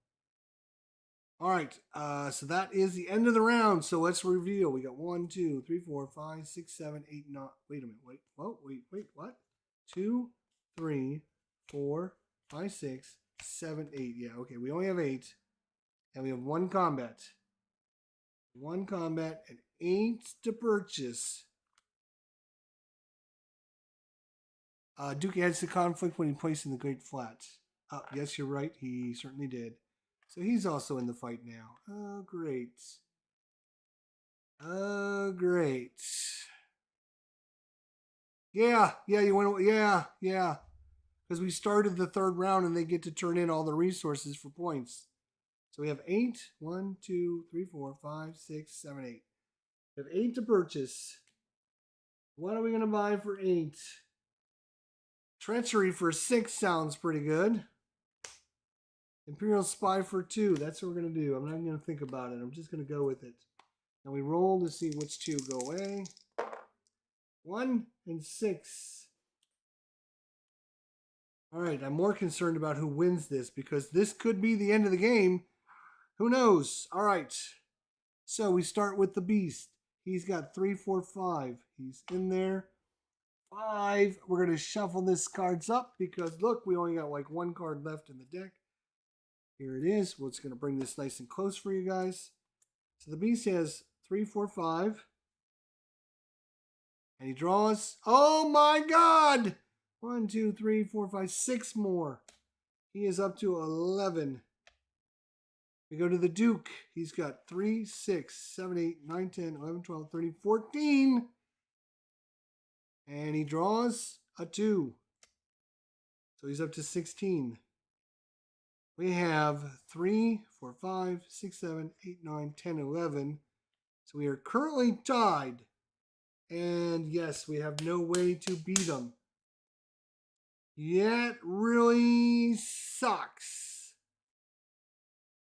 All right. So that is the end of the round. So let's reveal. We got 1, 2, 3, 4, 5, 6, 7, 8, 9. Wait a minute. Wait. Whoa. Wait. What? 2, 3, 4, 5, 6, 7, 8. Yeah. Okay. We only have 8. And we have 1 combat. 1 combat and 8 to purchase. Duke adds to conflict when he placed in the Great Flats. Yes, you're right. He certainly did. So he's also in the fight now. Oh, great. Oh, great. Yeah, you want to, yeah. Because we started the 3rd round and they get to turn in all the resources for points. So we have 8. 1, 2, 3, 4, 5, 6, 7, 8. We have 8 to purchase. What are we going to buy for 8? Treachery for 6 sounds pretty good. Imperial Spy for 2. That's what we're going to do. I'm not even going to think about it. I'm just going to go with it. Now we roll to see which 2 go away. 1 and 6. All right, I'm more concerned about who wins this because this could be the end of the game. Who knows? All right. So we start with the Beast. He's got 3, 4, 5. He's in there. 5. We're going to shuffle this cards up because, look, we only got like 1 card left in the deck. Here it is. Well, it's going to bring this nice and close for you guys. So the Beast has 3, 4, 5. And he draws. Oh, my God! 1, 2, 3, 4, 5, 6 more. He is up to 11. We go to the Duke. He's got 3, 6, 7, 8, 9, 10, 11, 12, 13, 14. And he draws a 2. So he's up to 16. We have 3, 4, 5, 6, 7, 8, 9, 10, 11. So we are currently tied. And yes, we have no way to beat them. That really sucks.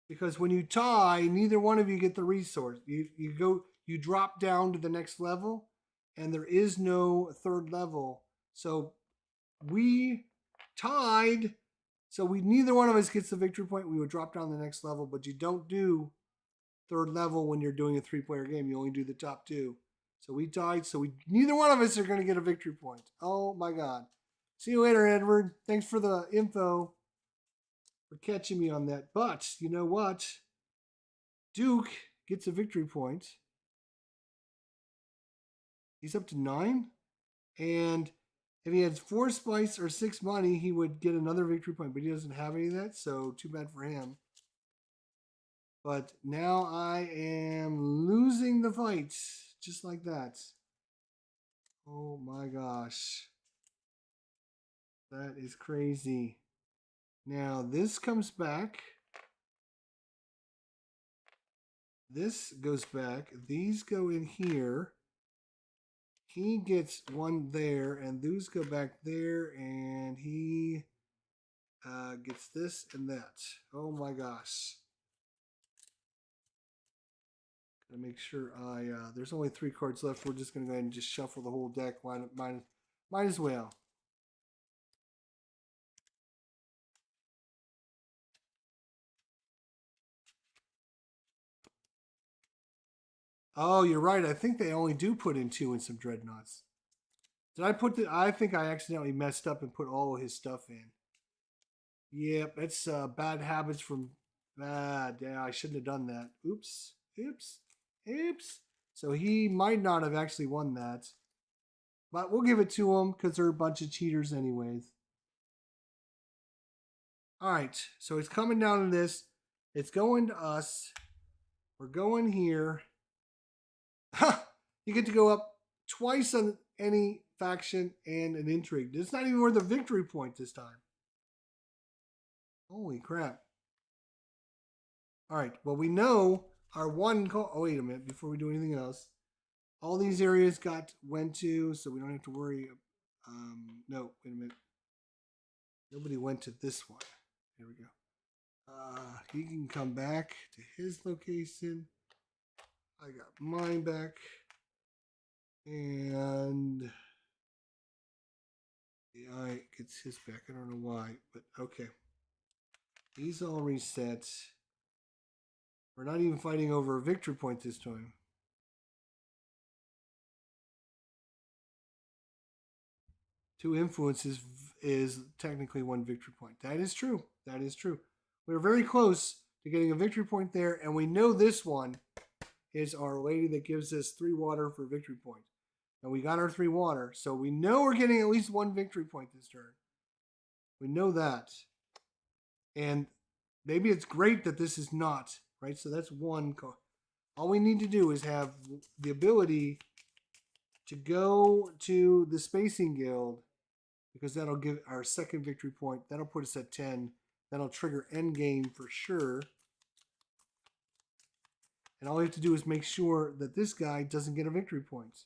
Because when you tie, neither one of you get the resource. You drop down to the next level, and there is no 3rd level. So we tied. So neither one of us gets the victory point. We would drop down the next level, but you don't do 3rd level when you're doing a 3-player game. You only do the top 2. So we died. So neither one of us are going to get a victory point. Oh my God. See you later, Edward. Thanks for the info. For catching me on that. But you know what? Duke gets a victory point. He's up to 9. And if he had 4 spice or 6 money, he would get another victory point. But he doesn't have any of that, so too bad for him. But now I am losing the fight. Just like that. Oh my gosh. That is crazy. Now this comes back. This goes back. These go in here. He gets one there, and those go back there, and he gets this and that. Oh my gosh. Gotta make sure there's only 3 cards left. We're just gonna go ahead and just shuffle the whole deck. Might as well. Oh, you're right. I think they only do put in 2 in some dreadnoughts. Did I put I think I accidentally messed up and put all of his stuff in. Yep, that's bad habits from... yeah, I shouldn't have done that. Oops. Oops. Oops. So he might not have actually won that. But we'll give it to him because they're a bunch of cheaters anyways. Alright, so it's coming down to this. It's going to us. We're going here. You get to go up twice on any faction and an intrigue. It's not even worth a victory point this time. Holy crap. Alright, well we know our one call... Oh, wait a minute, before we do anything else. All these areas went to, so we don't have to worry. No, wait a minute. Nobody went to this one. Here we go. He can come back to his location. I got mine back. And the eye gets his back. I don't know why, but okay. These all reset. We're not even fighting over a victory point this time. Two influences is technically 1 victory point. That is true. That is true. We're very close to getting a victory point there, and we know this one is Our Lady that gives us 3 water for victory point. And we got our 3 water, so we know we're getting at least 1 victory point this turn. We know that. And maybe it's great that this is not, right? So that's 1. All we need to do is have the ability to go to the Spacing Guild, because that'll give our 2nd victory point. That'll put us at 10. That'll trigger endgame for sure. And all we have to do is make sure that this guy doesn't get a victory point.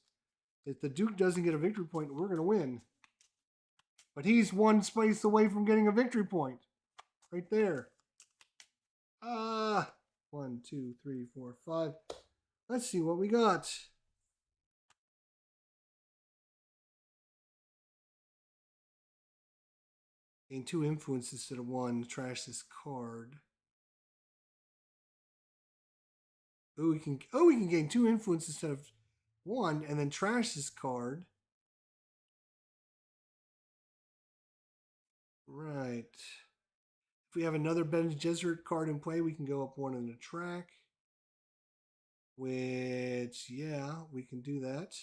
If the Duke doesn't get a victory point, we're going to win. But he's 1 space away from getting a victory point. Right there. 1, 2, 3, 4, 5. Let's see what we got. Gain 2 influence instead of 1. Trash this card. We can gain 2 influence instead of 1, and then trash this card. Right. If we have another Bene Gesserit card in play, we can go up 1 in the track. Which, yeah, we can do that.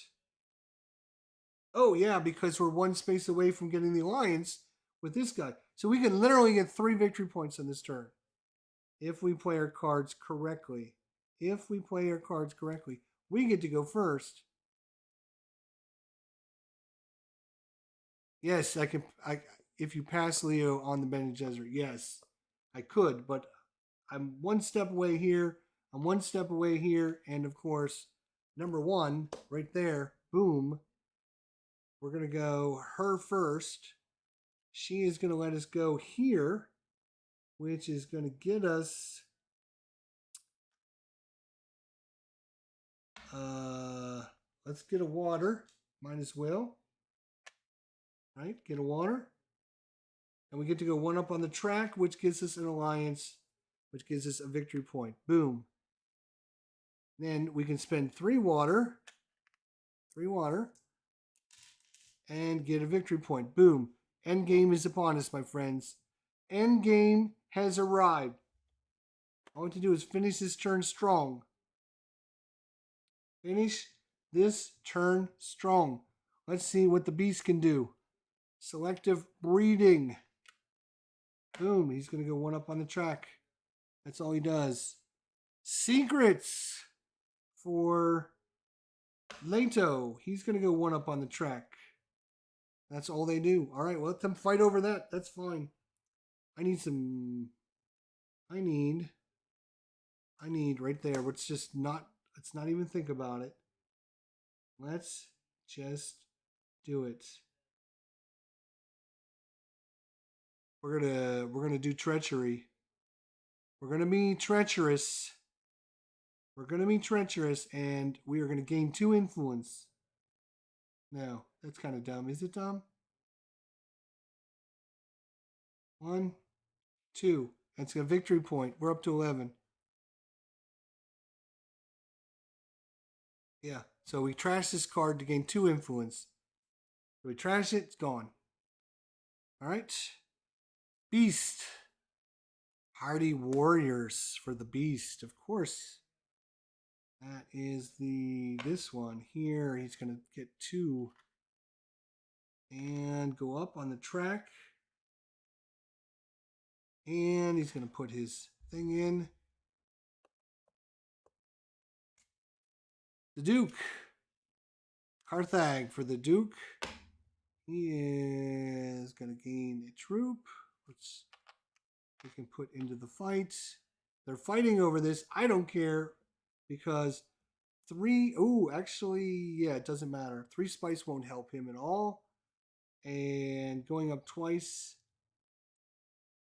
Oh, yeah, because we're 1 space away from getting the alliance with this guy. So we can literally get 3 victory points on this turn. If we play our cards correctly. If we play our cards correctly. We get to go first. Yes, I can. If you pass Leo on the Bene Gesserit, yes, I could. But I'm 1 step away here. I'm 1 step away here. And of course, number 1, right there, boom. We're going to go her first. She is going to let us go here, which is going to get us... let's get a water. Might as well. Right? Get a water. And we get to go 1 up on the track, which gives us an alliance, which gives us a victory point. Boom. Then we can spend 3 water Free water. And get a victory point. Boom. Endgame is upon us, my friends. Endgame has arrived. All we have to do is finish this turn strong. Finish this turn strong. Let's see what the beast can do. Selective breeding. Boom. He's going to go one up on the track. That's all he does. Secrets for Leto. He's going to go one up on the track. That's all they do. All right, well, let them fight over that. That's fine. I need right there. Let's not even think about it. Let's just do it. We're gonna do treachery. We're gonna be treacherous. And we are gonna gain 2 influence. No, that's kind of dumb. Is it dumb? 1, 2. That's a victory point. We're up to 11. Yeah. So we trash this card to gain 2 influence. We trash it, it's gone. All right. Beast. Hardy Warriors for the Beast, of course. That is this one here. He's going to get 2 and go up on the track. And he's going to put his thing in. The Duke. Carthag for the Duke. He is going to gain a troop, which we can put into the fight. They're fighting over this. I don't care because 3... Oh, actually, yeah, it doesn't matter. 3 spice won't help him at all. And going up twice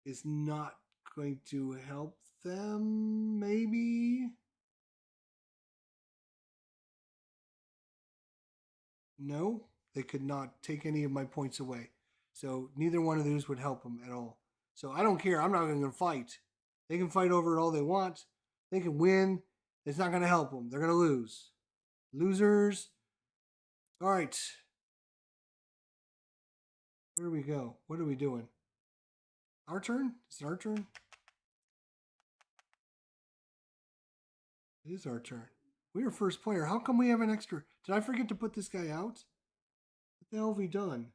is not going to help them, maybe? No, they could not take any of my points away. So neither one of those would help them at all. So I don't care. I'm not going to fight. They can fight over it all they want. They can win. It's not going to help them. They're going to lose. Losers. All right. Where do we go? What are we doing? Our turn? Is it our turn? It is our turn. We are first player. How come we have an extra? Did I forget to put this guy out? What the hell have we done?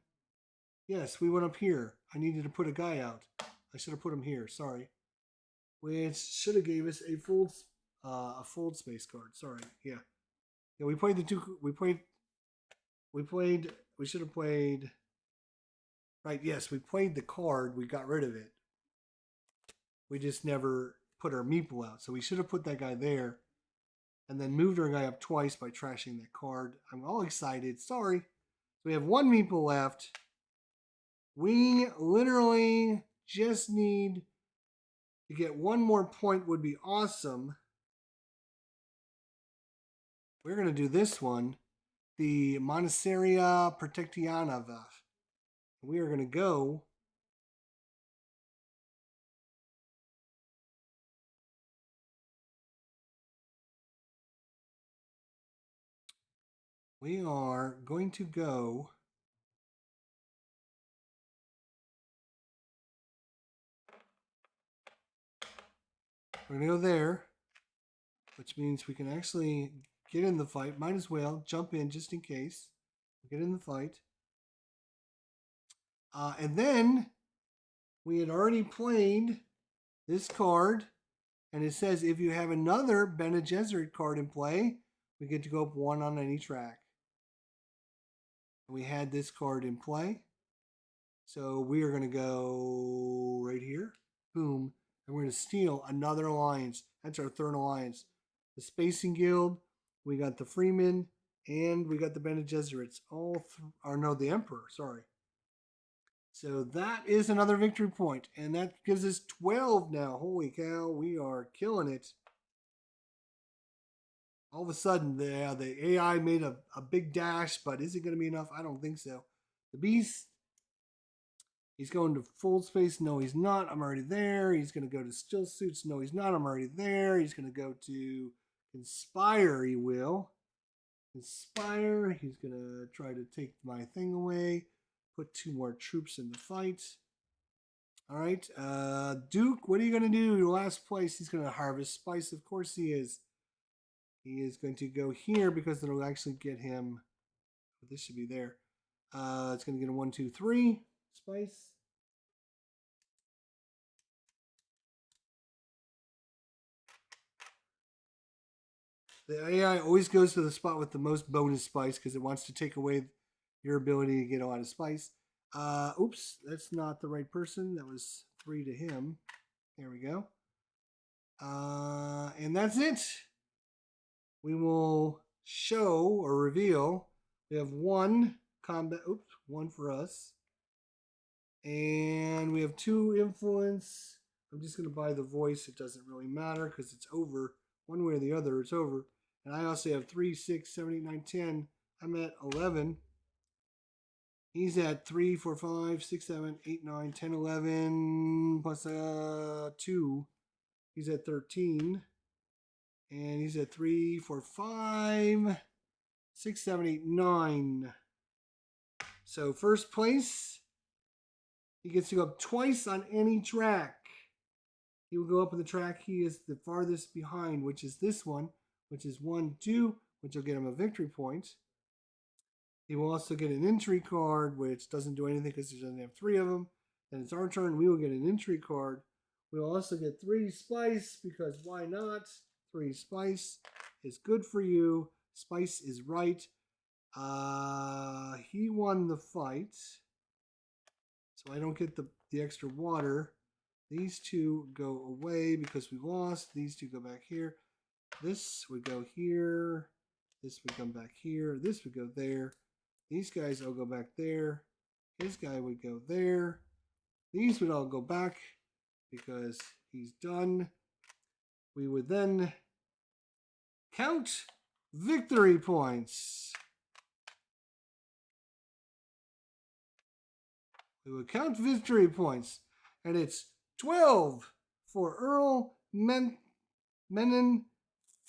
Yes, we went up here. I needed to put a guy out. I should have put him here. Sorry. Which should have gave us a fold space card. Sorry. Yeah. Yeah, we played the 2. We should have played. Right, yes, we played the card. We got rid of it. We just never put our meeple out. So we should have put that guy there. And then moved our guy up twice by trashing that card. I'm all excited. Sorry. So we have 1 meeple left. We literally just need to get 1 more point would be awesome. We're going to do this one. The Monasteria Protectianava. We are going to go we're going to go there, which means we can actually get in the fight. Might as well jump in just in case. Get in the fight. And then we had already played this card, and it says if you have another Bene Gesserit card in play, we get to go up 1 on any track. We had this card in play, so we are going to go right here. Boom. And we're going to steal another alliance. That's our 3rd alliance. The Spacing Guild, we got the Freemen, and we got the Bene Gesserits. The Emperor, sorry. So that is another victory point, and that gives us 12 now. Holy cow, we are killing it. All of a sudden, the AI made a big dash, but is it going to be enough? I don't think so. The Beast, he's going to full space. No, he's not. I'm already there. He's going to go to still suits. No, he's not. I'm already there. He's going to go to conspire. He will. Inspire. He's going to try to take my thing away. Put 2 more troops in the fight. All right. Duke, what are you going to do? Last place. He's going to harvest spice. Of course he is. He is going to go here because it'll actually get him. This should be there. It's going to get a 1, 2, 3 spice. The AI always goes to the spot with the most bonus spice because it wants to take away your ability to get a lot of spice. Oops, that's not the right person. That was 3 to him. There we go. And that's it. We will show or reveal. We have 1 combat. Oops, 1 for us. And we have 2 influence. I'm just going to buy the voice. It doesn't really matter because it's over. One way or the other, it's over. And I also have 3, 6, 7, 8, 9, 10. I'm at 11. He's at 3, 4, 5, 6, 7, 8, 9, 10, 11 plus 2. He's at 13. And he's at 3, 4, 5, 6, 7, 8, 9. So first place, he gets to go up twice on any track. He will go up on the track he is the farthest behind, which is this one, which is 1, 2, which will get him a victory point. He will also get an entry card, which doesn't do anything because he doesn't have 3 of them. Then it's our turn. We will get an entry card. We will also get 3 spice because why not? 3 spice is good for you. Spice is right. He won the fight. So I don't get the extra water. These 2 go away because we lost. These 2 go back here. This would go here. This would come back here. This would go there. These guys all go back there. His guy would go there. These would all go back because he's done. We would then count victory points. We would count victory points. And it's 12 for Earl Memnon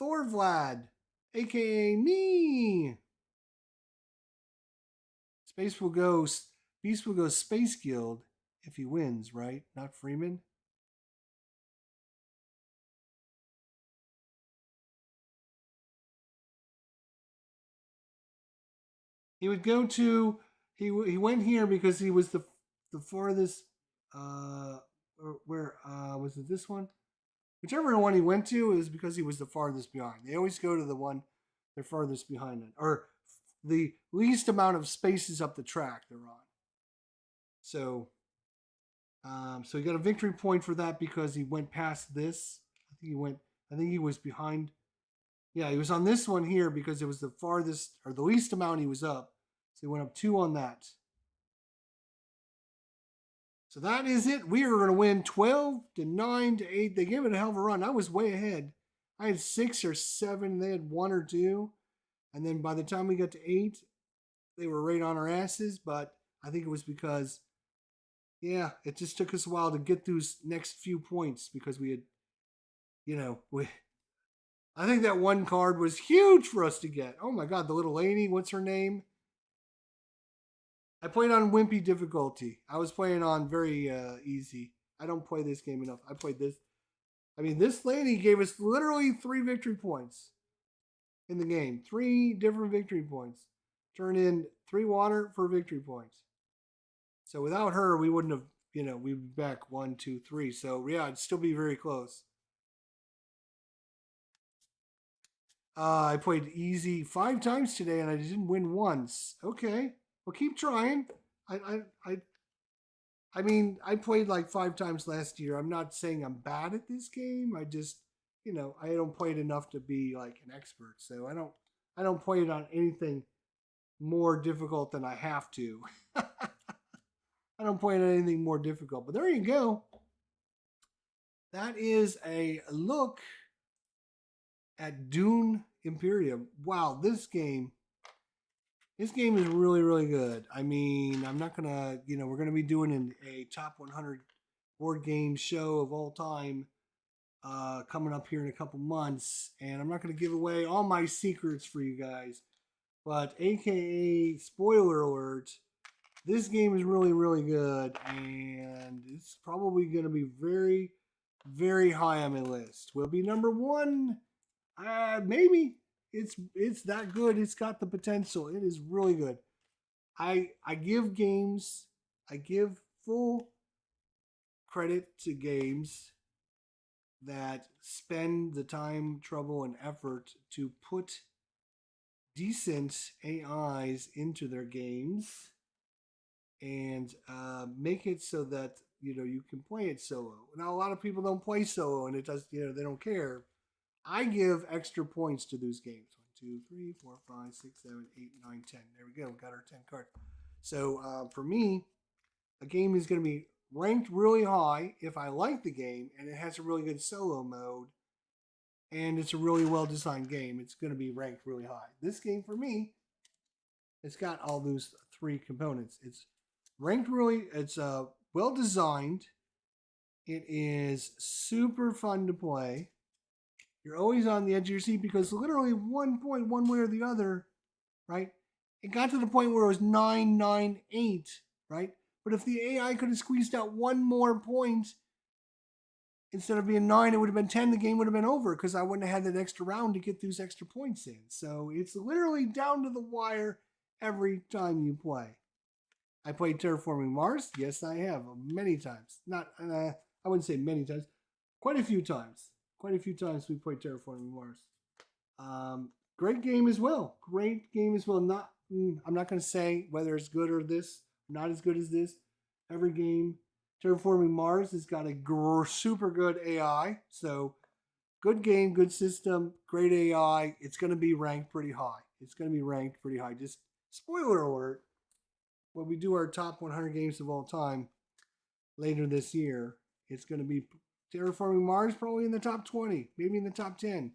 Thorvald, a.k.a. me. Beast will go Space Guild if he wins, right? Not Freeman. He would go to he went here because he was the farthest. Where was it? This one, whichever one he went to is because he was the farthest behind. They always go to the one they're farthest behind on, or the least amount of spaces up the track they're on. So, so he got a victory point for that because he went past this. I think he was behind. Yeah, he was on this one here because it was the farthest or the least amount he was up. So he went up 2 on that. So that is it. We are going to win 12 to 9 to 8. They gave it a hell of a run. I was way ahead. I had 6 or 7. They had 1 or 2. And then by the time we got to 8, they were right on our asses. But I think it was because, yeah, it just took us a while to get those next few points because we had, I think that one card was huge for us to get. Oh my God, the little lady, what's her name? I played on wimpy difficulty. I was playing on very easy. I don't play this game enough. I played this. I mean, this lady gave us literally 3 victory points in the game. 3 different victory points. Turn in 3 water for victory points. So without her, we wouldn't have, we'd be back 1, 2, 3. So yeah, it'd still be very close. I played easy 5 times today and I didn't win once. Okay. Well, keep trying. I mean, I played like 5 times last year. I'm not saying I'm bad at this game. I just, I don't play it enough to be like an expert. So I don't play it on anything more difficult than I have to. I don't play it on anything more difficult. But there you go. That is a look at DUNE Imperium. Wow, this game is really, really good. I mean, I'm not going to, we're going to be doing a top 100 board game show of all time coming up here in a couple months. And I'm not going to give away all my secrets for you guys. But AKA spoiler alert, this game is really, really good, and it's probably going to be very, very high on my list. Will it be number one? Maybe. It's that good. It's got the potential. It is really good. I give games. I give full credit to games that spend the time, trouble, and effort to put decent AIs into their games and make it so that you can play it solo. Now a lot of people don't play solo, and it does they don't care. I give extra points to those games. 1, 2, 3, 4, 5, 6, 7, 8, 9, 10. There we go. We got our 10 cards. So for me, a game is going to be ranked really high if I like the game and it has a really good solo mode and it's a really well designed game. It's going to be ranked really high. This game for me, it's got all those three components. It's ranked really. It's well designed. It is super fun to play. You're always on the edge of your seat because literally one point, one way or the other, right? It got to the point where it was 998, right? But if the AI could have squeezed out one more point, instead of being 9, it would have been 10. The game would have been over because I wouldn't have had that extra round to get those extra points in. So it's literally down to the wire every time you play. I played Terraforming Mars. Yes, I have many times. Not, I wouldn't say many times. Quite a few times. Quite a few times we played Terraforming Mars. Great game as well. Great game as well. I'm not going to say whether it's good or this. Not as good as this. Every game. Terraforming Mars has got a super good AI. So, good game, good system, great AI. It's going to be ranked pretty high. It's going to be ranked pretty high. Just spoiler alert, when we do our top 100 games of all time later this year, it's going to be Terraforming Mars probably in the top 20, maybe in the top 10,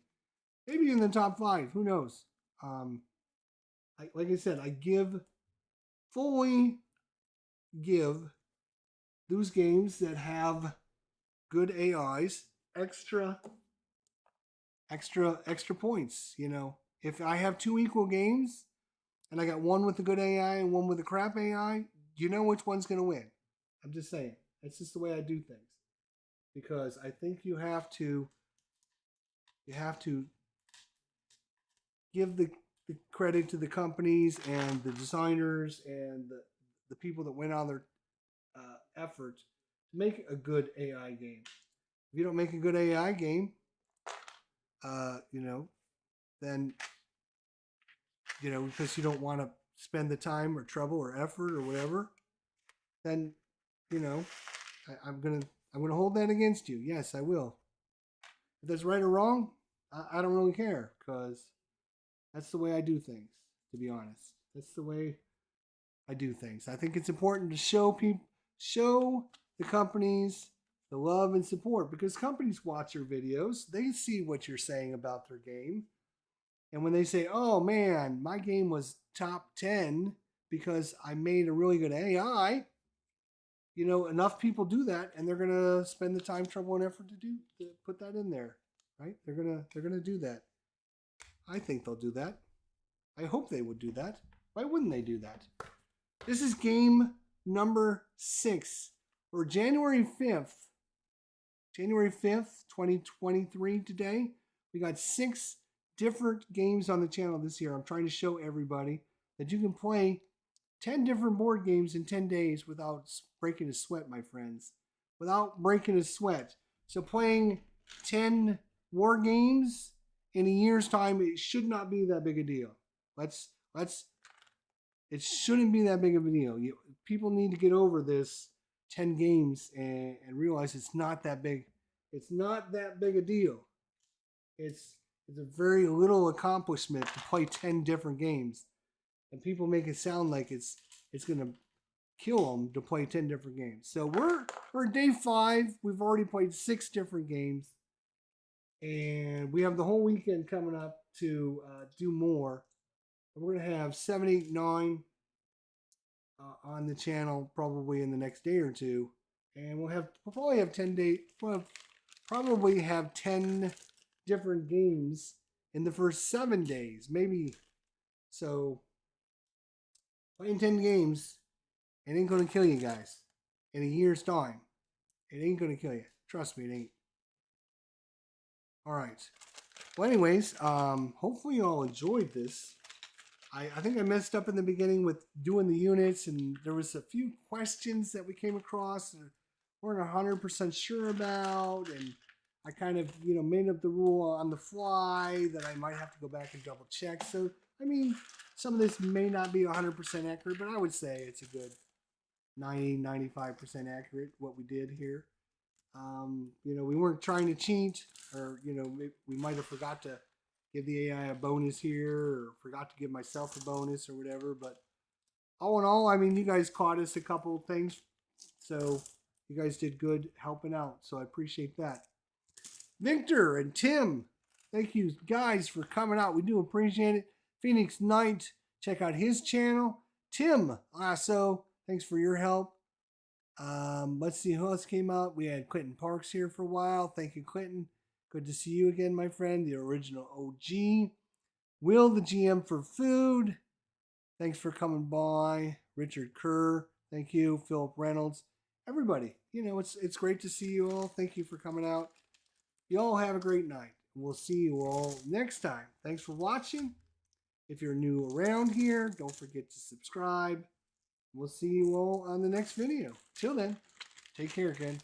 maybe in the top 5. Who knows? Like I said, I fully give those games that have good AIs extra points. If I have two equal games and I got one with a good AI and one with a crap AI, you know which one's going to win. I'm just saying. That's just the way I do things. Because I think you have to give the credit to the companies and the designers and the people that went on their effort to make a good AI game. If you don't make a good AI game, then because you don't want to spend the time or trouble or effort or whatever, then I'm gonna hold that against you. Yes, I will. If that's right or wrong, I don't really care because that's the way I do things. To be honest, that's the way I do things. I think it's important to show the companies the love and support because companies watch your videos. They see what you're saying about their game. And when they say, oh man, my game was top 10 because I made a really good AI, enough people do that and they're going to spend the time, trouble, and effort to put that in there, right? They're going to do that. I think they'll do that. I hope they would do that. Why wouldn't they do that? This is game number 6 for January 5th. January 5th, 2023 today. We got 6 different games on the channel this year. I'm trying to show everybody that you can play 10 different board games in 10 days without breaking a sweat, my friends. Without breaking a sweat. So playing 10 war games in a year's time, it should not be that big a deal. It shouldn't be that big of a deal. People need to get over this 10 games and realize it's not that big. It's not that big a deal. It's a very little accomplishment to play 10 different games. And people make it sound like it's going to kill them to play 10 different games. So we're day 5. We've already played 6 different games. And we have the whole weekend coming up to do more. We're going to have 7, 8, 9 on the channel probably in the next day or two. And we'll probably have 10 days. We'll probably have 10 different games in the first 7 days. Maybe So, playing 10 games, it ain't going to kill you guys. In a year's time, it ain't going to kill you. Trust me, it ain't. All right. Well, anyways, hopefully you all enjoyed this. I think I messed up in the beginning with doing the units, and there was a few questions that we came across and weren't 100% sure about, and I kind of, made up the rule on the fly that I might have to go back and double check. So, I mean, some of this may not be 100% accurate, but I would say it's a good 90-95% accurate what we did here. We weren't trying to cheat, or we might have forgot to give the AI a bonus here, or forgot to give myself a bonus, or whatever. But all in all, I mean, you guys caught us a couple of things, so you guys did good helping out. So I appreciate that. Victor and Tim, thank you guys for coming out. We do appreciate it. Phoenix Knight, check out his channel. Tim Lasso, thanks for your help. Let's see who else came out. We had Quentin Parks here for a while. Thank you, Quentin. Good to see you again, my friend, the original OG. Will, the GM for food. Thanks for coming by. Richard Kerr, thank you. Philip Reynolds, everybody. It's great to see you all. Thank you for coming out. You all have a great night. We'll see you all next time. Thanks for watching. If you're new around here, don't forget to subscribe. We'll see you all on the next video. Till then, take care again.